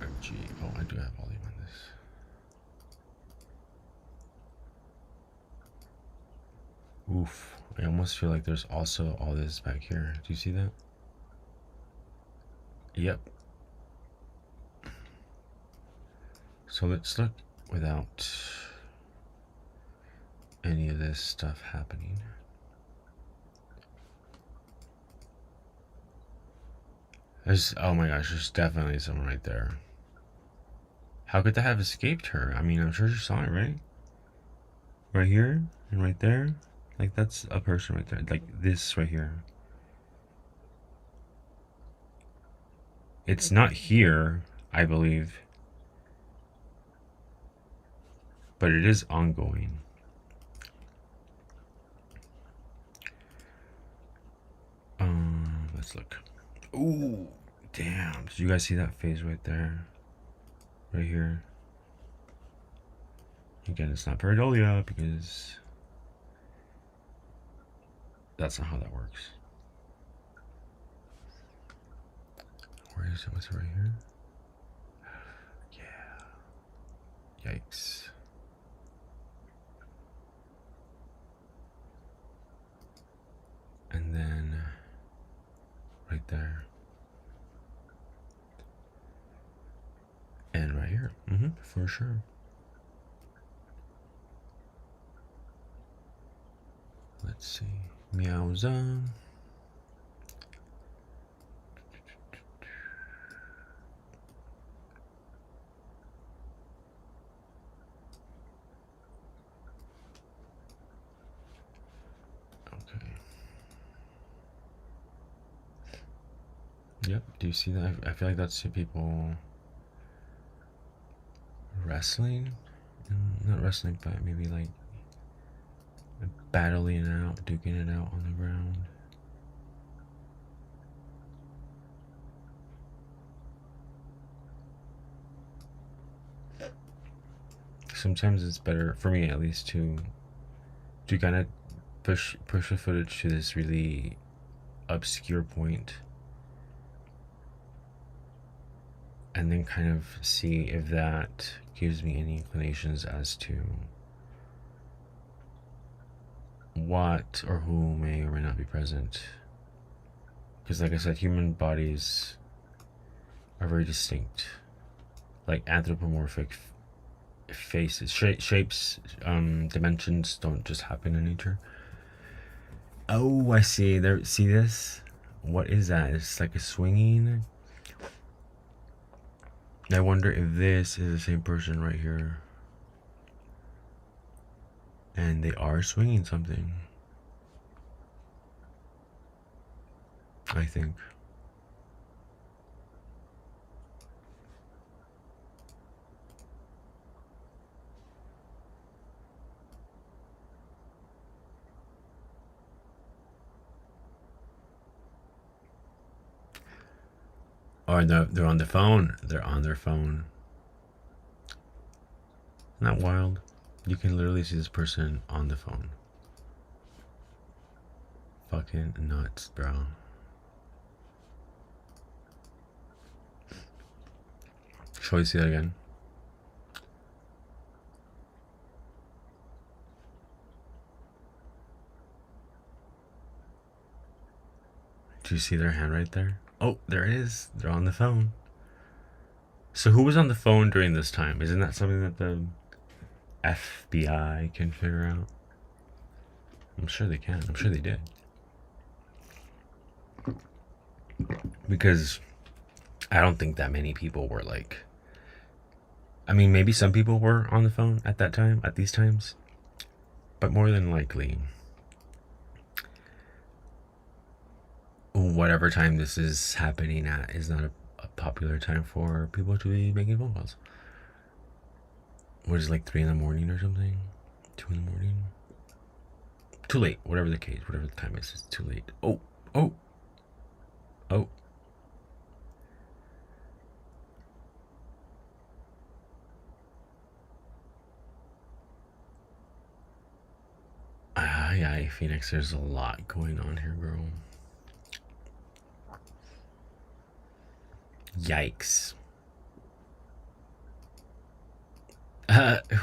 OMG. Oh, I do have volume on this. Oof. I almost feel like there's also all this back here. Do you see that? Yep. So let's look without any of this stuff happening. Oh my gosh, there's definitely someone right there. How could that have escaped her? I mean, I'm sure she saw it, right? Right here and right there. Like, that's a person right there. Like, this right here. It's not here, I believe. But it is ongoing. Let's look. Ooh, damn. Did you guys see that phase right there? Right here. Again, it's not pareidolia because that's not how that works. Where is it? What's it right here? Yeah. Yikes. And then right there. And right here. For sure. Let's see. Meowza. Okay. Yep. Do you see that? I feel like that's two people wrestling. Not wrestling, but maybe like battling it out, duking it out on the ground. Sometimes it's better, for me at least, to kind of push the footage to this really obscure point and then kind of see if that gives me any inclinations as to what or who may or may not be present. Because like I said, human bodies are very distinct. Like anthropomorphic faces, shapes, dimensions don't just happen in nature. Oh, I see. There, see this? What is that? It's like a swinging. I wonder if this is the same person right here. And they are swinging something. I think. Or they're on the phone. They're on their phone. Not wild. You can literally see this person on the phone. Fucking nuts, bro. Shall we see that again? Do you see their hand right there? Oh, there it is. They're on the phone. So who was on the phone during this time? Isn't that something that the FBI can figure out? I'm sure they can. I'm sure they did. Because I don't think that many people were like... I mean, maybe some people were on the phone at that time, at these times. But more than likely, whatever time this is happening at is not a popular time for people to be making phone calls. What is it, like 3 in the morning or something? 2 in the morning? Too late. Whatever the case, whatever the time is, it's too late. Oh. Yeah, Phoenix, there's a lot going on here, girl. Yikes.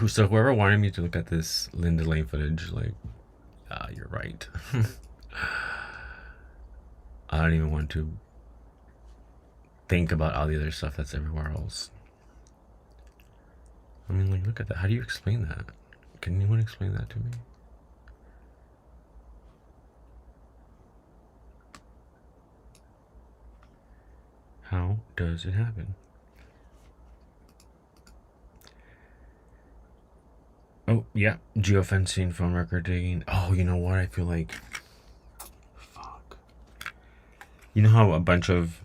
So whoever wanted me to look at this Linda Lane footage, like, you're right. I don't even want to think about all the other stuff that's everywhere else. I mean, like, look at that. How do you explain that? Can anyone explain that to me? How does it happen? Oh, yeah. Geofencing, phone record digging. Oh, you know what? I feel like... Fuck. You know how a bunch of...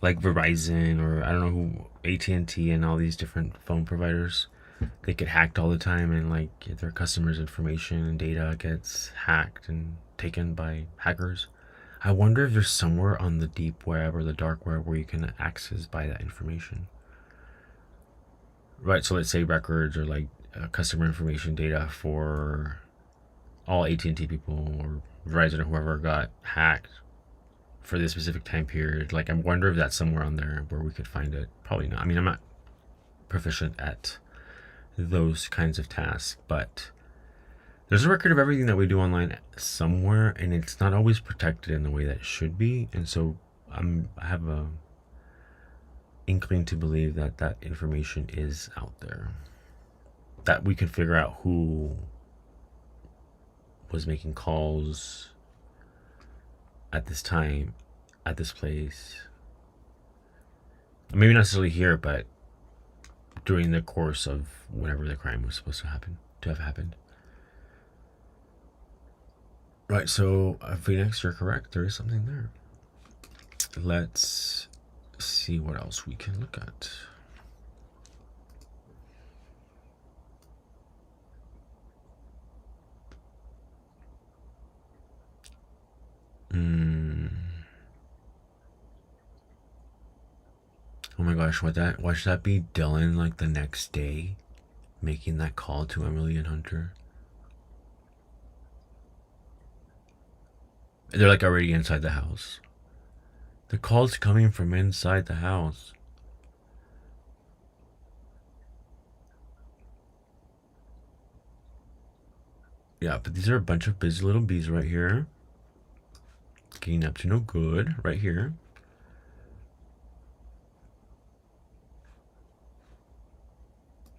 like Verizon or I don't know who... AT&T and all these different phone providers... they get hacked all the time, and like their customers' information and data gets hacked and taken by hackers. I wonder if there's somewhere on the deep web or the dark web where you can access by that information. Right, so let's say records or like customer information data for all AT&T people or Verizon or whoever got hacked for this specific time period. Like, I wonder if that's somewhere on there where we could find it. Probably not. I mean, I'm not proficient at those kinds of tasks, but there's a record of everything that we do online somewhere, and it's not always protected in the way that it should be. And so I have a inkling to believe that that information is out there, that we can figure out who was making calls at this time, at this place. Maybe not necessarily here, but during the course of whenever the crime was supposed to have happened. Right, so Phoenix, you're correct. There is something there. Let's see what else we can look at. Oh my gosh, why should that be Dylan like the next day making that call to Emily and Hunter? They're like already inside the house. The call's coming from inside the house. Yeah, but these are a bunch of busy little bees right here. Getting up to no good right here.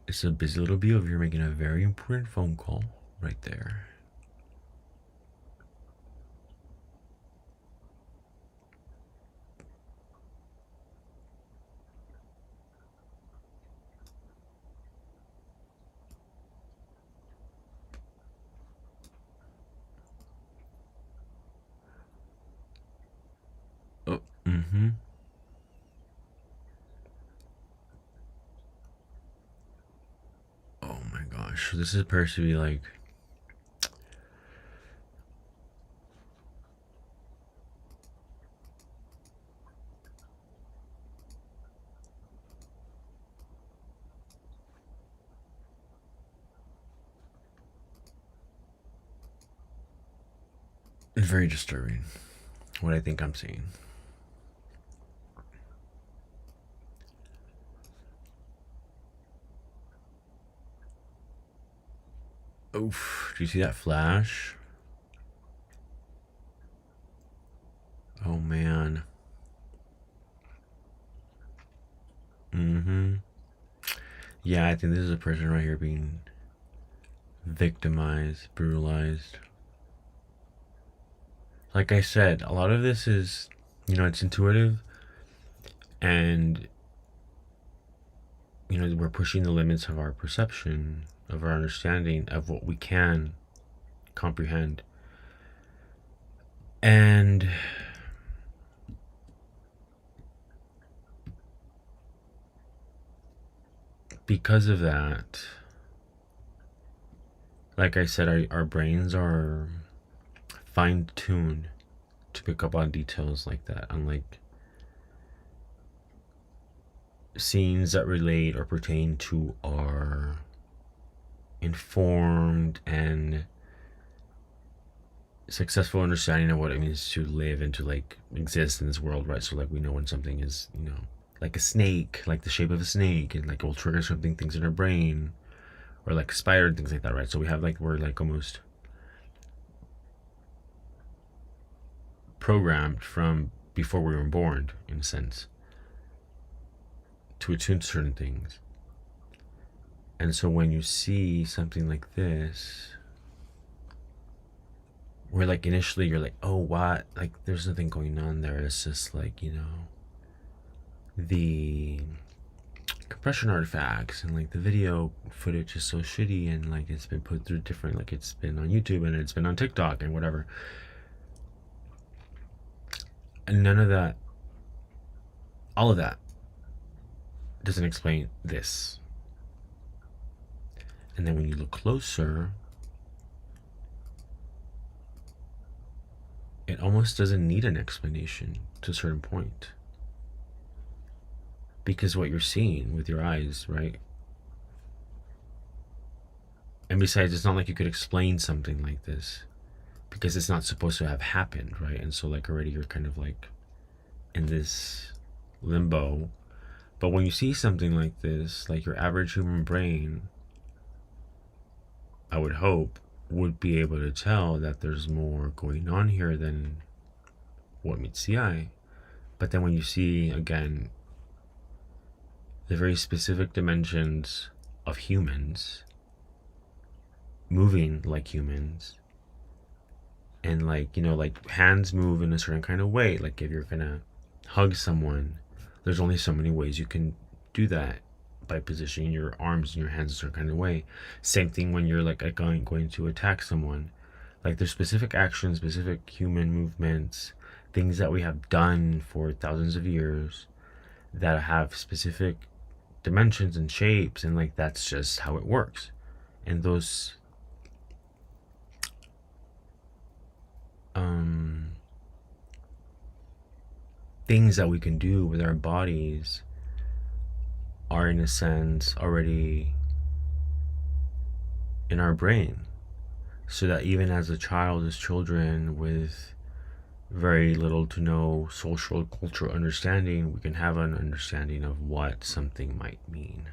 It's a busy little bee over here making a very important phone call right there. Oh, Oh my gosh, this is supposed to be like... It's very disturbing what I think I'm seeing. Oof, do you see that flash? Oh man. Yeah, I think this is a person right here being victimized, brutalized. Like I said, a lot of this is, it's intuitive, and we're pushing the limits of our perception, of our understanding of what we can comprehend. And because of that, like I said, our brains are fine-tuned to pick up on details like that, unlike scenes that relate or pertain to our informed and successful understanding of what it means to live and to like exist in this world, right? So like we know when something is, like a snake, like the shape of a snake, and like it will trigger something, things in our brain, or like a spider and things like that, right? So we have like, we're like almost programmed from before we were born, in a sense, to attune to certain things. And so when you see something like this, where like initially you're like, oh, what? Like there's nothing going on there. It's just like, the compression artifacts and like the video footage is so shitty, and like it's been put through different, like it's been on YouTube and it's been on TikTok and whatever. And none of that, all of that doesn't explain this. And then when you look closer, it almost doesn't need an explanation to a certain point. Because what you're seeing with your eyes, right? And besides, it's not like you could explain something like this because it's not supposed to have happened, right? And so like already you're kind of like in this limbo. But when you see something like this, like your average human brain, I would hope, would be able to tell that there's more going on here than what meets the eye. But then when you see, again, the very specific dimensions of humans moving like humans, and like, like hands move in a certain kind of way. Like if you're gonna hug someone, there's only so many ways you can do that by positioning your arms and your hands a certain kind of way. Same thing when you're like going to attack someone. Like there's specific actions, specific human movements, things that we have done for thousands of years that have specific dimensions and shapes, and like that's just how it works. And those things that we can do with our bodies are in a sense already in our brain, so that even as a child, as children with very little to no social cultural understanding, we can have an understanding of what something might mean,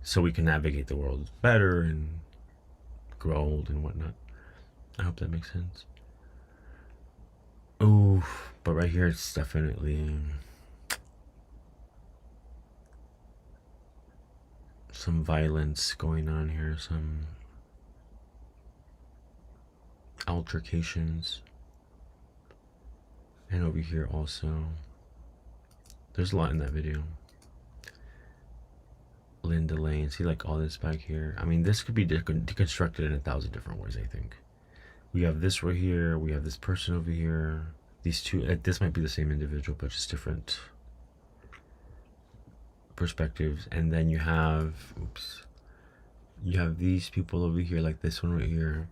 so we can navigate the world better and grow old and whatnot. I hope that makes sense. Ooh, but right here it's definitely some violence going on here, some altercations. And over here also, there's a lot in that video. Linda Lane, see like all this back here. I mean, this could be deconstructed in 1,000 different ways, I think. We have this right here, we have this person over here. These two, this might be the same individual, but just different perspectives. And then you have, you have these people over here, like this one right here.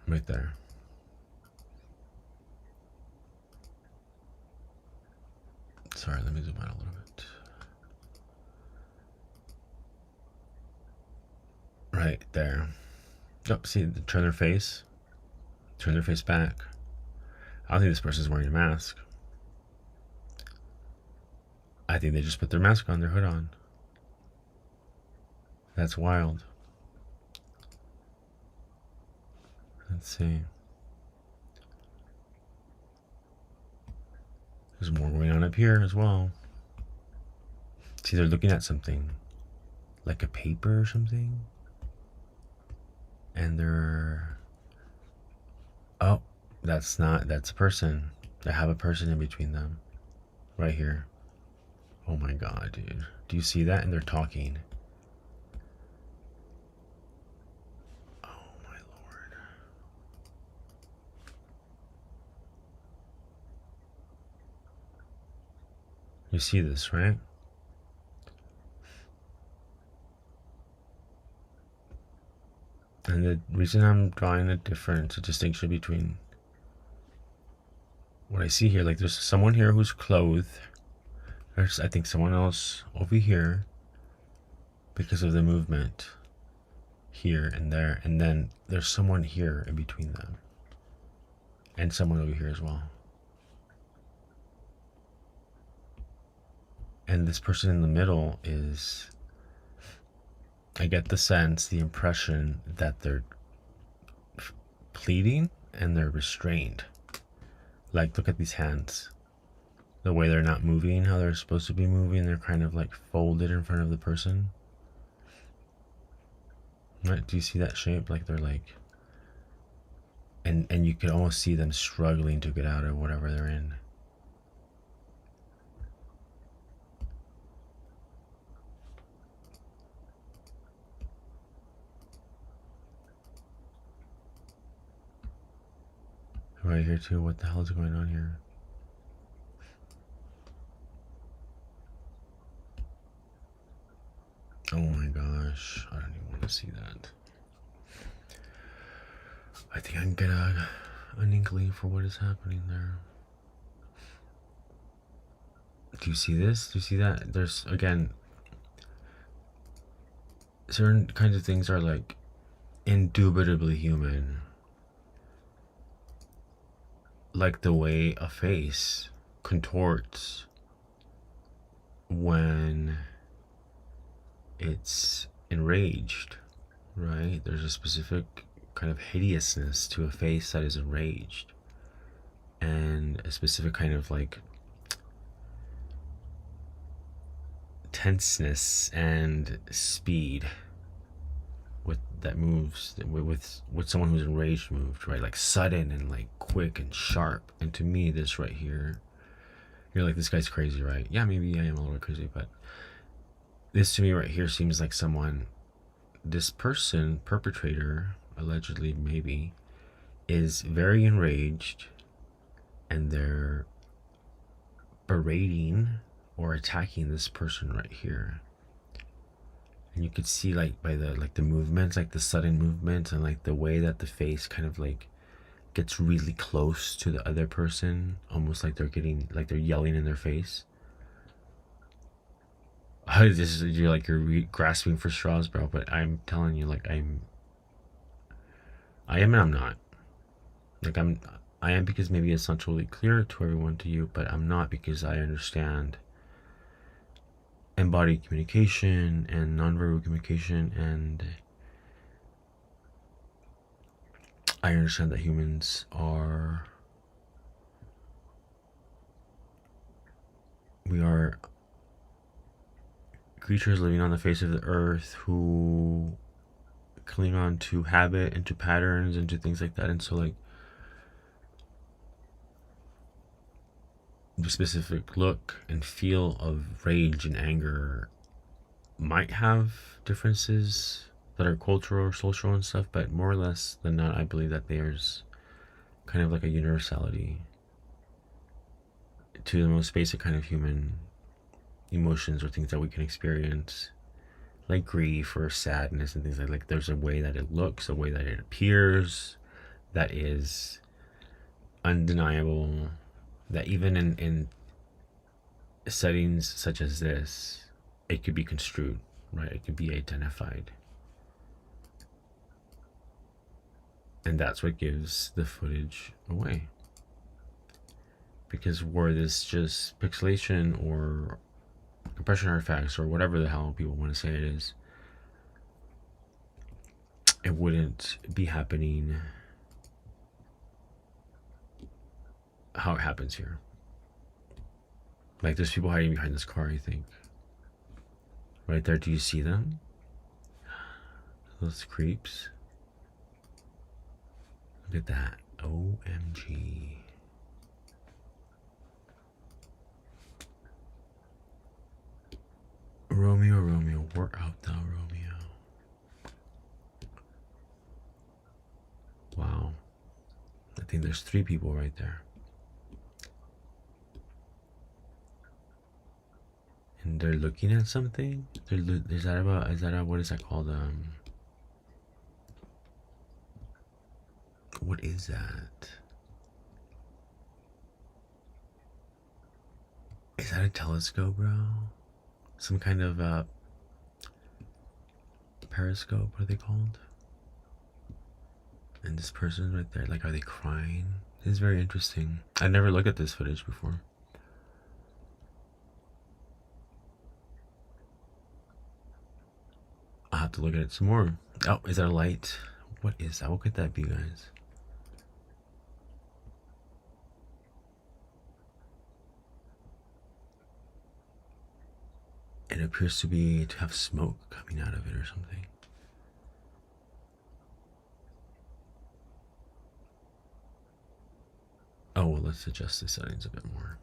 Right there. Sorry, let me zoom out a little bit. Right there. Oh, see, turn their face back. I don't think this person's wearing a mask. I think they just put their mask on, their hood on. That's wild. Let's see. There's more going on up here as well. See, they're looking at something, like a paper or something. And they're, oh, that's a person. They have a person in between them. Right here. Oh my god, dude. Do you see that? And they're talking. Oh my lord. You see this, right? And the reason I'm drawing a distinction between what I see here, like there's someone here who's clothed. There's, I think, someone else over here. because of the movement here and there, and then there's someone here in between them, and someone over here as well. And this person in the middle is, I get the sense, the impression that they're pleading and they're restrained. Like, look at these hands. The way they're not moving how they're supposed to be moving, they're kind of like folded in front of the person. Right? Do you see that shape? Like they're like, and you can almost see them struggling to get out of whatever they're in. Right here too, what the hell is going on here? Oh my gosh, I don't even want to see that. I think I can get an inkling for what is happening there. Do you see this? Do you see that? There's, again, certain kinds of things are like indubitably human. Like the way a face contorts when it's enraged, right? There's a specific kind of hideousness to a face that is enraged, and a specific kind of like tenseness and speed with that moves with someone who's enraged moved, right? Like sudden and like quick and sharp. And to me, this right here, you're like, this guy's crazy, right? Yeah, maybe I am a little bit crazy, but this to me right here seems like someone, this person, perpetrator, allegedly, maybe, is very enraged, and they're berating or attacking this person right here. And you could see, like, by the movements, like the sudden movement, and like the way that the face kind of like gets really close to the other person, almost like they're getting, like they're yelling in their face. You're grasping for straws, bro. But I'm telling you, like, I am and I'm not. Like, I am because maybe it's not totally clear to everyone, to you, but I'm not, because I understand embodied communication and nonverbal communication, and I understand that humans are, we are creatures living on the face of the earth who cling on to habit and to patterns and to things like that. And so, like, the specific look and feel of rage and anger might have differences that are cultural or social and stuff, but more or less than not, I believe that there's kind of like a universality to the most basic kind of human emotions or things that we can experience, like grief or sadness and things like there's a way that it looks, a way that it appears, that is undeniable, that even in settings such as this, it could be construed, right? It could be identified. And that's what gives the footage away. Because were this just pixelation or compression artifacts or whatever the hell people want to say it is, it wouldn't be happening how it happens here. Like, there's people hiding behind this car, I think. Right there, do you see them? Those creeps. Look at that. OMG. Romeo, Romeo, where art thou, Romeo? Wow. I think there's 3 people right there. And they're looking at something? Is that what is that called? What is that? Is that a telescope, bro? Some kind of periscope. What are they called? And this person right there, like, are they crying? It's very interesting. I never looked at this footage before. I'll have to look at it some more. Oh, is that a light? What is that? What could that be, guys? It appears to have smoke coming out of it or something. Oh, well, let's adjust the settings a bit more.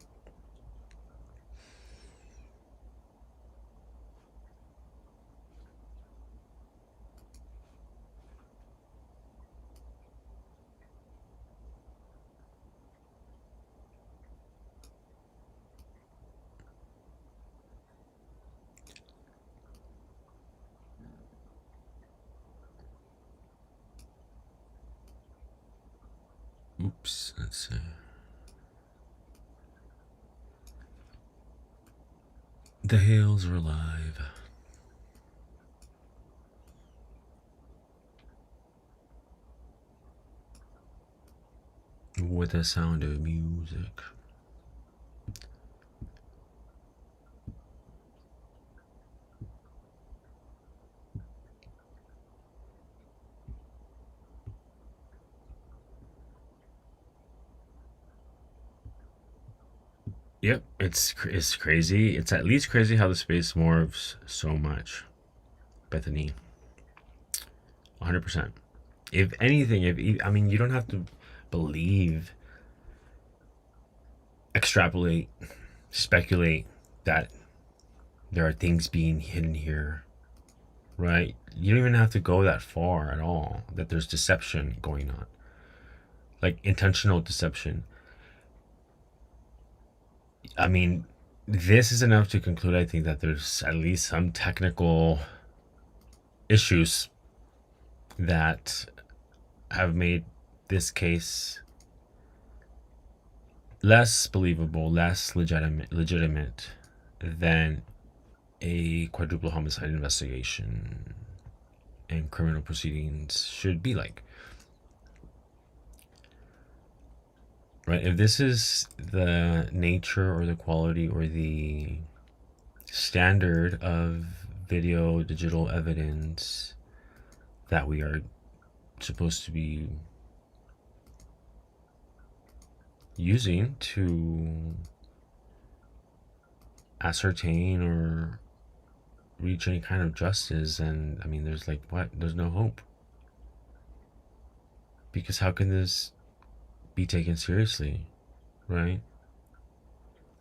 Oops, let's see. The Hales are alive. With the sound of music. Yep, it's crazy. It's at least crazy how the space morphs so much. Bethany, 100%. If anything, I mean, you don't have to believe, extrapolate, speculate that there are things being hidden here, right? You don't even have to go that far at all. That there's deception going on, like intentional deception. I mean, this is enough to conclude, I think, that there's at least some technical issues that have made this case less believable, less legitimate than a quadruple homicide investigation and criminal proceedings should be like. Right? If this is the nature or the quality or the standard of video digital evidence that we are supposed to be using to ascertain or reach any kind of justice, and I mean, there's there's no hope. Because how can this be taken seriously, right?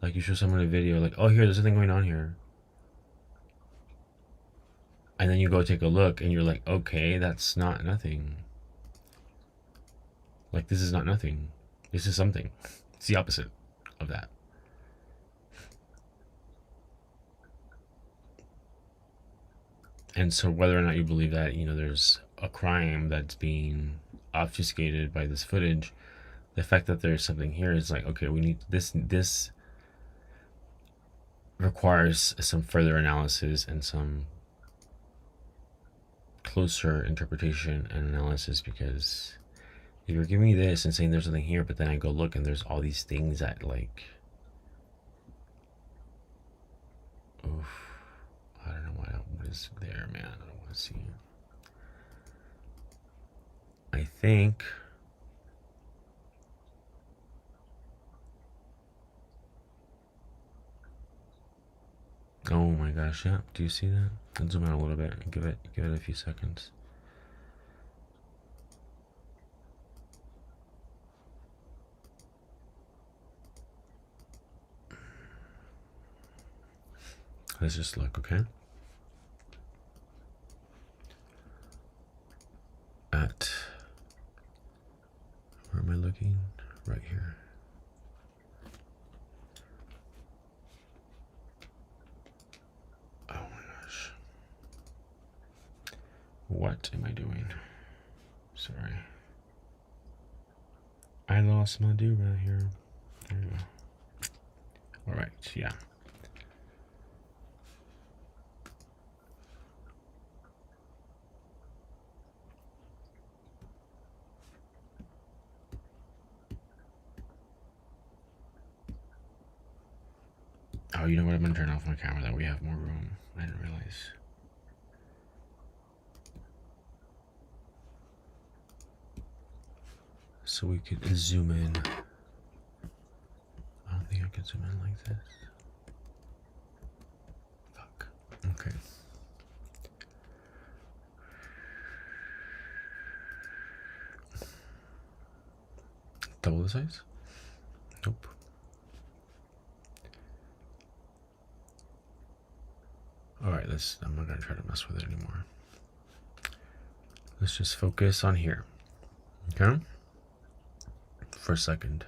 Like, you show someone a video, like, oh, here, there's something going on here. And then you go take a look and you're like, okay, that's not nothing. Like, this is not nothing. This is something. It's the opposite of that. And so whether or not you believe that, there's a crime that's being obfuscated by this footage, the fact that there's something here is like, okay, we need this requires some further analysis and some closer interpretation and analysis, because if you're giving me this and saying there's something here, but then I go look and there's all these things that, like, oof, I don't know what is there, man. I don't want to see. I think oh my gosh, yeah. Do you see that? I'll zoom out a little bit and give it a few seconds. Let's just look, okay? At, where am I looking? Right here. Oh my gosh. What am I doing? Sorry. I lost my do right here. There you go. All right, yeah. Oh, you know what? I'm gonna turn off my camera that we have more room. I didn't realize. So we could zoom in. I don't think I can zoom in like this. Fuck. Okay. Double the size? Nope. Alright, I'm not gonna try to mess with it anymore. Let's just focus on here. Okay? For a second.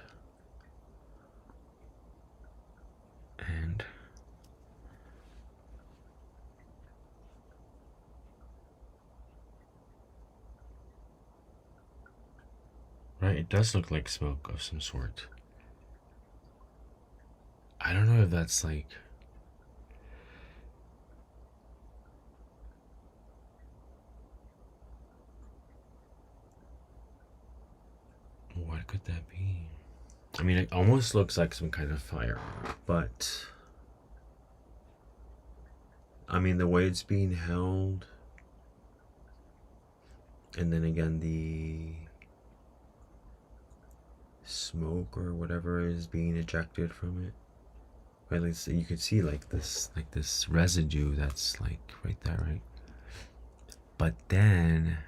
And right, it does look like smoke of some sort. I don't know if that's like what could that be? I mean, it almost looks like some kind of fire, but I mean, the way it's being held, and then again, the smoke or whatever is being ejected from it. Right, like you could see like this residue that's like right there, right? But then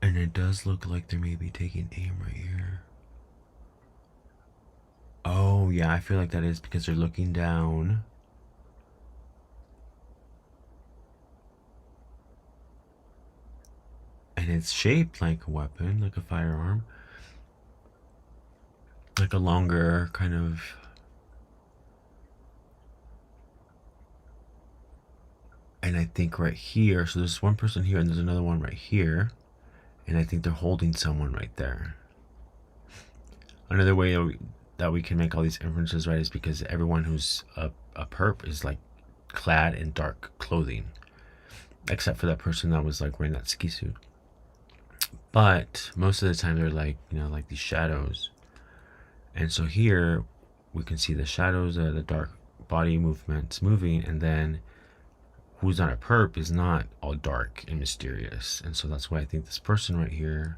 and it does look like they may be taking aim right here. Oh yeah, I feel like that is because they're looking down. And it's shaped like a weapon, like a firearm. Like a longer kind of... And I think right here, so there's one person here and there's another one right here. And I think they're holding someone right there. Another way that we can make all these inferences, right, is because everyone who's a perp is like clad in dark clothing. Except for that person that was like wearing that ski suit. But most of the time they're like, you know, like these shadows. And so here we can see the shadows, the dark body movements moving, and then who's not a perp is not all dark and mysterious. And so that's why I think this person right here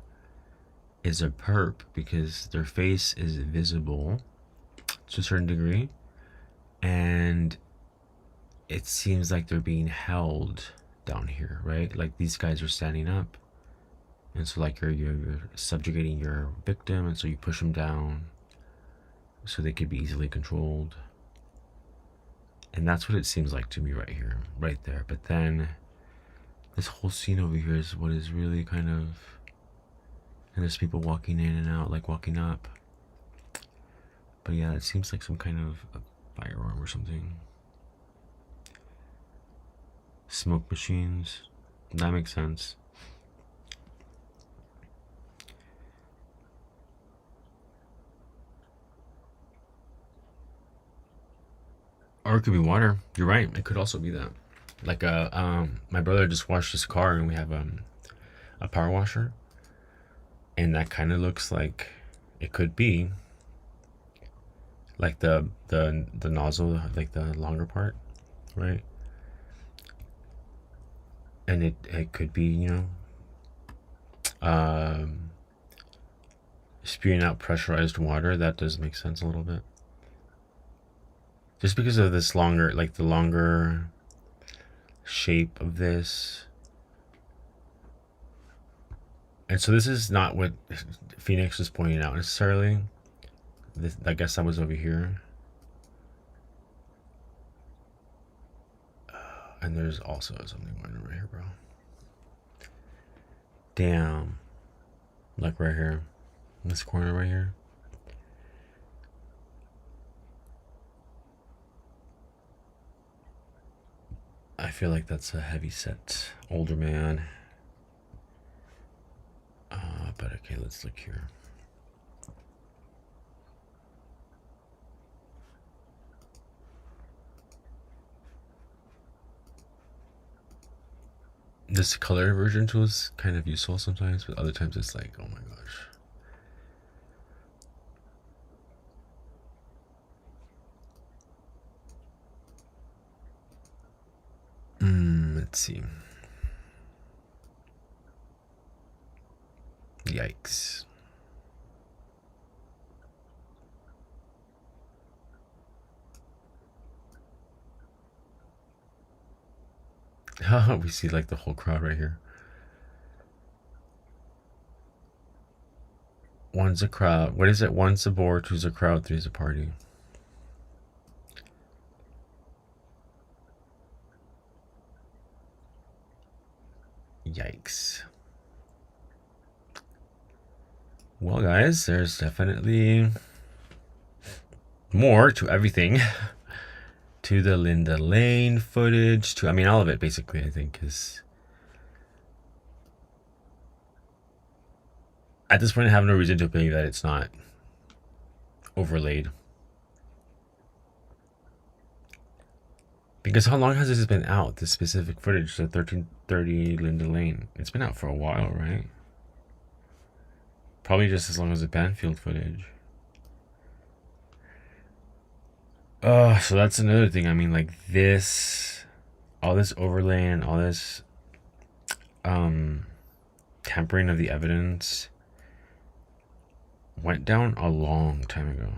is a perp, because their face is visible to a certain degree, and it seems like they're being held down here, right? Like these guys are standing up, and so like you're subjugating your victim, and so you push them down so they could be easily controlled. And that's what it seems like to me right here, right there. But then this whole scene over here is what is really kind of, and there's people walking in and out, like walking up. But yeah, it seems like some kind of a firearm or something. Smoke machines, that makes sense. Or it could be water. You're right. It could also be that. Like my brother just washed his car, and we have a power washer, and that kind of looks like it could be like the nozzle, like the longer part, right? And it could be, you know, spewing out pressurized water. That does make sense a little bit. Just because of this longer, like the longer shape of this. And so this is not what Phoenix was pointing out necessarily. I guess that was over here. And there's also something going on right here, bro. Damn. Like right here. In this corner right here. I feel like that's a heavy set older man. But okay, let's look here. This color version tool is kind of useful sometimes, but other times it's like, oh my gosh. Let's see. Yikes. We see like the whole crowd right here. One's a crowd. What is it? One's a board, two's a crowd, three's a party. Yikes. Well, guys, there's definitely more to everything. To the Linda Lane footage, to, I mean, all of it, basically, I think, is... At this point, I have no reason to believe that it's not overlaid. Because how long has this been out, this specific footage, the 1330 Linda Lane? It's been out for a while, right? Probably just as long as the Banfield footage. So that's another thing. I mean, like this, all this overlaying, all this tampering of the evidence went down a long time ago.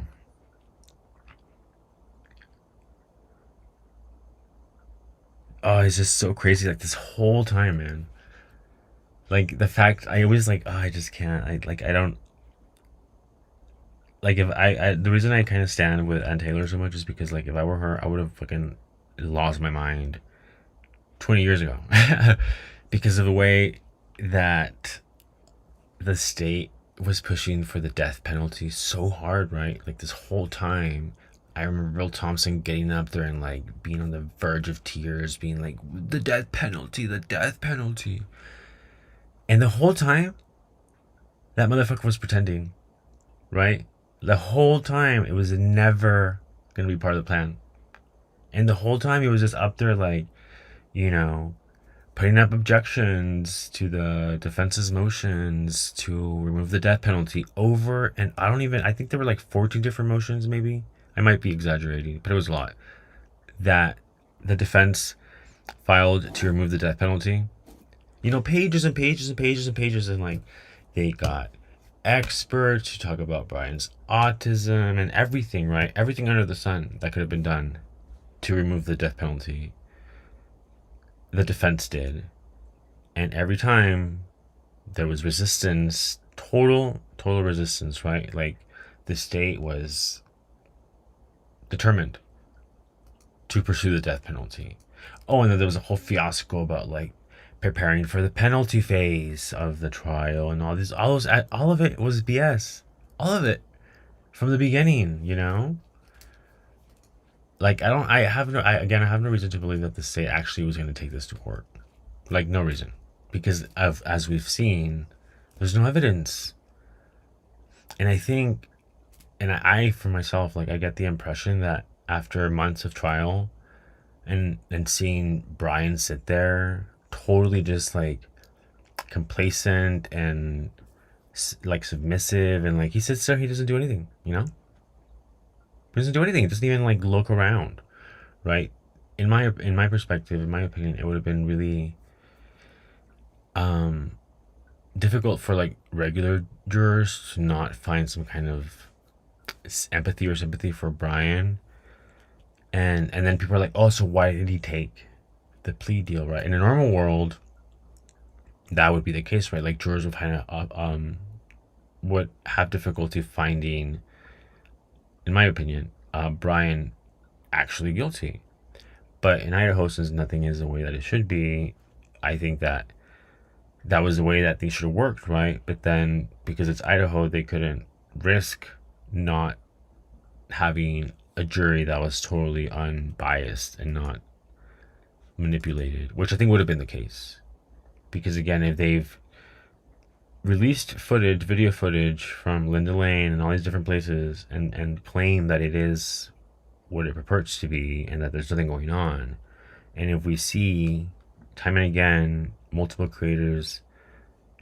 Oh, it's just so crazy. Like this whole time, man. Like the fact I always like, oh, I just can't. I don't. Like if the reason I kind of stand with Ann Taylor so much is because like if I were her, I would have fucking lost my mind 20 years ago because of the way that the state was pushing for the death penalty so hard, right? Like this whole time, I remember Bill Thompson getting up there and like being on the verge of tears, being like, the death penalty, the death penalty. And the whole time, that motherfucker was pretending, right? The whole time, it was never going to be part of the plan. And the whole time, he was just up there like, you know, putting up objections to the defense's motions to remove the death penalty over, and I think there were like 14 different motions, maybe. I might be exaggerating, but it was a lot that the defense filed to remove the death penalty. You know, pages and pages and pages and pages, and like they got experts to talk about Brian's autism and everything, right? Everything under the sun that could have been done to remove the death penalty. The defense did. And every time there was resistance, total resistance, right? Like the state was determined to pursue the death penalty. Oh, and then there was a whole fiasco about like preparing for the penalty phase of the trial and all of it was BS. All of it from the beginning, you know? Like I have no reason to believe that the state actually was going to take this to court. Like no reason. Because as we've seen, there's no evidence. And I think, and I for myself, like I get the impression that after months of trial and seeing Brian sit there totally just like complacent and like submissive, and like he sits there, he doesn't do anything, you know? He doesn't do anything. He doesn't even like look around, right? In my perspective, in my opinion, it would have been really difficult for like regular jurors to not find some kind of empathy or sympathy for Brian, and then people are like, oh, so why did he take the plea deal, right? In a normal world, that would be the case, right? Like jurors would have difficulty finding, in my opinion, Brian actually guilty. But in Idaho, since nothing is the way that it should be, I think that was the way that things should have worked, right? But then because it's Idaho, they couldn't risk not having a jury that was totally unbiased and not manipulated, which I think would have been the case. Because again, if they've released video footage from Linda Lane and all these different places and claim that it is what it purports to be and that there's nothing going on, and if we see time and again multiple creators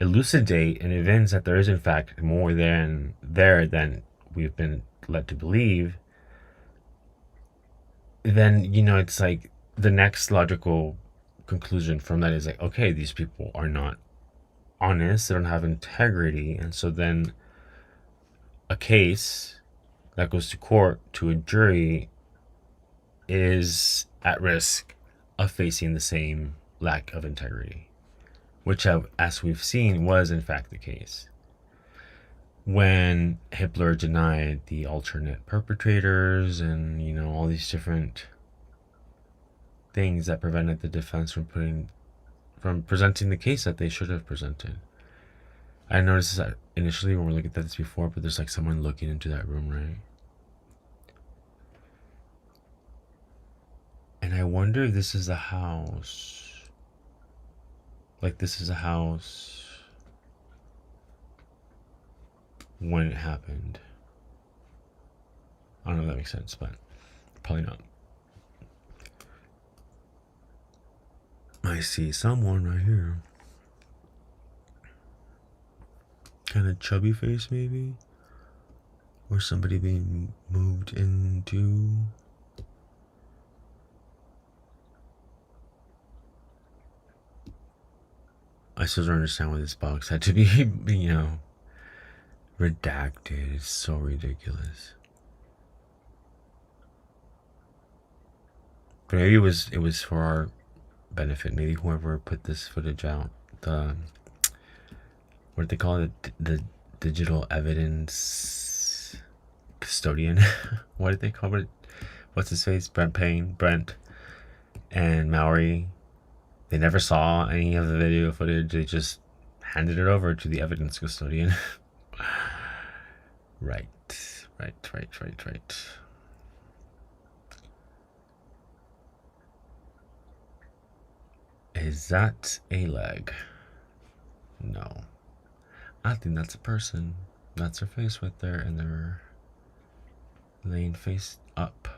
elucidate and evince that there is in fact more than we've been led to believe, then, you know, it's like the next logical conclusion from that is like, okay, these people are not honest, they don't have integrity, and so then a case that goes to court to a jury is at risk of facing the same lack of integrity, which, as we've seen, was in fact the case. When Hitler denied the alternate perpetrators and, you know, all these different things that prevented the defense from presenting the case that they should have presented. I noticed that initially when we're looking at this before, but there's like someone looking into that room, right? And I wonder if this is a house. Like, this is a house when it happened. I don't know if that makes sense, but probably not. I see someone right here. Kind of chubby face, maybe? Or somebody being moved into. I still don't understand why this box had to be, you know, redacted. It's so ridiculous. But maybe it was for our benefit. Maybe whoever put this footage out, what do they call it? The digital evidence custodian. What did they call it? What's his face? Brent and Maury. They never saw any of the video footage. They just handed it over to the evidence custodian. Right. Is that a leg? No. I think that's a person. That's her face right there, and they're laying face up.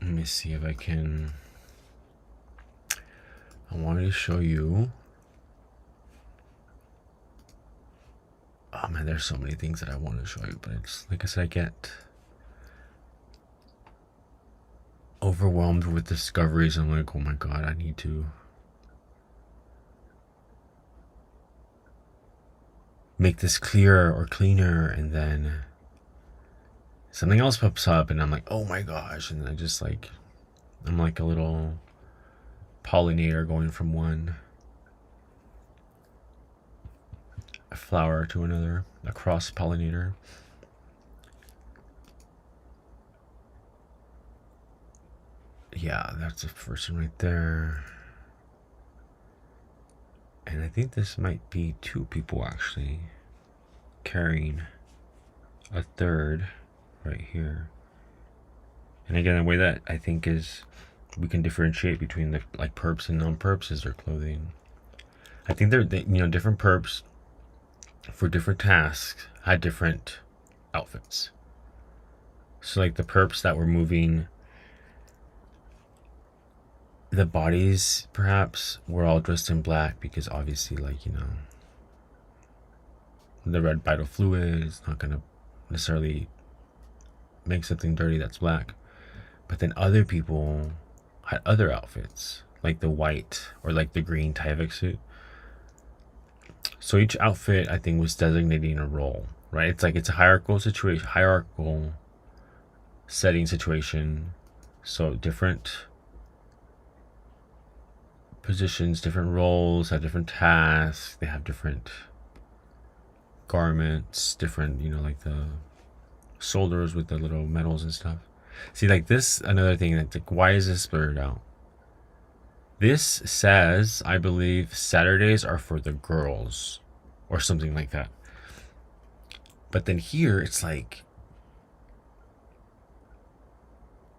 Let me see if I can. I wanted to show you. Oh man, there's so many things that I want to show you, but it's like I said, I get overwhelmed with discoveries. I'm like, oh my god, I need to make this clearer or cleaner, and then something else pops up and I'm like, oh my gosh, and I just like, I'm like a little pollinator going from one flower to another, a cross pollinator. Yeah, that's the first one right there. And I think this might be two people actually carrying a third right here. And again, the way that I think is we can differentiate between the like perps and non-perps is their clothing. I think they, you know, different perps for different tasks had different outfits. So like the perps that were moving the bodies perhaps were all dressed in black because obviously, like, you know, the red vital fluid is not gonna necessarily make something dirty that's black. But then other people had other outfits, like the white or like the green Tyvek suit. So each outfit, I think, was designating a role, right? It's like it's a hierarchical situation, hierarchical setting situation. So different positions, different roles, have different tasks. They have different garments, different, you know, like the shoulders with the little medals and stuff. See, like this, another thing that's like, why is this blurred out? This says, I believe, Saturdays are for the girls or something like that. But then here it's like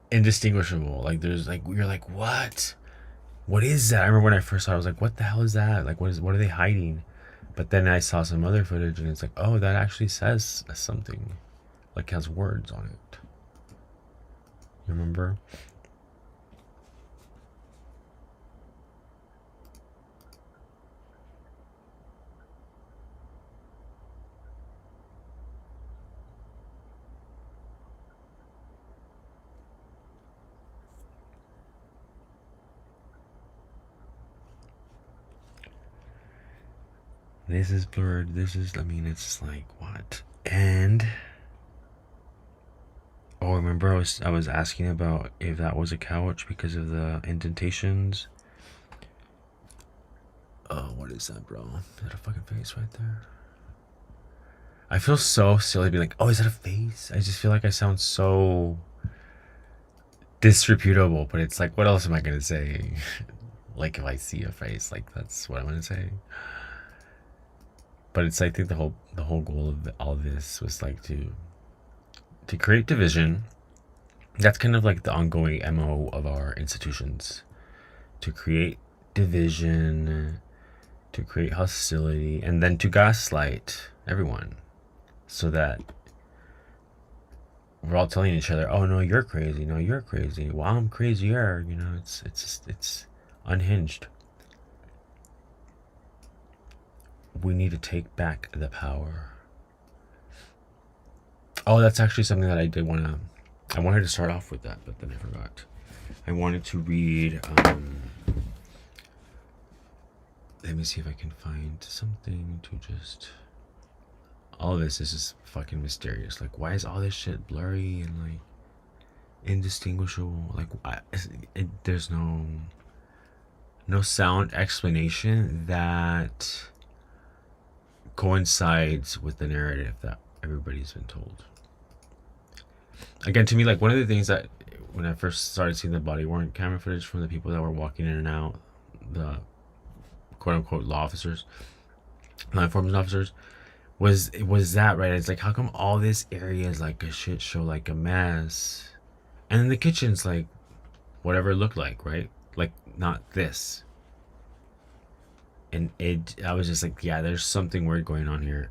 indistinguishable. Like there's like, you're like, what is that? I remember when I first saw it, I was like, what the hell is that? Like, what are they hiding? But then I saw some other footage and it's like, oh, that actually says something, like has words on it. You remember? This is blurred. This is, I mean, it's just like, what? And oh, remember I was asking about if that was a couch because of the indentations. Oh, what is that, bro? Is that a fucking face right there? I feel so silly to be like, oh, is that a face? I just feel like I sound so disreputable, but it's like, what else am I gonna say? Like, if I see a face, like, that's what I'm gonna say. But it's, I think the whole goal of all this was like to create division. That's kind of like the ongoing MO of our institutions, to create division, to create hostility, and then to gaslight everyone so that we're all telling each other, oh no, you're crazy, no, you're crazy, well, I'm crazier, you know. It's unhinged. We need to take back the power. Oh, that's actually something that I wanted to start off with that, but then I forgot. I wanted to read let me see if I can find something to just, all of this is just fucking mysterious. Like, why is all this shit blurry and like indistinguishable? Like, there's no sound explanation that coincides with the narrative that everybody's been told. Again, to me, like, one of the things that when I first started seeing the body worn camera footage from the people that were walking in and out, the quote unquote law officers, law enforcement officers, was that, right? It's like, how come all this area is like a shit show, like a mess, and then the kitchen's like whatever it looked like, right? Like, not this. And I was just like, yeah, there's something weird going on here.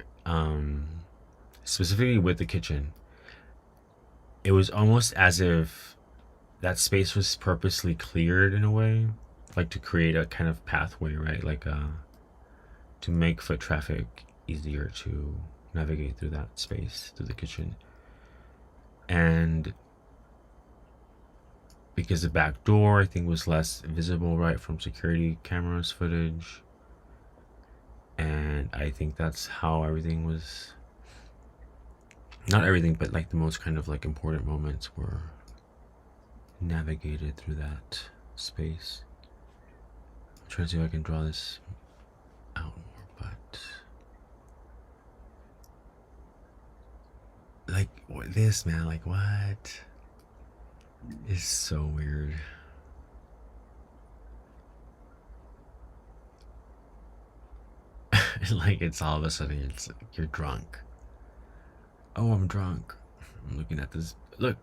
Specifically with the kitchen, it was almost as if that space was purposely cleared in a way, like to create a kind of pathway, right? Like to make foot traffic easier to navigate through that space, through the kitchen. And because the back door, I think, was less visible, right, from security cameras footage. And I think that's how everything was, not everything, but like the most kind of like important moments were navigated through that space. I'm trying to see if I can draw this out more, but like, this, man, like, what is so weird. Like, it's all of a sudden, it's like, you're drunk. Oh, I'm drunk. I'm looking at this. Look.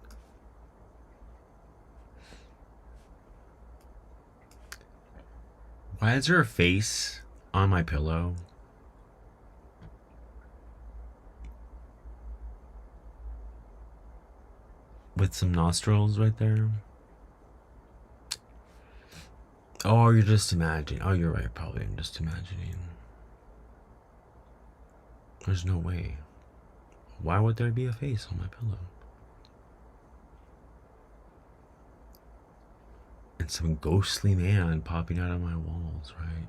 Why is there a face on my pillow? With some nostrils right there? Oh, you're just imagining. Oh, you're right. Probably I'm just imagining. There's no way. Why would there be a face on my pillow? And some ghostly man popping out of my walls, right?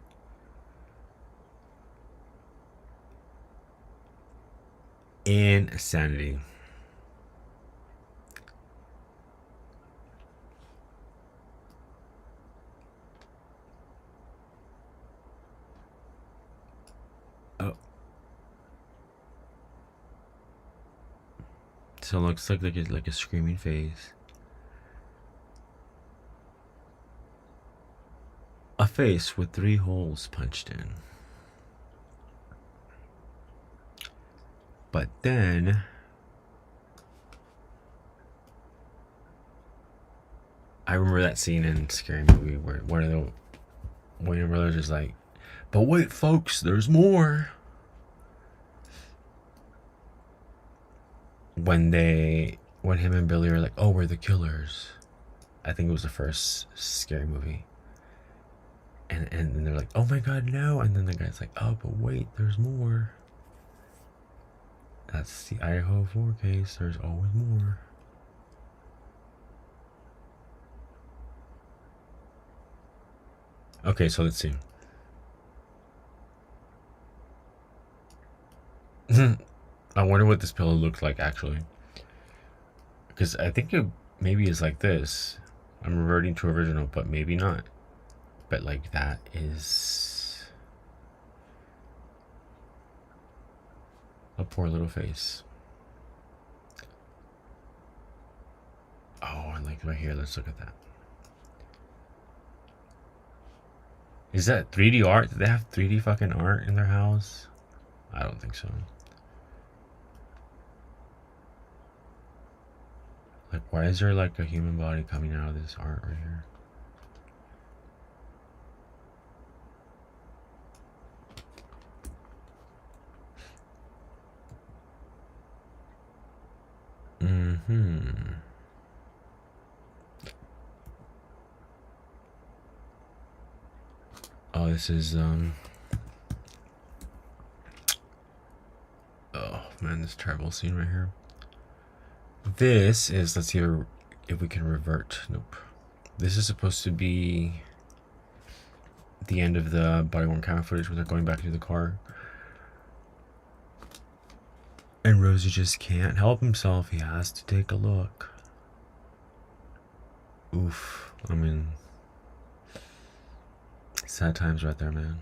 Insanity. Oh. So it looks like a screaming face. A face with 3 holes punched in. But then I remember that scene in Scary Movie where one of the William brothers is like, but wait, folks, there's more. When him and Billy are like, oh, we're the killers. I think it was the first Scary Movie. And they're like, oh my god, no. And then the guy's like, oh, but wait, there's more. That's the Idaho4 case. There's always more. Okay, so let's see. I wonder what this pillow looked like actually. Because I think it maybe is like this. I'm reverting to original, but maybe not. But like that is a poor little face. Oh, and like right here, let's look at that. Is that 3D art? Do they have 3D fucking art in their house? I don't think so. Like, why is there like a human body coming out of this art right here? Mm-hmm. Oh, this is oh man, this terrible scene right here. This is, let's see if we can revert. Nope. This is supposed to be the end of the body-worn camera footage where they're going back to the car. And Rosie just can't help himself. He has to take a look. Oof. I mean, sad times right there, man.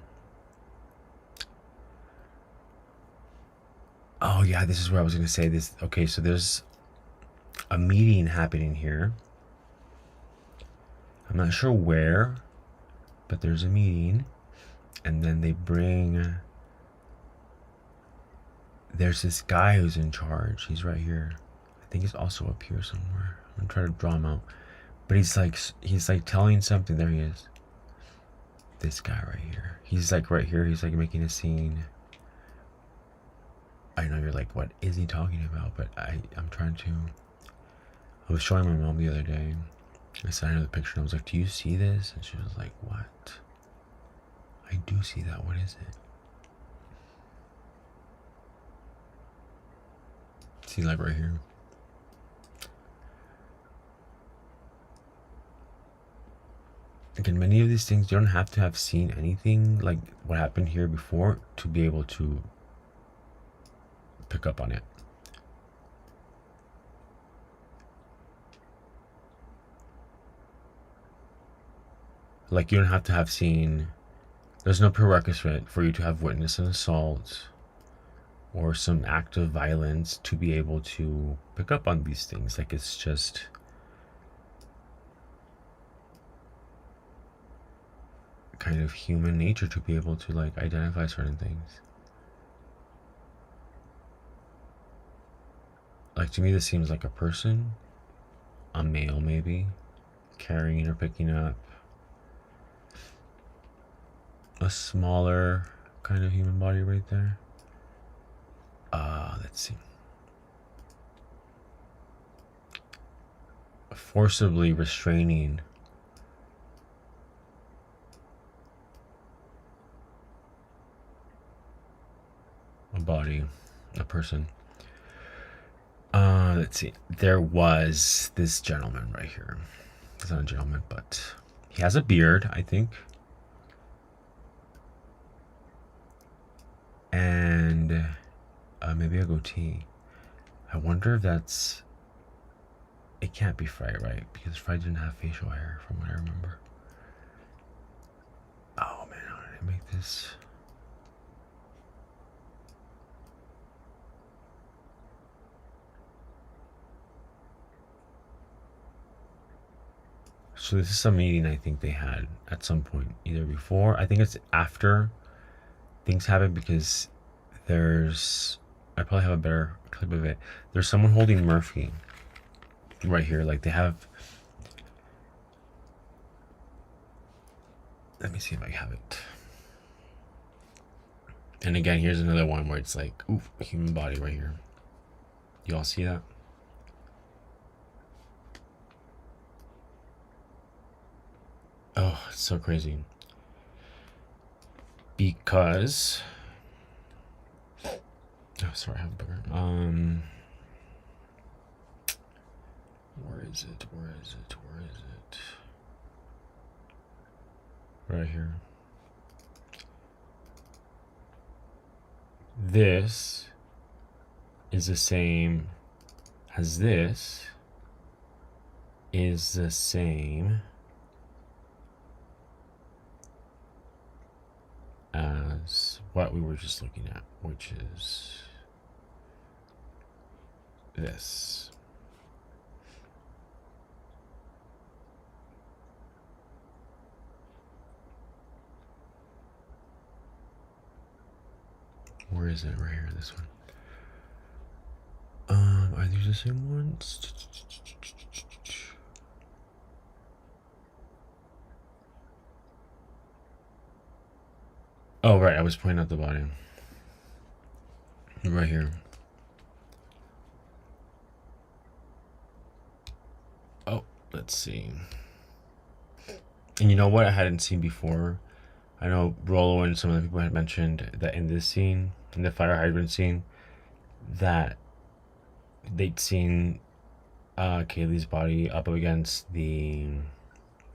Oh yeah, this is where I was gonna say this. Okay, so there's a meeting happening here. I'm not sure where, but there's a meeting. And then they bring, there's this guy who's in charge. He's right here. I think he's also up here somewhere. I'm gonna try to draw him out. But he's like telling something. There he is. This guy right here. He's like right here. He's like making a scene. I know you're like, what is he talking about? But I'm trying to. I was showing my mom the other day. I sent her the picture and I was like, do you see this? And she was like, what? I do see that. What is it? See, like right here. Again, many of these things, you don't have to have seen anything like what happened here before to be able to pick up on it. Like, you don't have to have seen, there's no prerequisite for you to have witnessed an assault or some act of violence to be able to pick up on these things. Like, it's just kind of human nature to be able to like identify certain things. Like, to me, this seems like a person, a male maybe, carrying or picking up a smaller kind of human body right there. Let's see. Forcibly restraining a body, a person. Let's see. There was this gentleman right here. He's not a gentleman, but he has a beard, I think. And maybe a goatee. I wonder if that's... It can't be Fry, right? Because Fry didn't have facial hair, from what I remember. Oh man, how did I make this? So this is some meeting I think they had at some point, either before. I think it's after things happen, because there's... I probably have a better clip of it. There's someone holding Murphy right here. Like, they have... Let me see if I have it. And again, here's another one where it's like, ooh, human body right here. You all see that? Oh, it's so crazy. Because... Oh, sorry, I have a bigger... Where is it? Where is it? Where is it? Right here. This is the same as this is the same as what we were just looking at, which is this. Where is it? Right here, this one. Are these the same ones? Oh, right, I was pointing out the body. Right here. Oh, let's see. And you know what I hadn't seen before? I know Rolo and some of the people had mentioned that in this scene, in the fire hydrant scene, that they'd seen Kaylee's body up against the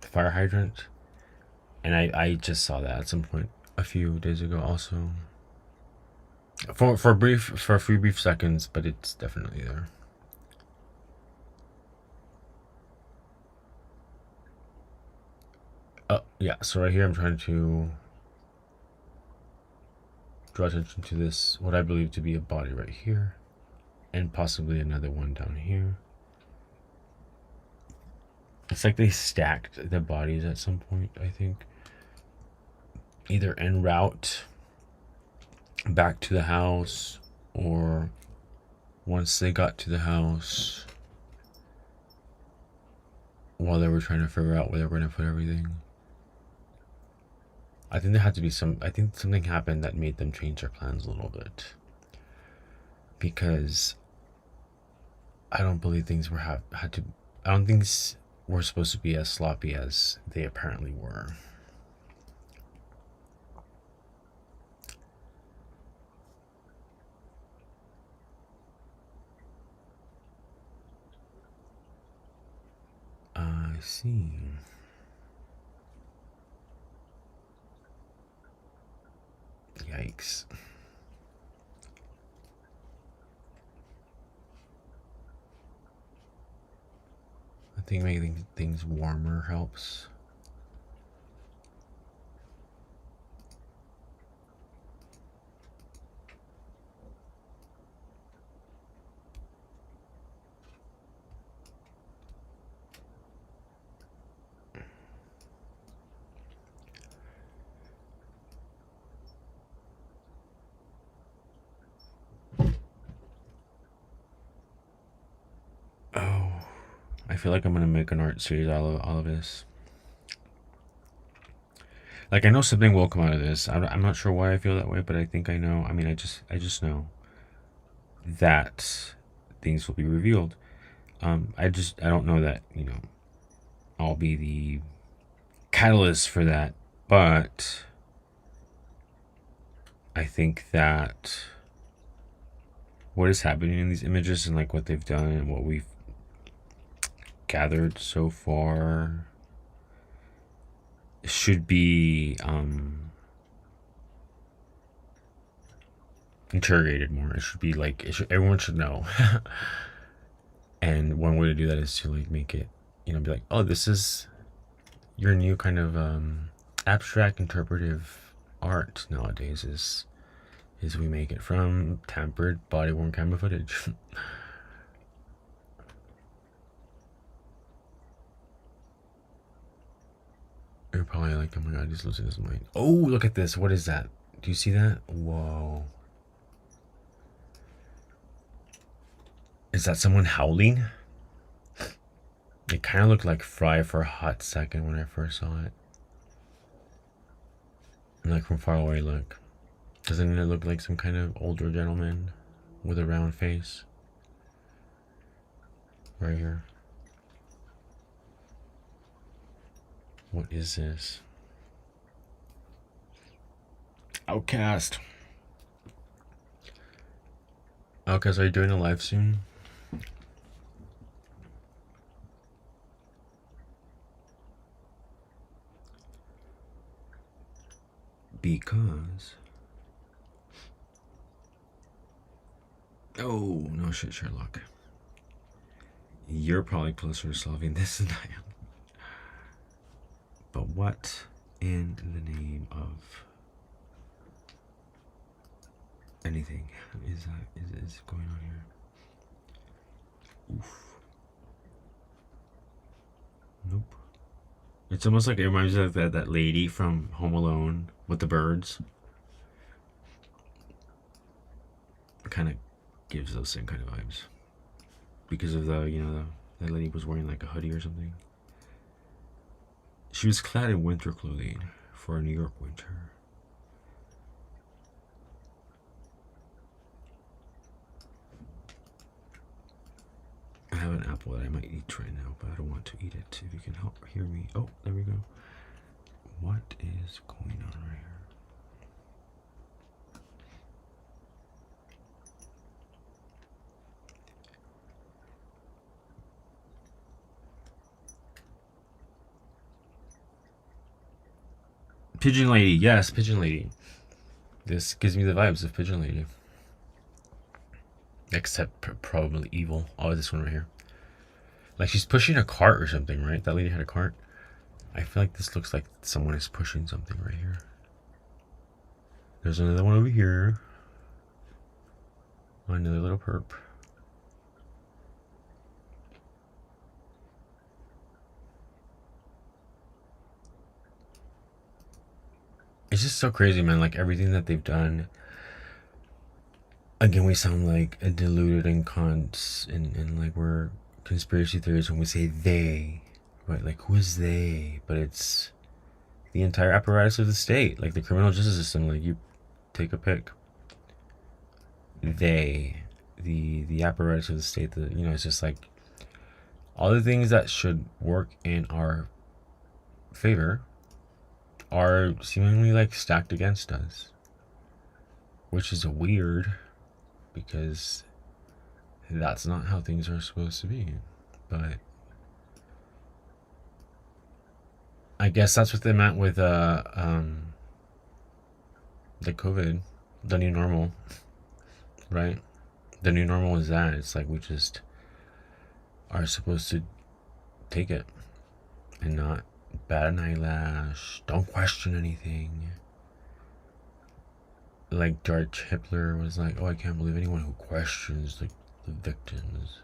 fire hydrant. And I just saw that at some point a few days ago also. For a few brief seconds, but it's definitely there. Oh, yeah, so right here I'm trying to draw attention to this, what I believe to be a body right here, and possibly another one down here. It's like they stacked the bodies at some point, I think. Either en route back to the house, or once they got to the house, while they were trying to figure out where they were going to put everything. I think there had to be I think something happened that made them change their plans a little bit. Because I don't believe things I don't think were supposed to be as sloppy as they apparently were. I see. Yikes. I think making things warmer helps. Oh, I feel like I'm gonna make an art series out of all of this. Like, I know something will come out of this. I'm not sure why I feel that way, but I think I know. I mean, I just know that things will be revealed. I don't know that, I'll be the catalyst for that, but I think that what is happening in these images and like what they've done and what we've gathered so far should be interrogated more. It should be like everyone should know. And one way to do that is to like make it, be like, oh, this is your new kind of abstract interpretive art nowadays is we make it from tampered body-worn camera footage. You're probably like, oh my god, he's losing his mind. Oh, look at this. What is that? Do you see that? Whoa. Is that someone howling? It kind of looked like Fry for a hot second when I first saw it. And like from far away, look. Doesn't it look like some kind of older gentleman with a round face? Right here. What is this? Outcast. Outcast, are you doing a live soon? Because Oh, no shit, Sherlock. You're probably closer to solving this than I am. But what in the name of anything is going on here? Oof. Nope. It's almost like it reminds me of that lady from Home Alone with the birds. It kind of gives those same kind of vibes because of that lady was wearing like a hoodie or something. She was clad in winter clothing for a New York winter. I have an apple that I might eat right now, but I don't want to eat it. If you can help hear me. Oh, there we go. What is going on right here? Pigeon Lady, yes, Pigeon Lady. This gives me the vibes of Pigeon Lady. Except probably evil. Oh, this one right here. Like she's pushing a cart or something, right? That lady had a cart. I feel like this looks like someone is pushing something right here. There's another one over here. Another little perp. It's just so crazy, man. Like everything that they've done. Again, we sound like a deluded and cons, and like we're conspiracy theories when we say they, right? Like who's they? But it's the entire apparatus of the state, like the criminal justice system. Like you take a pick. They, the apparatus of the state. It's just like all the things that should work in our favor are seemingly like stacked against us, which is weird because that's not how things are supposed to be. But I guess that's what they meant with the COVID, the new normal, right? The new normal is that it's like we just are supposed to take it and not bat an eyelash, don't question anything. Like George Hitler was like, oh, I can't believe anyone who questions the victims.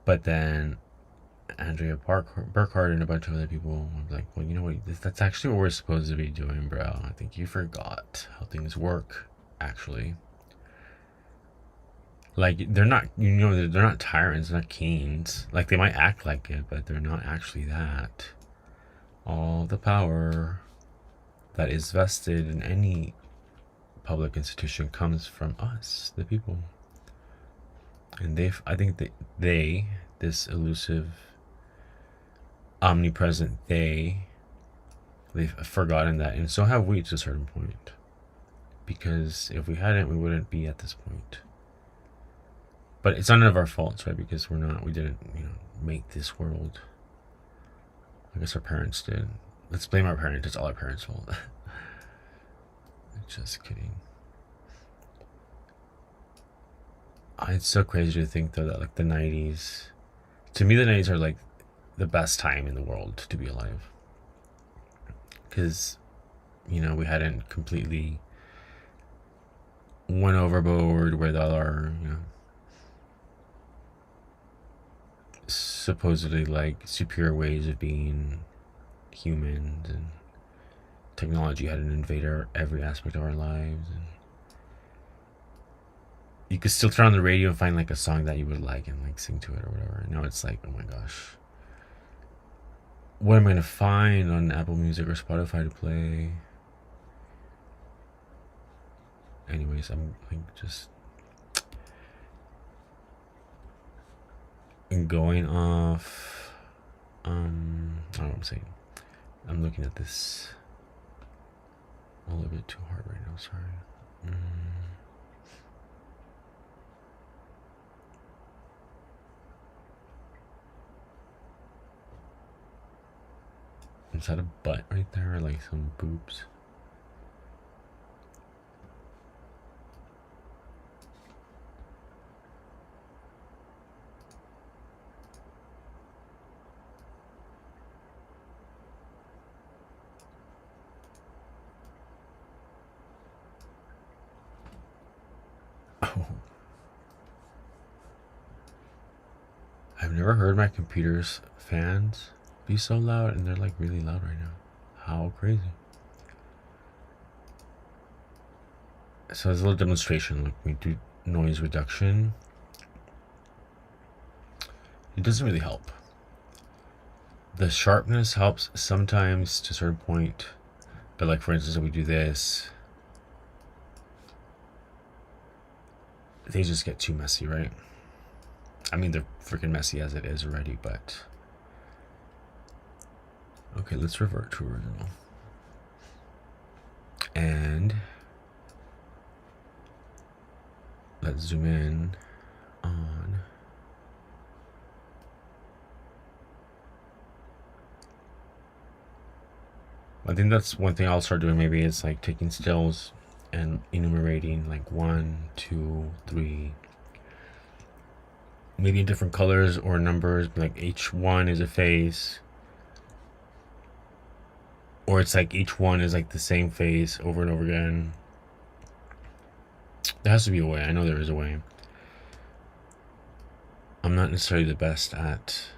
But then Andrea Burkhart and a bunch of other people were like, well, you know what? That's actually what we're supposed to be doing, bro. I think you forgot how things work, actually. Like, they're not, they're not tyrants, they're not kings. Like, they might act like it, but they're not actually that. All the power that is vested in any public institution comes from us, the people. And I think that this elusive, omnipresent they've forgotten that, and so have we to a certain point. Because if we hadn't, we wouldn't be at this point. But it's none of our faults, right? Because we didn't, make this world. I guess our parents did. Let's blame our parents. It's all our parents' fault. Just kidding. It's so crazy to think, though, that like the 90s, to me, the 90s are like the best time in the world to be alive. Because, we hadn't completely went overboard with all our, supposedly like superior ways of being humans, and technology hadn't invaded every aspect of our lives, and you could still turn on the radio and find like a song that you would like and like sing to it or whatever. Now it's like, oh my gosh, what am I gonna find on Apple Music or Spotify to play? Anyways, I'm like just going off. I don't know what I'm saying. I'm looking at this a little bit too hard right now. Sorry. Is that a butt right there, or like some boobs? I've never heard my computer's fans be so loud, and they're like really loud right now. How crazy. So there's a little demonstration. Like we do noise reduction. It doesn't really help. The sharpness helps sometimes to a certain point, but like for instance, if we do this, they just get too messy, right? I mean, they're freaking messy as it is already, but okay, let's revert to original. And let's zoom in on I think that's one thing I'll start doing. Maybe it's like taking stills and enumerating like 1, 2, 3, maybe in different colors or numbers, like each one is a face, or it's like each one is like the same face over and over again. There has to be a way. I know there is a way. I'm not necessarily the best at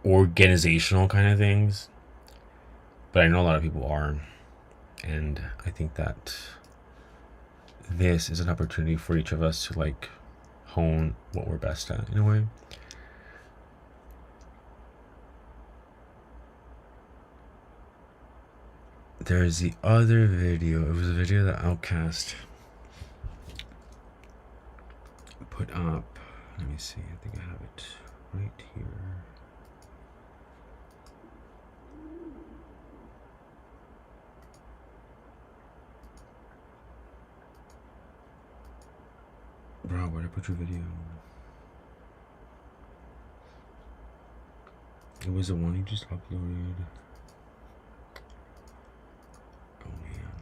organizational kind of things, but I know a lot of people are, and I think that this is an opportunity for each of us to like hone what we're best at in a way. There's the other video. It was a video that Outcast put up. Let me see. I think I have it right here. Bro, where'd I put your video? It was the one you just uploaded. Oh man.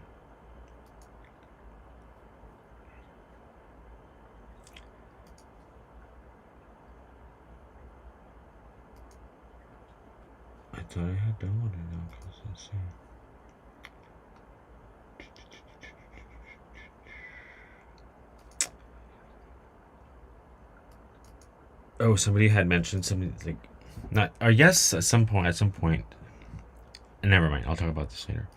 I thought I had downloaded it now, because let's see. Oh, somebody had mentioned something like, not, or yes, at some point. Never mind. I'll talk about this later.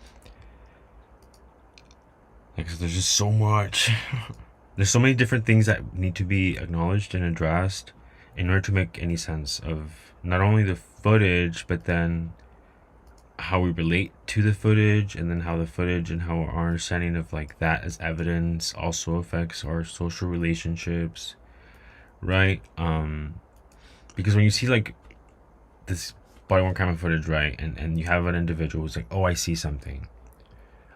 Like, there's just so much. There's so many different things that need to be acknowledged and addressed in order to make any sense of not only the footage, but then how we relate to the footage, and then how the footage and how our understanding of like that as evidence also affects our social relationships, right? Because when you see like this body-worn camera footage, right, and you have an individual who's like, oh, I see something,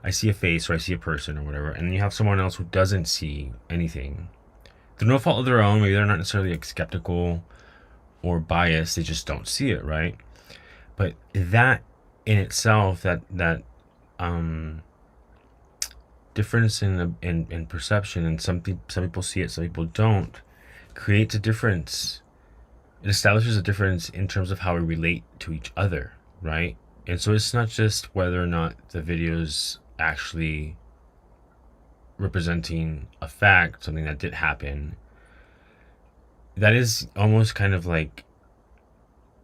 I see a face, or I see a person, or whatever, and then you have someone else who doesn't see anything through no fault of their own. Maybe they're not necessarily like skeptical or biased, they just don't see it, right? But that in itself, that difference in perception, and some people see it, some people don't, creates a difference. It establishes a difference in terms of how we relate to each other, right? And so it's not just whether or not the video's actually representing a fact, something that did happen. That is almost kind of like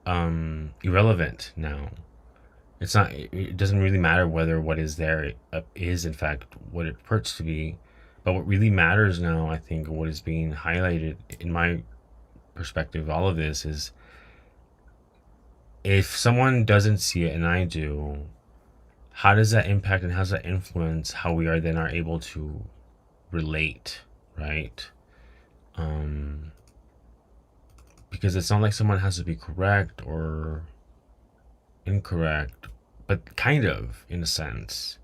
irrelevant now. It's not. It doesn't really matter whether what is there is in fact what it purports to be. But what really matters now, I think, what is being highlighted in my perspective, all of this is, if someone doesn't see it and I do, how does that impact and how does that influence how we are able to relate, right? Because it's not like someone has to be correct or incorrect, but kind of, in a sense.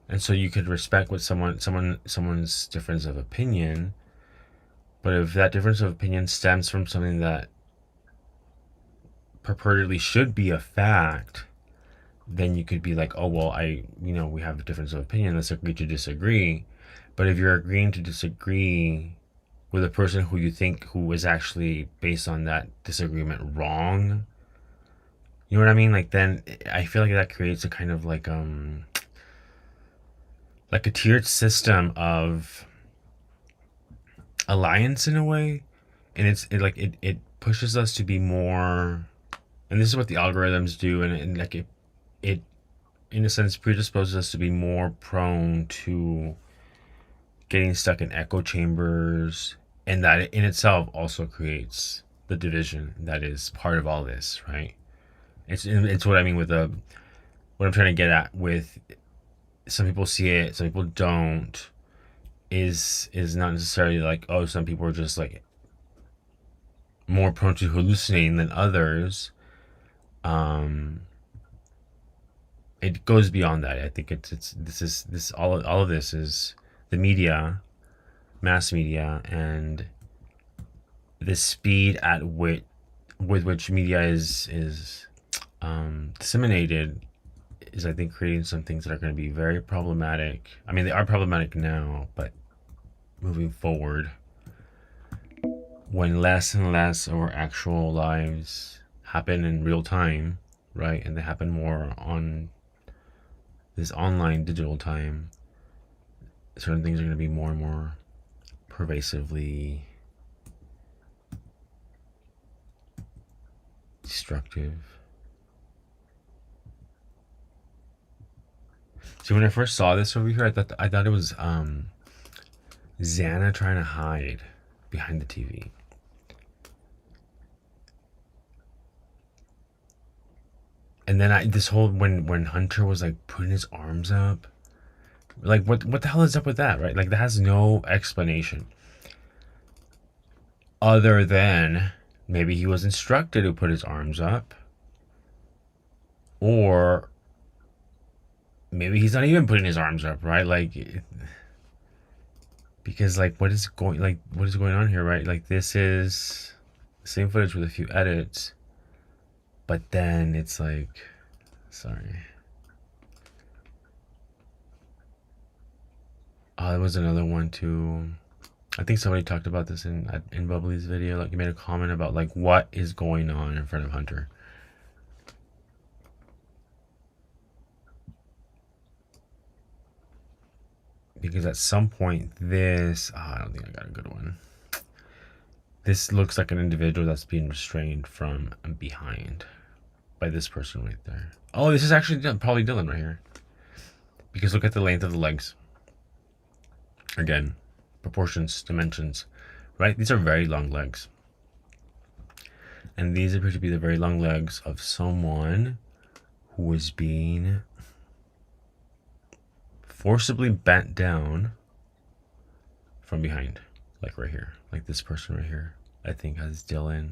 And so you could respect what someone's difference of opinion, but if that difference of opinion stems from something that purportedly should be a fact, then you could be like, oh, well, we have a difference of opinion, let's agree to disagree. But if you're agreeing to disagree with a person who you think who is actually, based on that disagreement, wrong, you know what I mean? Like, then I feel like that creates a kind of like a tiered system of alliance in a way, and it pushes us to be more, and this is what the algorithms do, and like it in a sense predisposes us to be more prone to getting stuck in echo chambers, and that in itself also creates the division that is part of all this, right? It's what I mean with the what I'm trying to get at with some people see it, some people don't, is not necessarily like, oh, some people are just like more prone to hallucinating than others. Um, it goes beyond that. I think it's this all of this is the media, mass media, and the speed at which with which media is disseminated is, I think, creating some things that are going to be very problematic. I mean, they are problematic now, but moving forward, when less and less of our actual lives happen in real time, right, and they happen more on this online digital time, certain things are going to be more and more pervasively destructive. See, when I first saw this over here, I thought it was Xana trying to hide behind the TV. And then this whole when Hunter was like putting his arms up, like what the hell is up with that, right? Like that has no explanation other than maybe he was instructed to put his arms up, or maybe he's not even putting his arms up, right? Like, because like what is going on here, right? Like this is the same footage with a few edits, but then it's like, sorry. Oh, there was another one too. I think somebody talked about this in Bubbly's video. Like, he made a comment about like what is going on in front of Hunter. Because at some point, I don't think I got a good one. This looks like an individual that's being restrained from behind by this person right there. Oh, this is actually probably Dylan right here. Because look at the length of the legs. Again, proportions, dimensions, right? These are very long legs. And these appear to be the very long legs of someone who is being forcibly bent down from behind. Like right here. Like this person right here, I think has Dylan.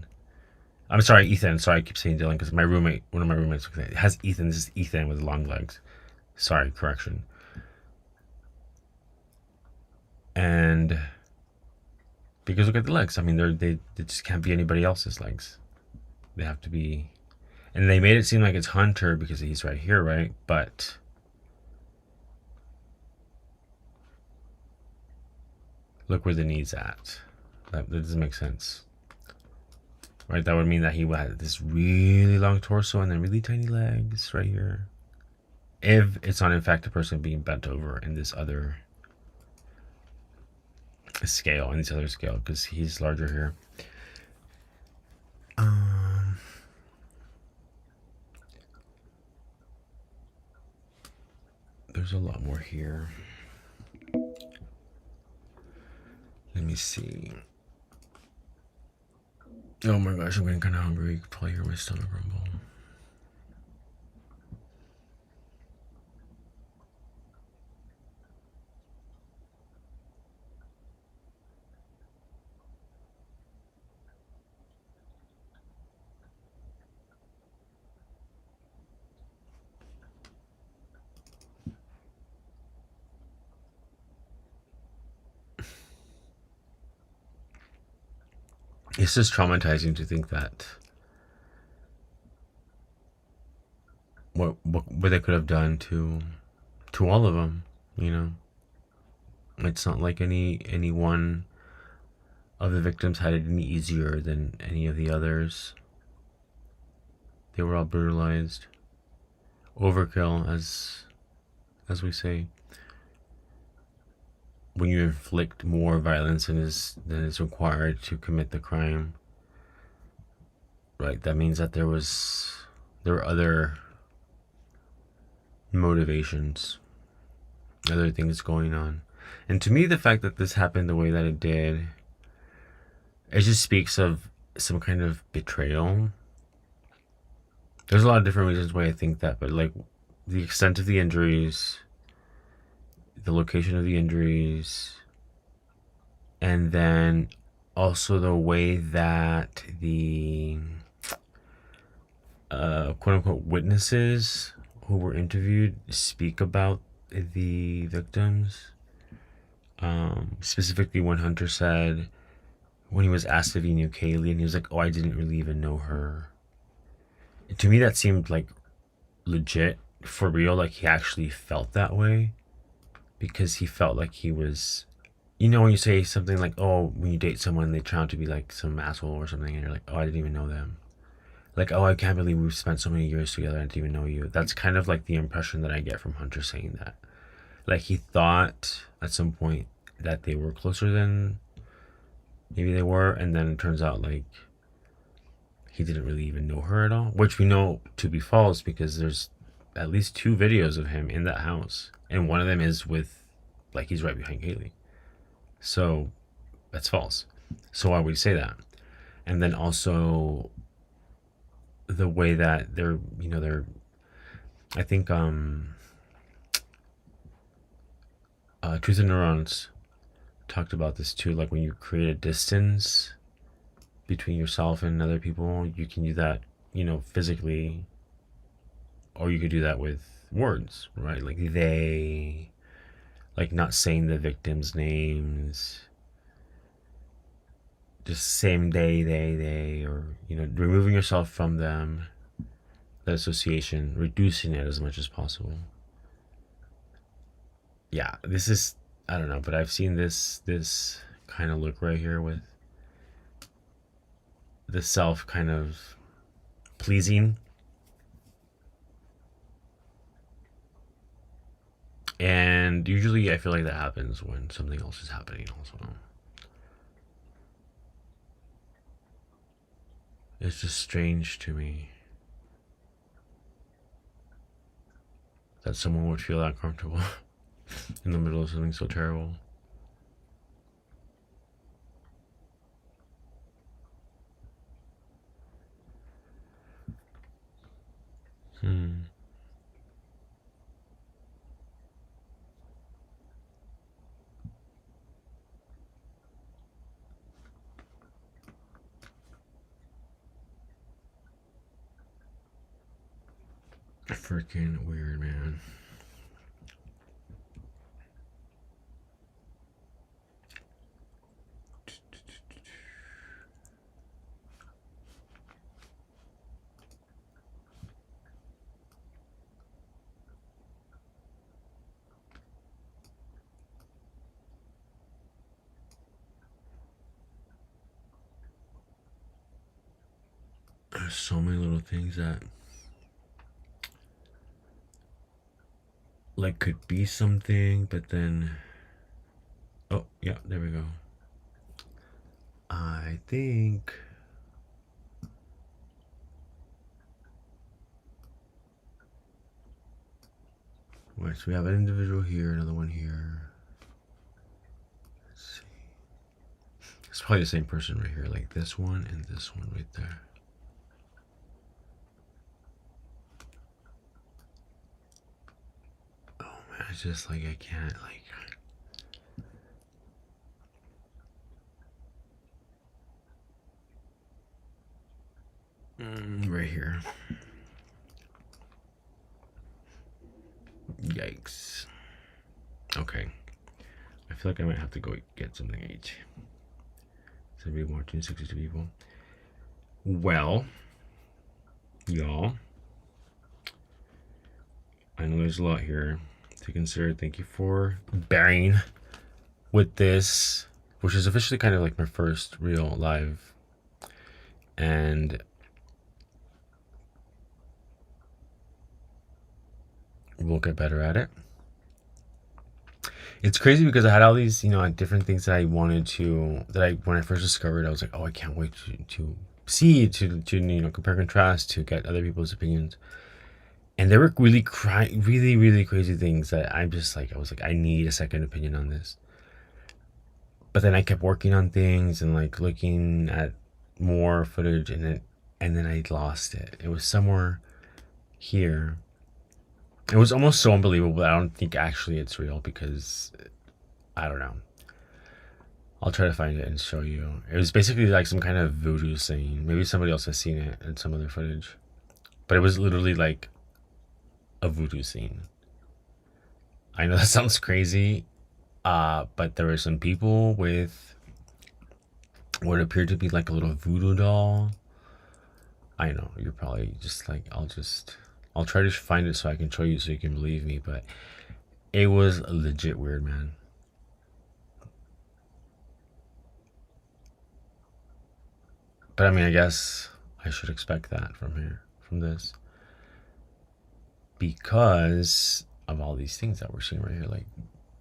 I'm sorry, Ethan. Sorry, I keep saying Dylan because one of my roommates has Ethan. This is Ethan with long legs. Sorry, correction. And because look at the legs. I mean, they just can't be anybody else's legs. They have to be, and they made it seem like it's Hunter because he's right here, right? But look where the knee's at. That doesn't make sense, right? That would mean that he had this really long torso and then really tiny legs right here. If it's not in fact a person being bent over in this other scale, because he's larger here. There's a lot more here. Let me see. Oh my gosh, I'm getting kind of hungry. You can probably hear my stomach rumble. It's just traumatizing to think that what they could have done to all of them, you know. It's not like any one of the victims had it any easier than any of the others. They were all brutalized. Overkill, as we say. when you inflict more violence than is required to commit the crime, right? That means that there were other motivations, other things going on. And to me, the fact that this happened the way that it did, it just speaks of some kind of betrayal. There's a lot of different reasons why I think that, but like the extent of the injuries, the location of the injuries, and then also the way that the quote unquote witnesses who were interviewed speak about the victims. Specifically, when Hunter said, when he was asked if he knew Kaylee, and he was like, "Oh, I didn't really even know her." To me, that seemed like legit, for real, like he actually felt that way, because he felt like he was, when you say something like, "Oh, when you date someone, they turn out to be like some asshole or something," and you're like, "Oh, I didn't even know them." Like, "Oh, I can't believe we've spent so many years together. I didn't even know you." That's kind of like the impression that I get from Hunter saying that. Like, he thought at some point that they were closer than maybe they were, and then it turns out like he didn't really even know her at all, which we know to be false, because there's at least 2 videos of him in that house, and one of them is with, like, he's right behind Kaylee. So that's false. So why would you say that? And then also the way that they're I think Truth and Neurons talked about this too. Like, when you create a distance between yourself and other people, you can do that, physically, or you could do that with words, right? Like, like not saying the victims' names, just same day, they, or, removing yourself from them, that association, reducing it as much as possible. Yeah, this is, I don't know, but I've seen this kind of look right here with the self kind of pleasing, and usually I feel like that happens when something else is happening also. It's just strange to me that someone would feel that comfortable in the middle of something so terrible. Freaking weird, man. There's so many little things that like could be something, but then, oh yeah, there we go. I think right, so we have an individual here, another one here. Let's see. It's probably the same person right here, like this one and this one right there. Oh man, it's just like I can't like. Right here. Yikes. Okay. I feel like I might have to go get something to eat. 70 more, 262 people. Well, y'all, I know there's a lot here to consider. Thank you for bearing with this, which is officially kind of like my first real live. And we'll get better at it. It's crazy because I had all these, different things that I wanted to, when I first discovered, I was like, oh, I can't wait to see, to compare contrast, to get other people's opinions. And they were really, really crazy things that I'm just like, I was like, I need a second opinion on this. But then I kept working on things and like looking at more footage, and then I lost it. It was somewhere here. It was almost so unbelievable. I don't think actually it's real, because I don't know. I'll try to find it and show you. It was basically like some kind of voodoo scene. Maybe somebody else has seen it in some other footage. But it was literally like a voodoo scene. I know that sounds crazy, but there were some people with what appeared to be like a little voodoo doll. I know, you're probably just like, I'll try to find it so I can show you so you can believe me, but it was legit weird, man. But I mean, I guess I should expect that from this. Because of all these things that we're seeing right here. Like,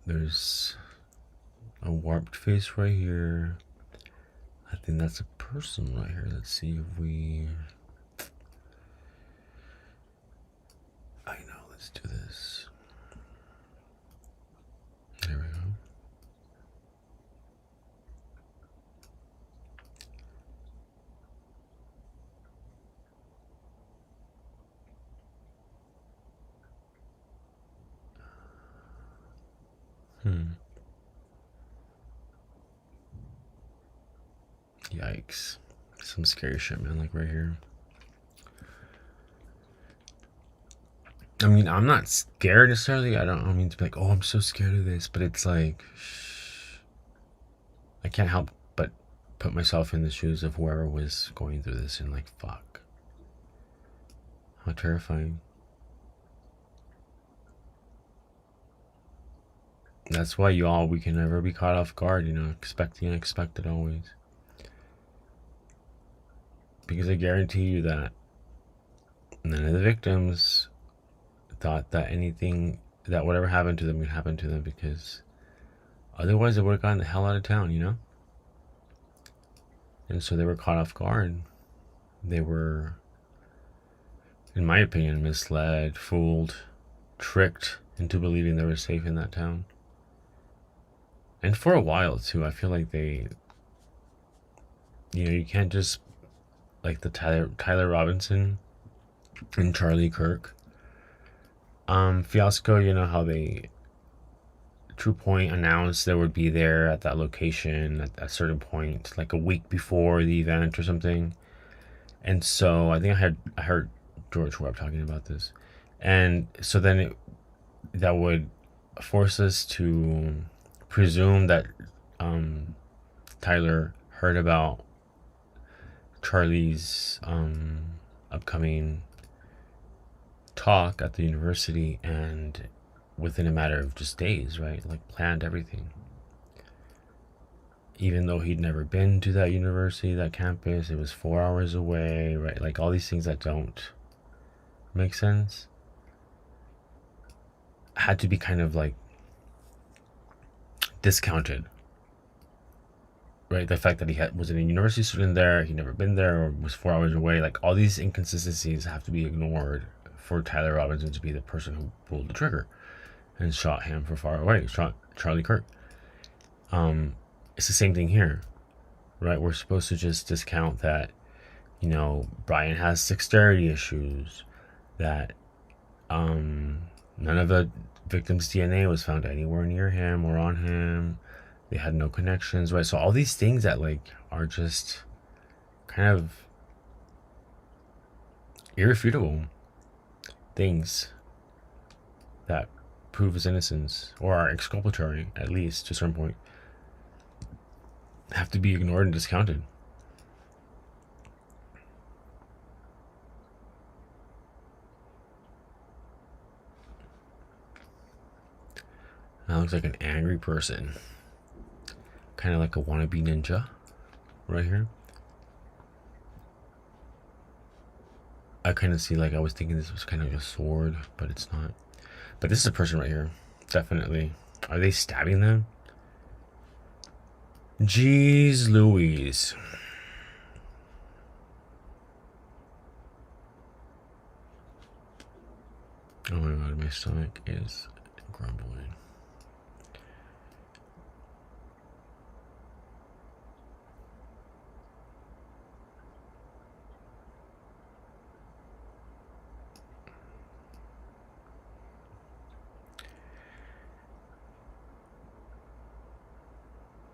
there's a warped face right here. I think that's a person right here. Let's see if we... I know, let's do this. There we go. Yikes. Some scary shit, man, like right here. I mean, I'm not scared necessarily. I don't mean to be like, oh, I'm so scared of this, but it's like, I can't help but put myself in the shoes of whoever was going through this, and like, fuck. How terrifying. That's why we can never be caught off guard, expect the unexpected always. Because I guarantee you that none of the victims thought that whatever happened to them would happen to them, because otherwise they would have gotten the hell out of town, And so they were caught off guard. They were, in my opinion, misled, fooled, tricked into believing they were safe in that town. And for a while too, I feel like they, you can't just, like the Tyler Robinson and Charlie Kirk fiasco, how they, True Point announced they would be there at that location at a certain point, like a week before the event or something. And so I think I heard George Webb talking about this. And so then that would force us to presume that Tyler heard about Charlie's upcoming talk at the university, and within a matter of just days, right, like planned everything, even though he'd never been to that university, that campus. It was 4 hours away, right? Like all these things that don't make sense had to be kind of like discounted, right? The fact that he was a university student there, he'd never been there, or was 4 hours away, like all these inconsistencies have to be ignored for Tyler Robinson to be the person who pulled the trigger and shot him from far away, shot Charlie Kirk. It's the same thing here, right? We're supposed to just discount that, Brian has dexterity issues, that none of the victim's DNA was found anywhere near him or on him. They had no connections, right? So all these things that like are just kind of irrefutable things that prove his innocence, or are exculpatory, at least to a certain point, have to be ignored and discounted. That looks like an angry person, kind of like a wannabe ninja right here. I kind of see, like, I was thinking this was kind of a sword, but it's not. But this is a person right here, definitely Are they stabbing them? Jeez Louise. Oh my god, my stomach is grumbling.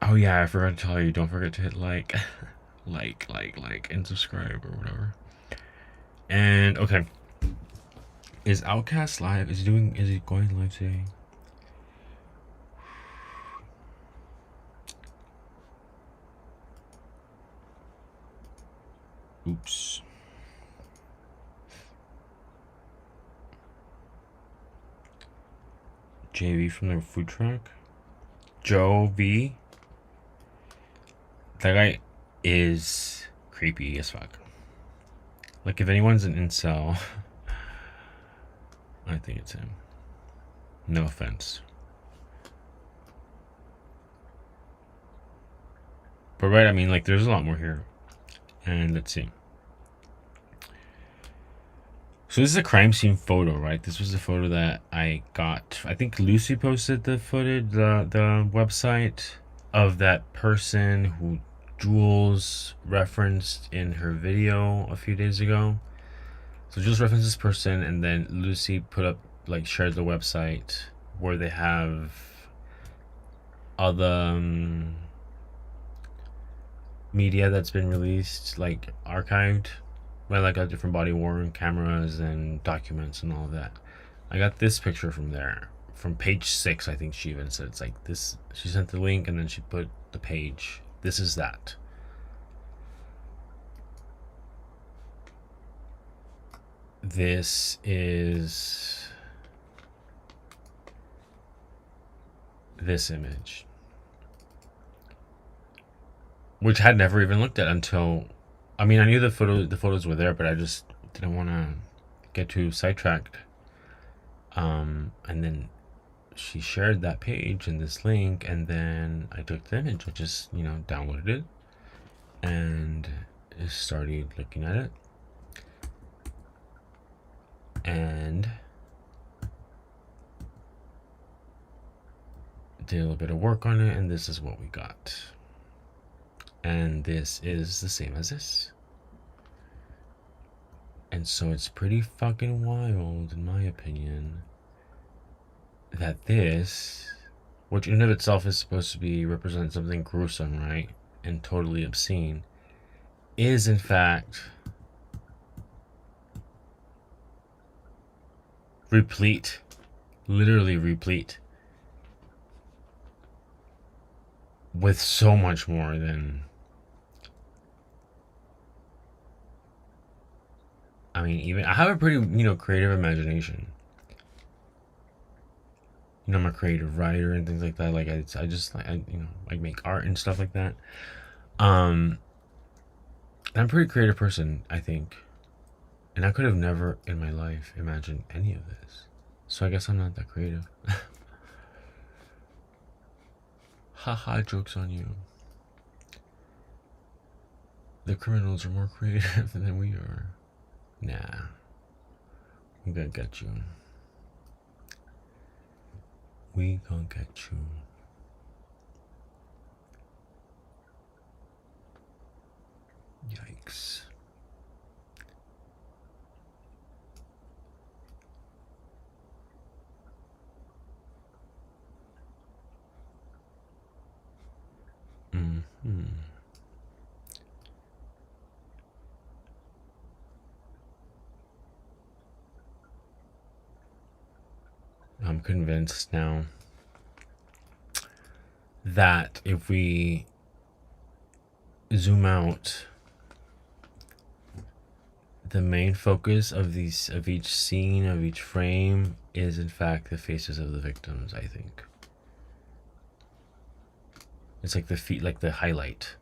Oh yeah, I forgot to tell you, don't forget to hit like, like, and subscribe or whatever. And okay, is Outcast live? Is he going live today? Oops. JV from the food truck. Joe V. That guy is creepy as fuck. Like, if anyone's an incel, I think it's him. No offense. But right, I mean, like, there's a lot more here. And let's see. So this is a crime scene photo, right? This was the photo that I got. I think Lucy posted the footage, the website of that person who Jules referenced in her video a few days ago. So Jules referenced this person, and then Lucy put up, like, shared the website where they have other media that's been released, like archived by like a different body worn cameras and documents and all of that. I got this picture from there, from page 6. I think she even said it's like this. She sent the link and then she put the page. This is that. This is this image, which I had never even looked at until, I mean, I knew the photos were there, but I just didn't want to get too sidetracked. And then she shared that page and this link, and then I took the image. I just, downloaded it and started looking at it. And did a little bit of work on it, and this is what we got. And this is the same as this. And so it's pretty fucking wild, in my opinion, that this, which in and of itself is supposed to be represent something gruesome, right, and totally obscene, is in fact replete, literally replete, with so much more than, I mean, even I have a pretty, creative imagination. I'm a creative writer and things like that. Like I just like I make art and stuff like that. I'm a pretty creative person, I think, and I could have never in my life imagined any of this. So I guess I'm not that creative. Haha, joke's on you. The criminals are more creative than we are. Nah, we gonna get you. We gonna get you. Yikes. I'm convinced now that if we zoom out, the main focus of each scene, of each frame, is in fact the faces of the victims. I think it's like the feet, like the highlight.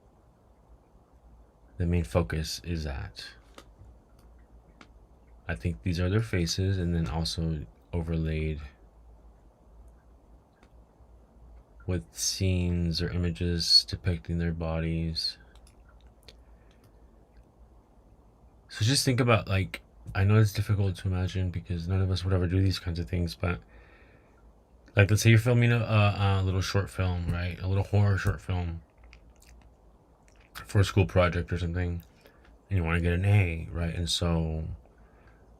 The main focus is that. I think these are their faces, and then also overlaid with scenes or images depicting their bodies. So just think about, like, I know it's difficult to imagine because none of us would ever do these kinds of things, but like, let's say you're filming a little short film, right? A little horror short film for a school project or something, and you want to get an A, right? And so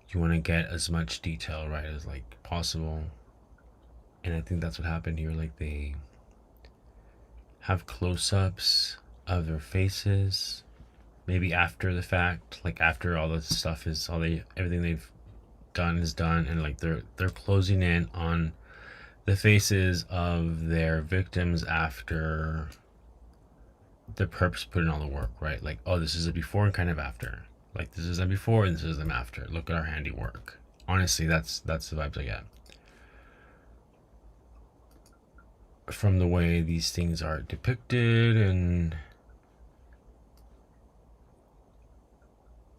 you want to get as much detail, right, as like possible. And I think that's what happened here. Like, they have close-ups of their faces, maybe after the fact, like after all this stuff is everything they've done is done, and like they're closing in on the faces of their victims after the perps put in all the work, right? Like, oh, this is a before and kind of after. Like, this is them before and this is them after. Look at our handiwork. Honestly, that's the vibes I get from the way these things are depicted, and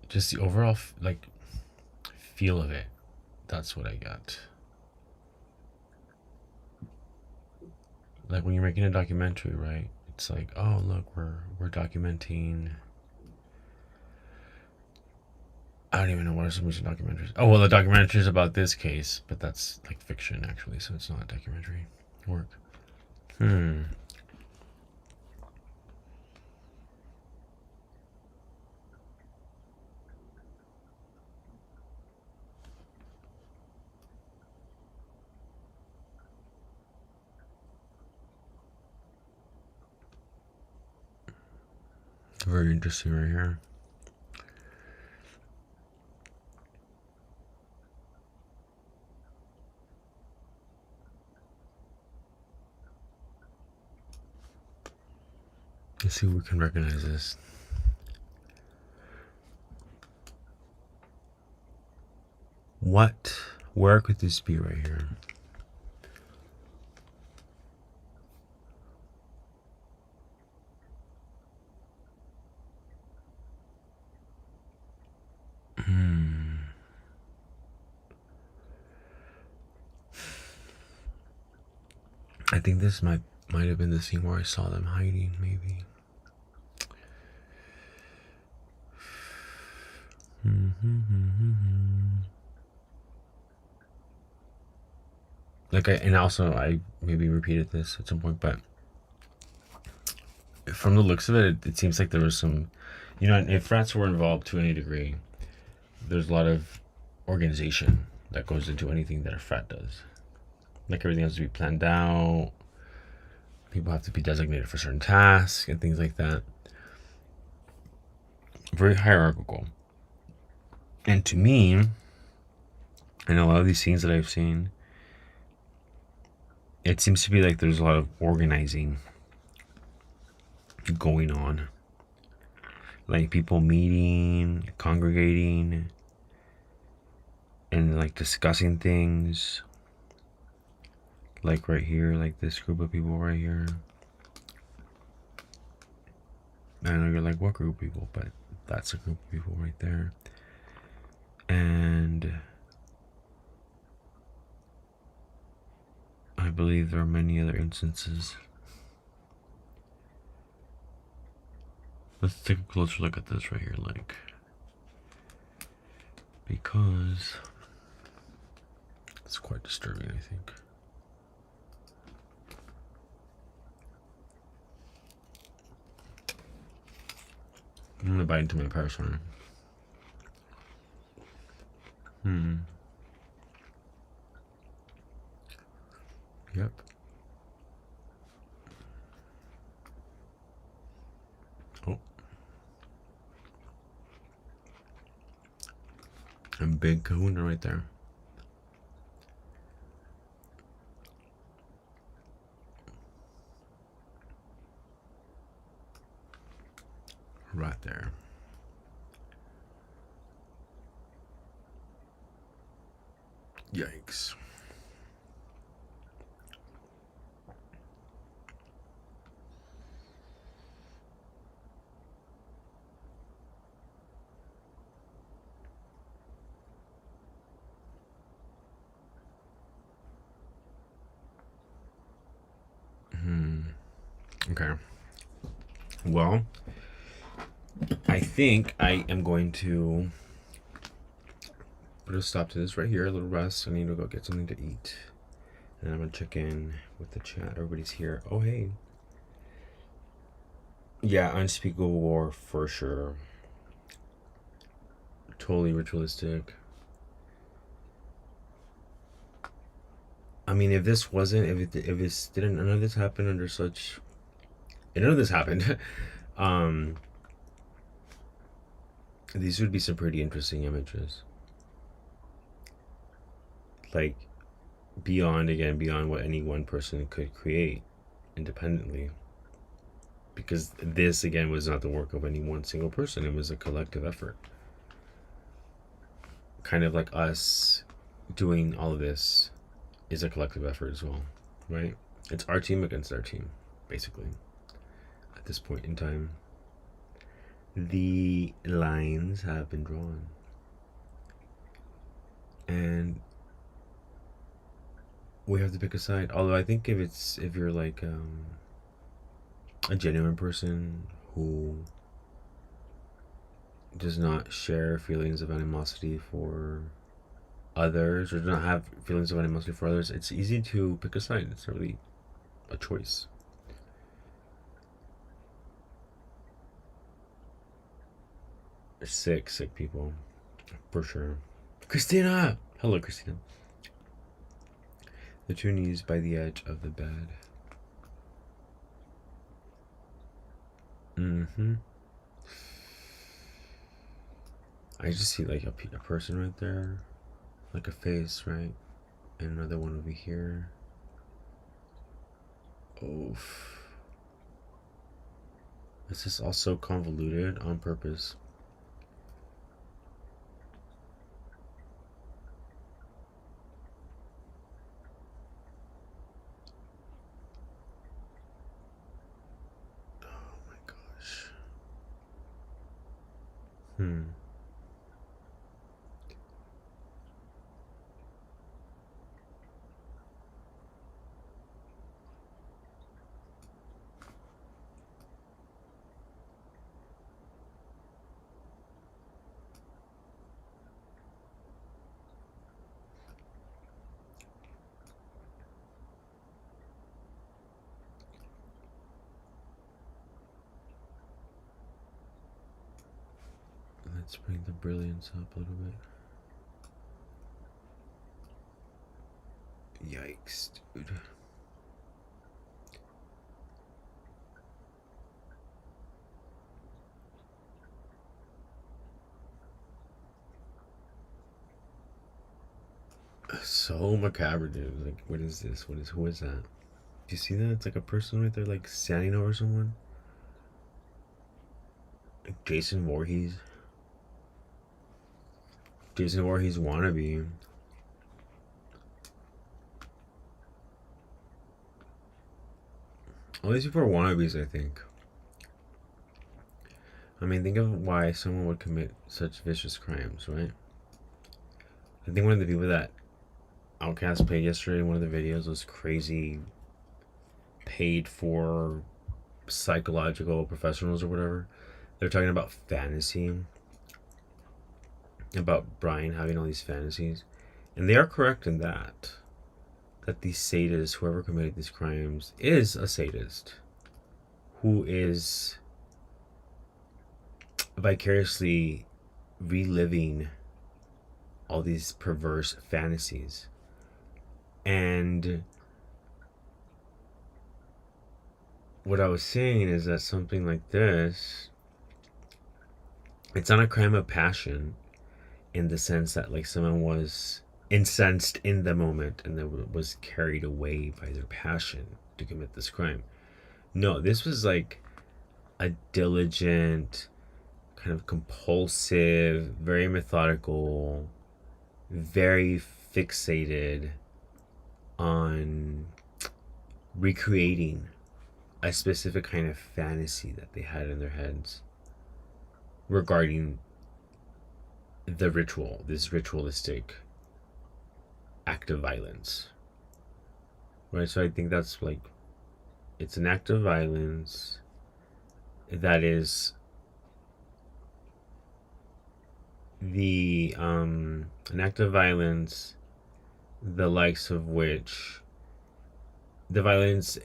just the overall like feel of it. That's what I got. Like when you're making a documentary, right? It's like, oh, look, we're documenting. I don't even know what are some recent documentaries. Oh, well, the documentary is about this case, but that's like fiction actually, so it's not a documentary work. Very interesting right here. Let's see if we can recognize this. Where could this be right here? I think this might have been the scene where I saw them hiding, maybe. Like, and also I maybe repeated this at some point, but from the looks of it, it seems like there was some, and if rats were involved to any degree, there's a lot of organization that goes into anything that a frat does. Like, everything has to be planned out. People have to be designated for certain tasks and things like that. Very hierarchical. And to me, in a lot of these scenes that I've seen, it seems to be like there's a lot of organizing going on. Like, people meeting, congregating, and like discussing things. Like right here, like this group of people right here. I know you're like, what group of people? But that's a group of people right there. And I believe there are many other instances. Let's take a closer look at this right here, like, because it's quite disturbing, I think. I'm gonna bite into my parasol. Yep. Oh. A big kahuna right there. Right there. Yikes. Okay. Well, I think I am going to put a stop to this right here. A little rest. I need to go get something to eat. And I'm going to check in with the chat. Everybody's here. Oh, hey. Yeah, Unspeakable War for sure. Totally ritualistic. I mean, if this wasn't, if this didn't, none of this happened under such, none of this happened, these would be some pretty interesting images. Like, beyond what any one person could create independently. Because this, again, was not the work of any one single person. It was a collective effort. Kind of like us doing all of this is a collective effort as well, right? It's our team against our team, basically, at this point in time. The lines have been drawn. And we have to pick a side. Although I think if you're like a genuine person who does not share feelings of animosity for others, or does not have feelings of animosity for others, it's easy to pick a side. It's not really a choice. Sick people, for sure. Christina! Hello, Christina. The two knees by the edge of the bed. I just see like a person right there, like a face, right? And another one over here. Oof. This is also convoluted on purpose. Oh my gosh. Let's bring the brilliance up a little bit. Yikes, dude. So macabre, dude. Like, what is this? Who is that? Do you see that? It's like a person right there, like standing over someone. Like Jason Voorhees. Jason Voorhees wannabe. All these people are wannabes, I think. I mean, think of why someone would commit such vicious crimes, right? I think one of the people that Outcast played yesterday in one of the videos was crazy, paid for psychological professionals or whatever. They're talking about fantasy, about Brian having all these fantasies, and they are correct in that the sadist, whoever committed these crimes, is a sadist who is vicariously reliving all these perverse fantasies. And what I was saying is that something like this, it's not a crime of passion in the sense that like someone was incensed in the moment and then was carried away by their passion to commit this crime. No, this was like a diligent, kind of compulsive, very methodical, very fixated on recreating a specific kind of fantasy that they had in their heads regarding the ritual, this ritualistic act of violence. Right? So I think that's like It's an act of violence that is an act of violence the likes of which the violence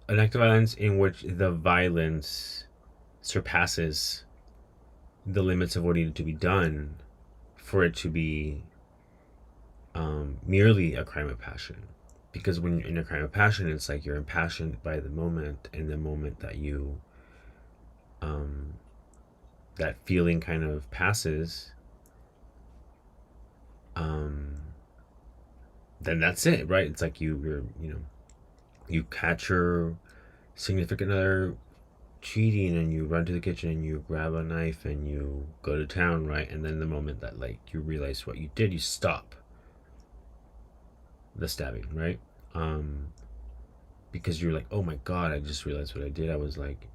an act of violence in which the violence surpasses the limits of what needed to be done for it to be merely a crime of passion. Because when you're in a crime of passion, it's like you're impassioned by the moment, and the moment that um, that feeling kind of passes, um, then that's it, right? It's like you catch your significant other cheating, and you run to the kitchen and you grab a knife and you go to town, right? And then the moment that like you realize what you did, you stop the stabbing, right? Um, because you're like, oh my god, I just realized what I did. I was like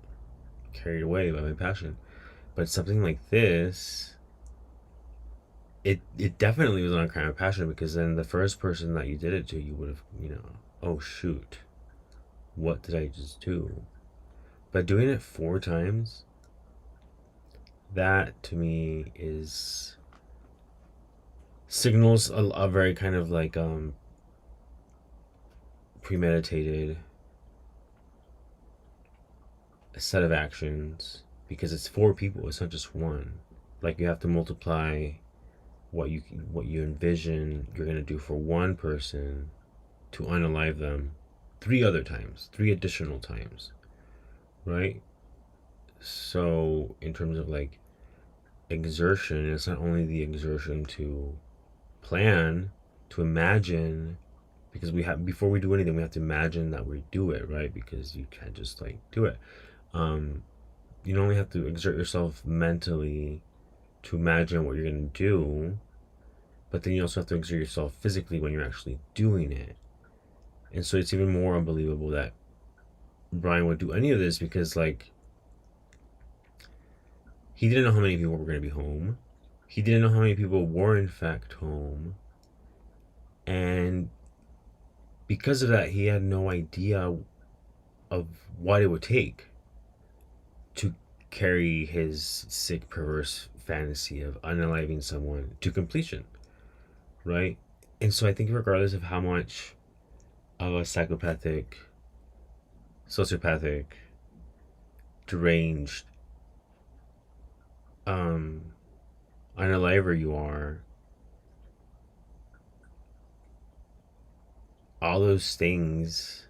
carried away by my passion. But something like this, it definitely was not a crime of passion, because then the first person that you did it to, you would have, oh shoot, what did I just do? But doing it 4 times, that to me is signals a very kind of like premeditated set of actions, because it's 4 people, it's not just one. Like you have to multiply what you envision you're going to do for one person to unalive them 3 other times, 3 additional times, right? So in terms of like exertion, it's not only the exertion to plan, to imagine, because we have, before we do anything, we have to imagine that we do it, right? Because you can't just like do it. um you don't only have to exert yourself mentally to imagine what you're going to do, but then you also have to exert yourself physically when you're actually doing it. And so it's even more unbelievable that Brian would do any of this, because like he didn't know how many people were going to be home. He didn't know how many people were in fact home. And because of that, he had no idea of what it would take to carry his sick, perverse fantasy of unaliving someone to completion, right? And so I think, regardless of how much of a psychopathic, sociopathic, deranged um, unaliver you are, all those things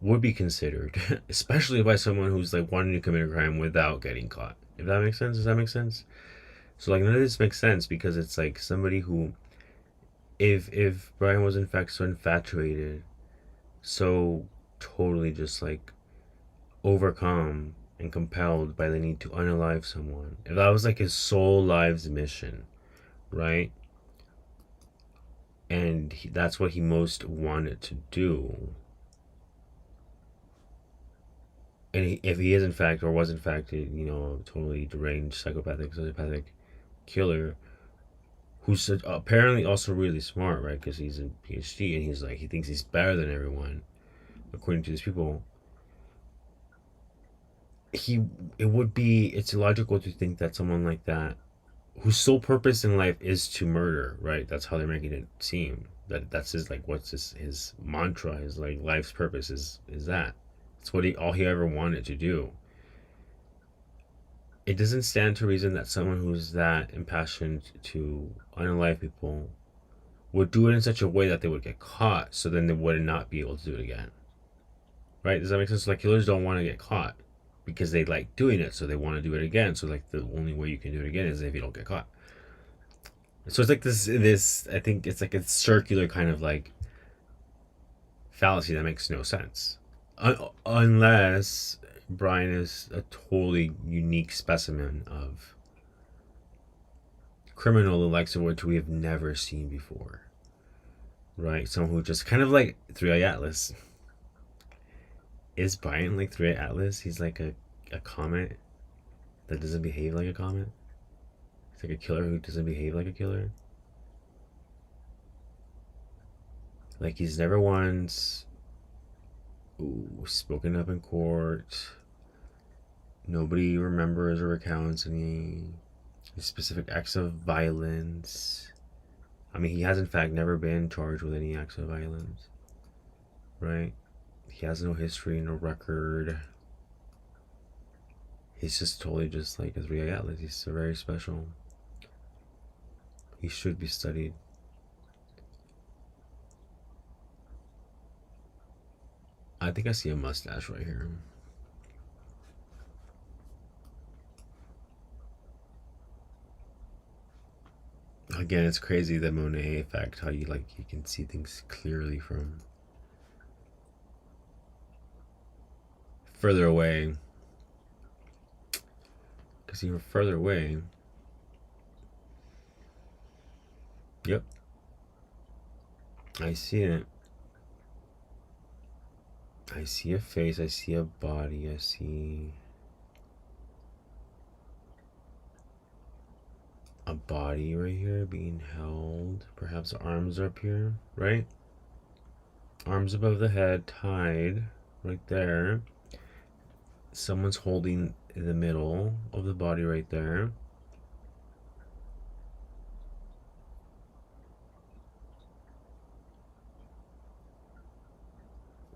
would be considered, especially by someone who's like wanting to commit a crime without getting caught. If that makes sense, does that make sense? So like none of this makes sense, because it's like somebody who, if Brian was in fact so infatuated, so totally just like overcome and compelled by the need to unalive someone, if that was like his soul live's mission, right? And that's what he most wanted to do. And if he is in fact, or was in fact, a totally deranged psychopathic, sociopathic killer, who's apparently also really smart, right? Because he's in PhD, and he's like, he thinks he's better than everyone, according to these people. He, it's illogical to think that someone like that, whose sole purpose in life is to murder, right? That's how they're making it seem. That's his, like, what's his mantra, his like life's purpose is that. It's what all he ever wanted to do. It doesn't stand to reason that someone who's that impassioned to unalive people would do it in such a way that they would get caught, so then they would not be able to do it again. Right? Does that make sense? Like, killers don't want to get caught because they like doing it, so they want to do it again. So like the only way you can do it again is if you don't get caught. So it's like this I think it's like a circular kind of like fallacy that makes no sense. Unless Brian is a totally unique specimen of criminal, the likes of which we have never seen before. Right? Someone who just kind of like 3-Eye Atlas. Is Brian like 3-Eye Atlas? He's like a comet that doesn't behave like a comet. He's like a killer who doesn't behave like a killer. Like, he's never once spoken up in court. Nobody remembers or recounts any specific acts of violence. I mean, he has in fact never been charged with any acts of violence, right? He has no history, no record. He's just totally just like a three-eyed atlas. He's very special. He should be studied. I think I see a mustache right here. Again, it's crazy the Monet effect, how you can see things clearly from further away. Because you're further away. Yep. I see it. I see a face, I see a body, I see a body right here being held. Perhaps arms are up here, right? Arms above the head, tied right there. Someone's holding the middle of the body right there.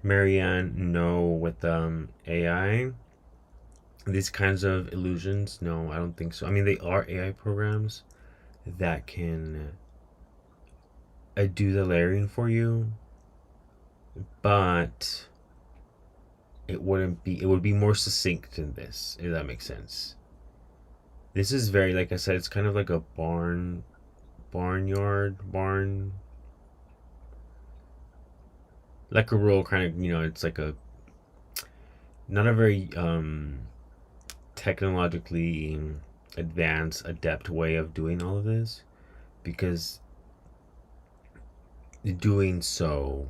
Marianne, no, with AI, these kinds of illusions, no, I don't think so. I mean, they are AI programs that can do the layering for you, but it wouldn't be, it would be more succinct than this, if that makes sense. This is very, like I said, it's kind of like a barnyard, like a real kind of, it's like a, not a very technologically advanced, adept way of doing all of this, because doing so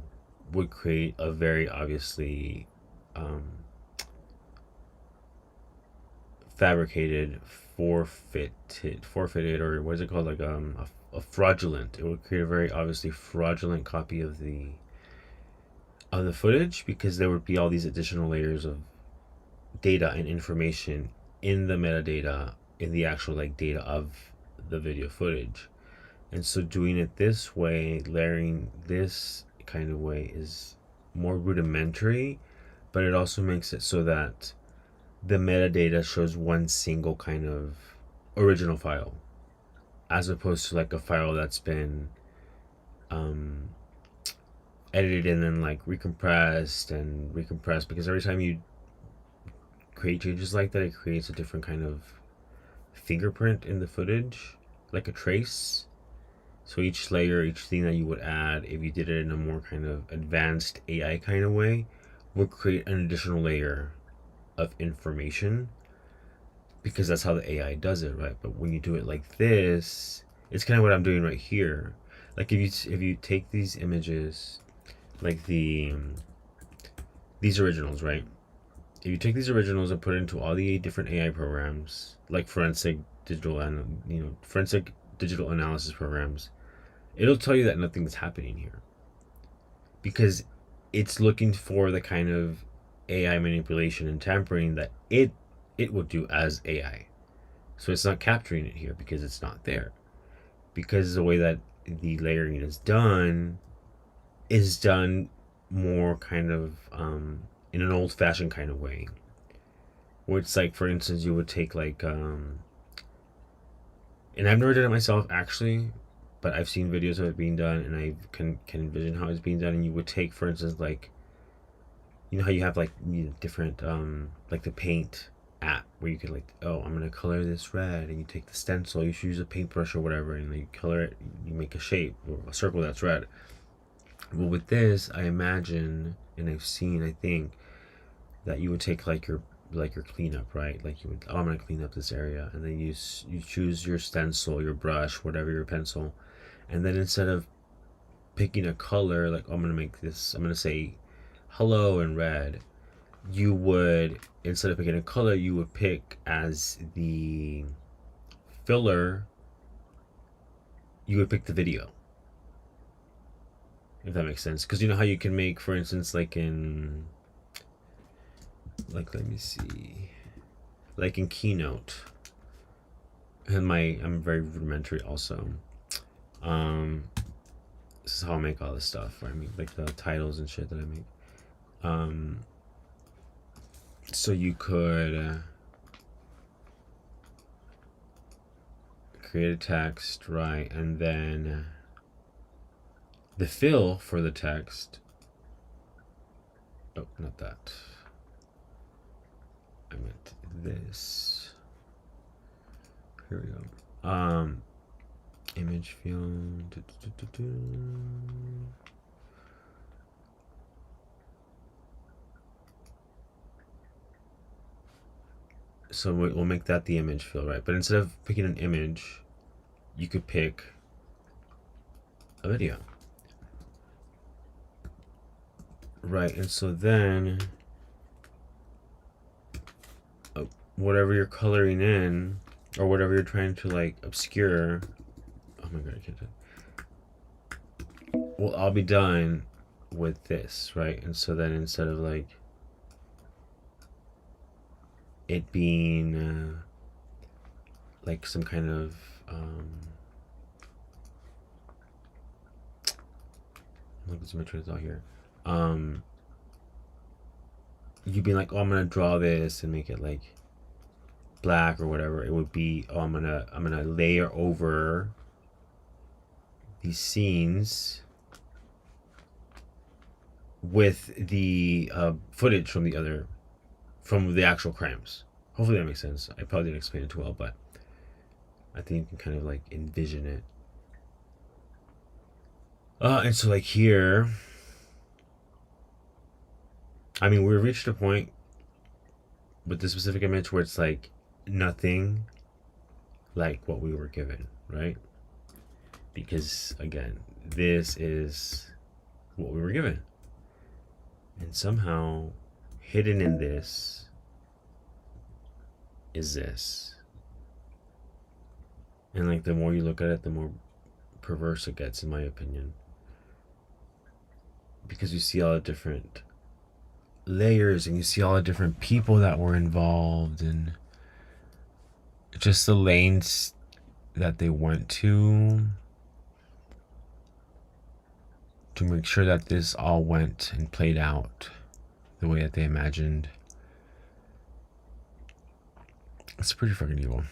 would create a very obviously fabricated, forfeited, or what is it called, like a fraudulent. It would create a very obviously fraudulent copy of the footage, because there would be all these additional layers of data and information in the metadata, in the actual like data of the video footage. And so doing it this way, layering this kind of way, is more rudimentary, but it also makes it so that the metadata shows one single kind of original file, as opposed to like a file that's been edited and then like recompressed, because every time you create changes like that, it creates a different kind of fingerprint in the footage, like a trace. So each layer, each thing that you would add, if you did it in a more kind of advanced AI kind of way, would create an additional layer of information, because that's how the AI does it, right? But when you do it like this, it's kind of what I'm doing right here. Like if you take these images, like these originals, right? If you take these originals and put it into all the different AI programs, like forensic digital analysis programs, it'll tell you that nothing's happening here, because it's looking for the kind of AI manipulation and tampering that it would do as AI. So it's not capturing it here because it's not there. Because the way that the layering is done more kind of in an old-fashioned kind of way, where it's like, for instance, you would take like and I've never done it myself actually, but I've seen videos of it being done, and I can envision how it's being done. And you would take, for instance, like, how you have like different like the paint app, where you could like, oh, I'm gonna color this red, and you take the stencil, you use a paintbrush or whatever, and you color it, you make a shape or a circle that's red. Well, with this, I imagine, and I've seen, I think, that you would take like your cleanup, right? Like you would, oh, I'm gonna clean up this area, and then you choose your stencil, your brush, whatever, your pencil, and then instead of picking a color, like, oh, I'm gonna say hello in red, you would, instead of picking a color, you would pick as the filler, you would pick the video, if that makes sense. Because you know how you can make, for instance, like in like, let me see, like in Keynote, and I'm very rudimentary also. This is how I make all this stuff. I mean, like the titles and shit that I make. So you could create a text, right, and then the fill for the text. Oh, not that. I meant this. Here we go. Image fill. So we'll make that the image fill, right? But instead of picking an image, you could pick a video. Right, and so then whatever you're coloring in, or whatever you're trying to like obscure, oh my god, I can't do it. Will all be done with this, right? And so then instead of like it being like some kind of look at some train of thought here. You'd be like, oh, I'm gonna draw this and make it like black or whatever. It would be, oh, I'm gonna layer over these scenes with the footage from the actual crimes. Hopefully that makes sense. I probably didn't explain it too well, but I think you can kind of like envision it. And so like here, I mean, we reached a point with this specific image where it's like nothing like what we were given, right? Because again, this is what we were given. And somehow hidden in this is this. And like the more you look at it, the more perverse it gets, in my opinion. Because you see all the different layers and you see all the different people that were involved and just the lanes that they went to make sure that this all went and played out the way that they imagined. It's pretty fucking evil.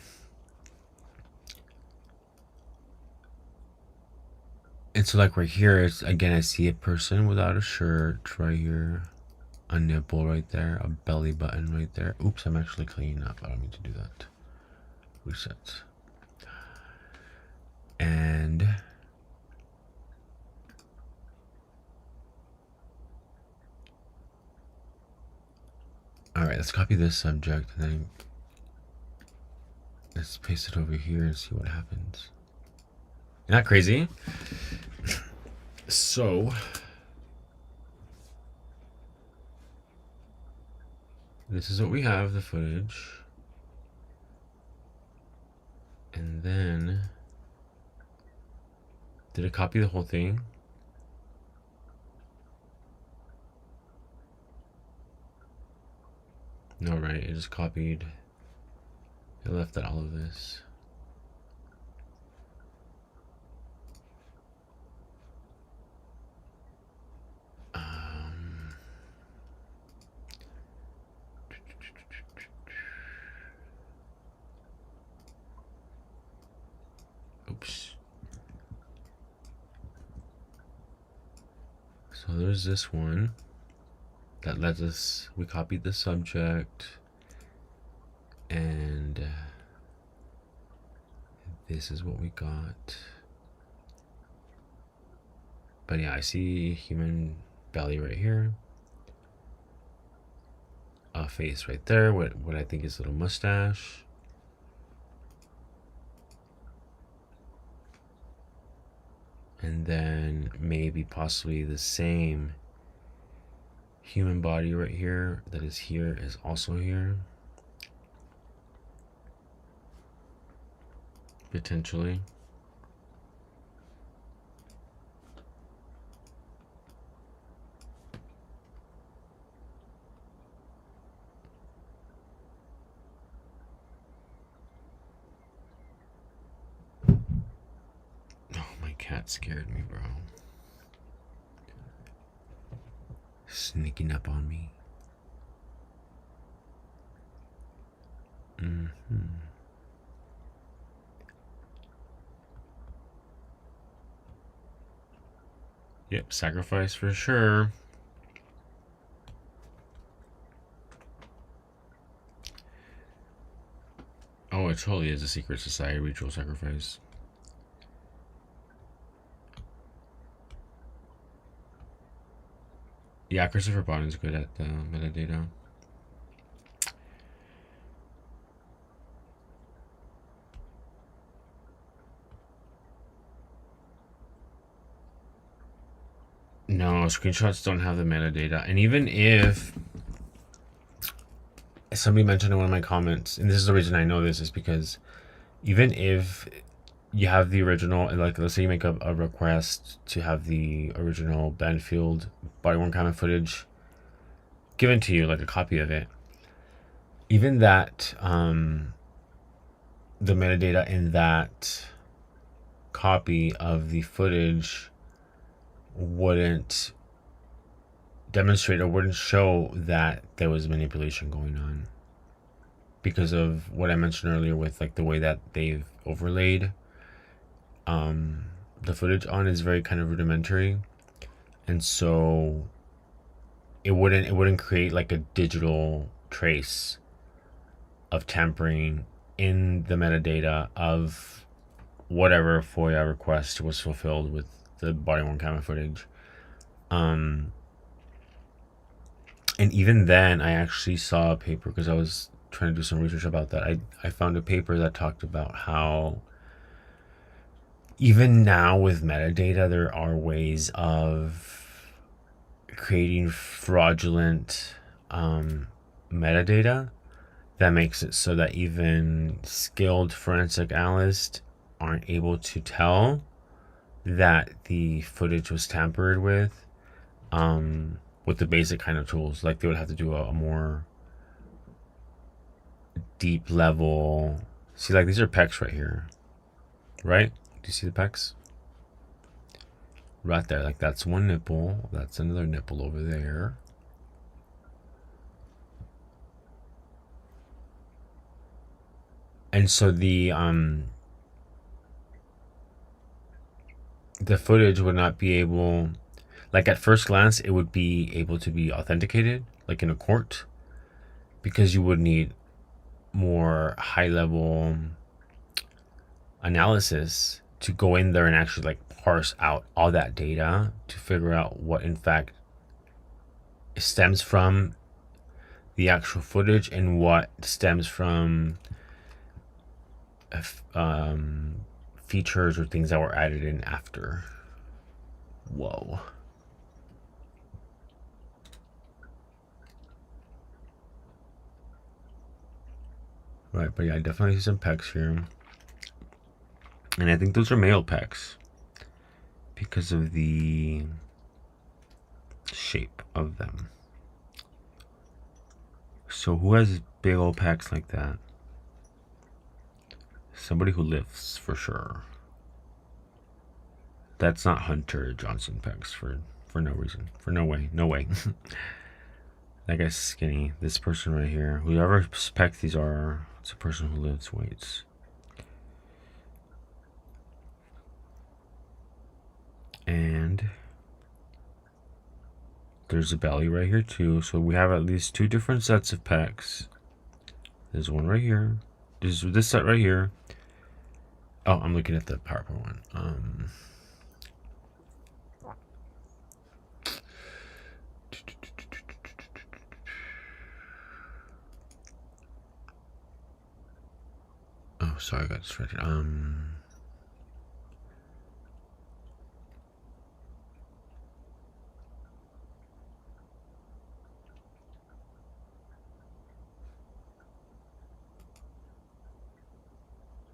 And so like right here, it's, again, I see a person without a shirt right here, a nipple right there, a belly button right there. Oops, I'm actually cleaning up. I don't mean to do that. Reset. And all right, let's copy this subject and then let's paste it over here and see what happens. Isn't that crazy? So this is what we have, the footage. And then did it copy the whole thing? No, right, it just copied. It left out all of this. Oops. So there's this one that lets us, we copied the subject, and this is what we got. But yeah, I see human belly right here, a face right there, what I think is a little mustache. And then maybe possibly the same human body right here that is here is also here. Potentially. That scared me, bro. Sneaking up on me. Yep, sacrifice for sure. Oh, it totally is a secret society ritual sacrifice. Yeah, Christopher Bonden's good at the metadata. No, screenshots don't have the metadata. And even if somebody mentioned in one of my comments, and this is the reason I know this, is because even if you have the original, and like let's say you make a request to have the original Banfield body-worn camera footage given to you, like a copy of it, even that the metadata in that copy of the footage wouldn't demonstrate or wouldn't show that there was manipulation going on, because of what I mentioned earlier with like the way that they've overlaid the footage on is very kind of rudimentary, and so it wouldn't create like a digital trace of tampering in the metadata of whatever FOIA request was fulfilled with the body-worn camera footage. And even then, I actually saw a paper, because I was trying to do some research about that. I found a paper that talked about how even now with metadata, there are ways of creating fraudulent metadata that makes it so that even skilled forensic analysts aren't able to tell that the footage was tampered with the basic kind of tools. Like they would have to do a more deep level. See, like these are pecs right here, right? Do you see the pecs? Right there, like that's one nipple, that's another nipple over there. And so the footage would not be able, like at first glance, it would be able to be authenticated, like in a court, because you would need more high level analysis to go in there and actually like parse out all that data to figure out what in fact stems from the actual footage and what stems from features or things that were added in after. Whoa. Right, but yeah, I definitely see some pecs here. And I think those are male pecs because of the shape of them. So who has big old pecs like that? Somebody who lifts for sure. That's not Hunter Johnson pecs for no reason. For no way. No way. That guy's skinny. This person right here, whoever pecs these are, it's a person who lifts weights. And there's a belly right here too. So we have at least two different sets of pecs. There's one right here. There's this set right here. Oh, I'm looking at the PowerPoint one. Oh, sorry, I got distracted.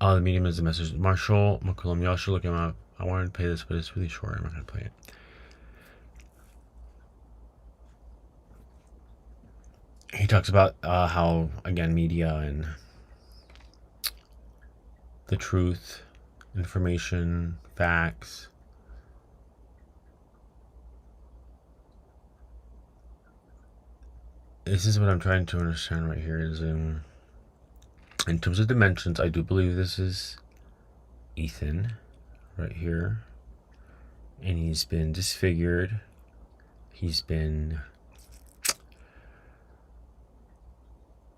Oh, the medium is the message. Marshall McCullum, y'all should look him up. I wanted to play this, but it's really short. I'm not going to play it. He talks about how, again, media and the truth, information, facts, this is what I'm trying to understand right here is in terms of dimensions, I do believe this is Ethan right here. And he's been disfigured. He's been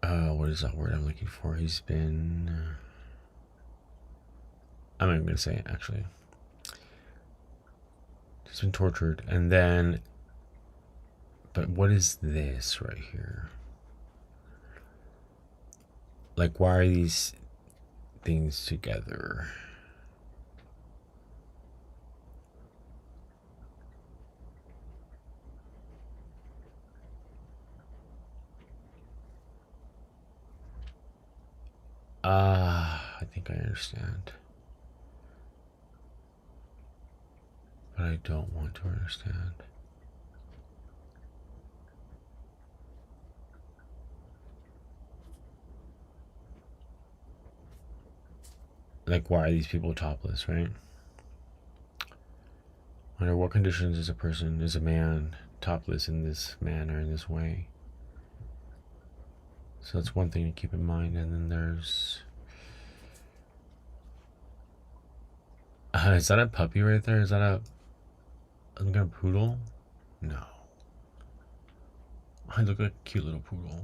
what is that word I'm looking for? He's been I'm not even gonna say it actually. He's been tortured. And then but what is this right here? Like, why are these things together? I think I understand. But I don't want to understand. Like, why are these people topless, right? Under what conditions is a man topless in this manner, in this way? So that's one thing to keep in mind. And then there's is that a puppy right there? Is that some kind of poodle? No. I look like a cute little poodle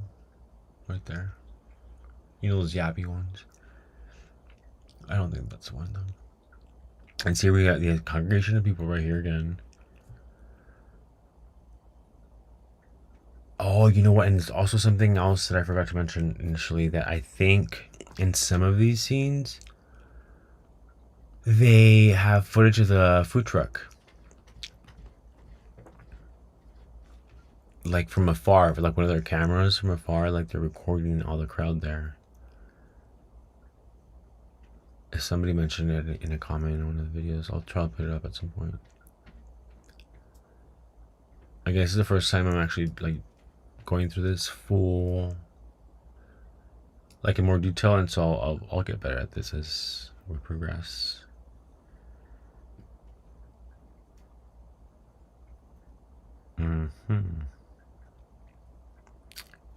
right there. You know those yappy ones? I don't think that's the one though. And see, we got the congregation of people right here again. Oh, you know what? And there's also something else that I forgot to mention initially, that I think in some of these scenes they have footage of the food truck, like from afar, like one of their cameras from afar, like they're recording all the crowd there. Somebody mentioned it in a comment in one of the videos. I'll try to put it up at some point. I guess this is the first time I'm actually like going through this full, like in more detail, and so I'll get better at this as we progress.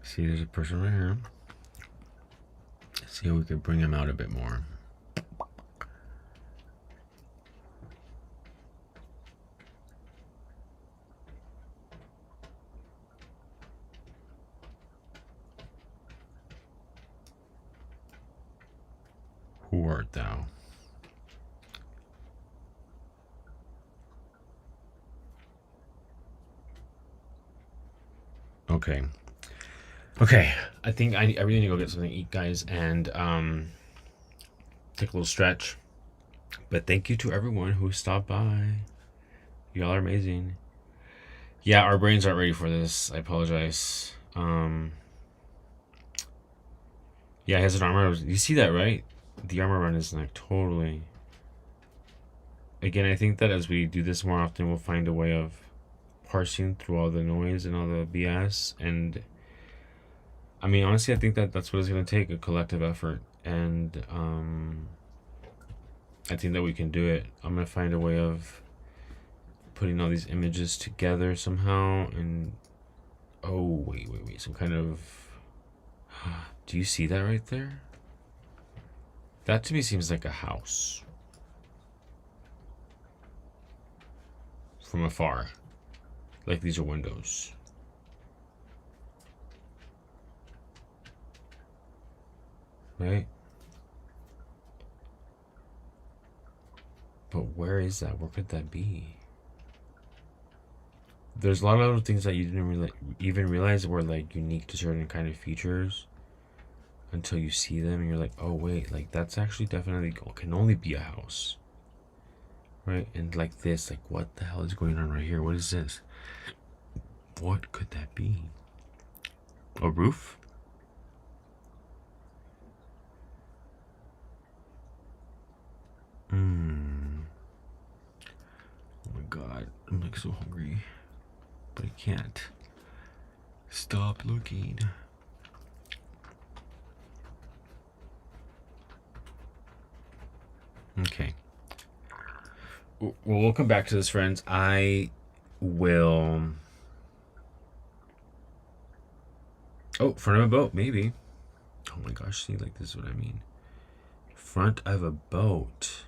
See, there's a person right here. See how we could bring him out a bit more. Who art thou? Okay. Okay. I think I really need to go get something to eat, guys, and take a little stretch. But thank you to everyone who stopped by. Y'all are amazing. Yeah, our brains aren't ready for this. I apologize. Yeah, he has an armor. You see that, right? The armor run is like totally. Again, I think that as we do this more often, we'll find a way of parsing through all the noise and all the BS. And I mean, honestly, I think that that's what it's going to take, a collective effort. And I think that we can do it. I'm going to find a way of putting all these images together somehow. And oh, wait. Some kind of. Do you see that right there? That to me seems like a house. From afar. Like these are windows. Right? But where is that? Where could that be? There's a lot of other things that you didn't even realize were like unique to certain kind of features until you see them and you're like, oh wait, like that's actually definitely can only be a house. Right? And like this, like what the hell is going on right here? What is this? What could that be? A roof? Oh my god, I'm like so hungry, but I can't stop looking. Okay. Well, we'll come back to this, friends. I will Oh, front of a boat, maybe. Oh my gosh, see, like, this is what I mean. Front of a boat.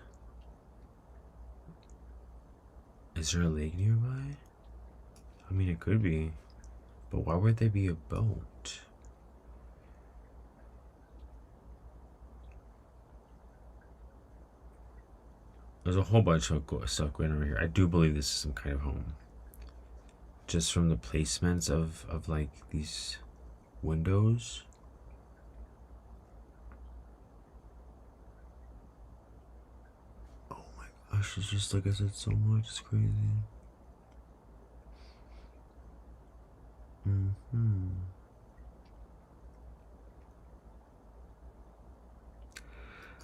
Is there a lake nearby? I mean, it could be. But why would there be a boat? There's a whole bunch of stuff going over here. I do believe this is some kind of home. Just from the placements of like these windows. Oh my gosh, it's just like I said so much. It's crazy.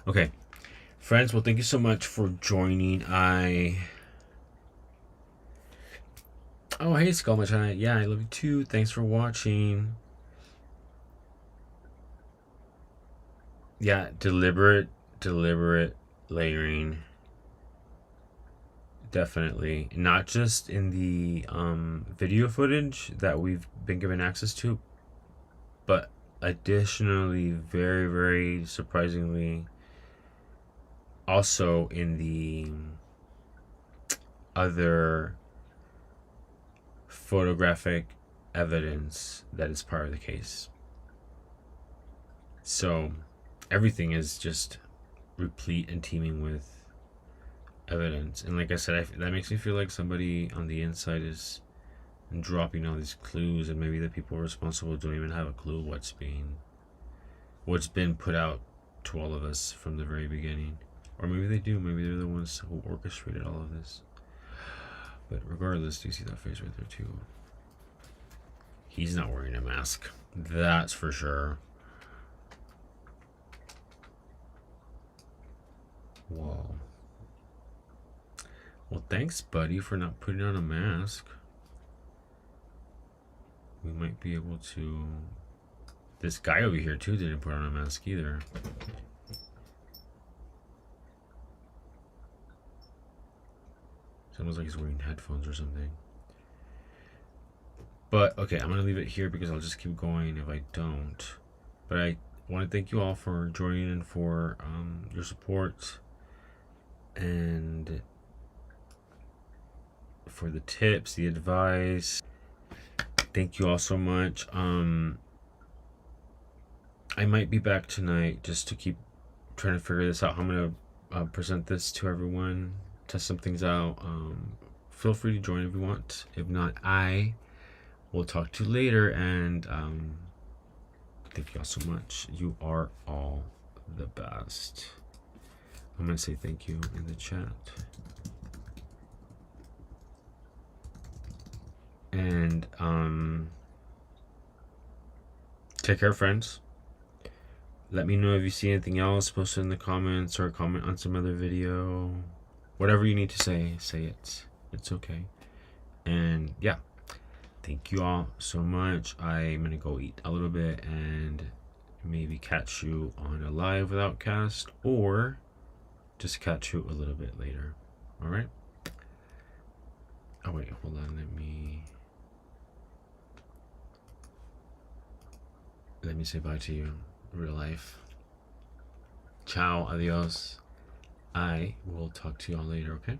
Okay. Friends, well, thank you so much for joining. Oh, hey, Skullmachina. Yeah, I love you too. Thanks for watching. Yeah, deliberate layering. Definitely. Not just in the video footage that we've been given access to, but additionally, very, very surprisingly, also in the other photographic evidence that is part of the case. So everything is just replete and teeming with evidence. And like I said, that makes me feel like somebody on the inside is dropping all these clues, and maybe the people responsible don't even have a clue what's been put out to all of us from the very beginning. Or maybe they do. Maybe they're the ones who orchestrated all of this. But regardless, do you see that face right there too? He's not wearing a mask. That's for sure. Whoa. Well, thanks, buddy, for not putting on a mask. We might be able to... This guy over here, too, didn't put on a mask either. It's almost like he's wearing headphones or something. But, okay, I'm going to leave it here because I'll just keep going if I don't. But I want to thank you all for joining and for your support. And for the tips, the advice. Thank you all so much. I might be back tonight just to keep trying to figure this out. How I'm going to present this to everyone, test some things out. Feel free to join if you want. If not, I will talk to you later. And thank you all so much. You are all the best. I'm going to say thank you in the chat. And take care, friends. Let me know if you see anything else. Post it in the comments or comment on some other video. Whatever you need to say it. It's okay. And yeah, thank you all so much. I'm gonna go eat a little bit and maybe catch you on a live without cast, or just catch you a little bit later. All right. Oh wait, hold on. Let me say bye to you, real life. Ciao, adios. I will talk to you all later, okay?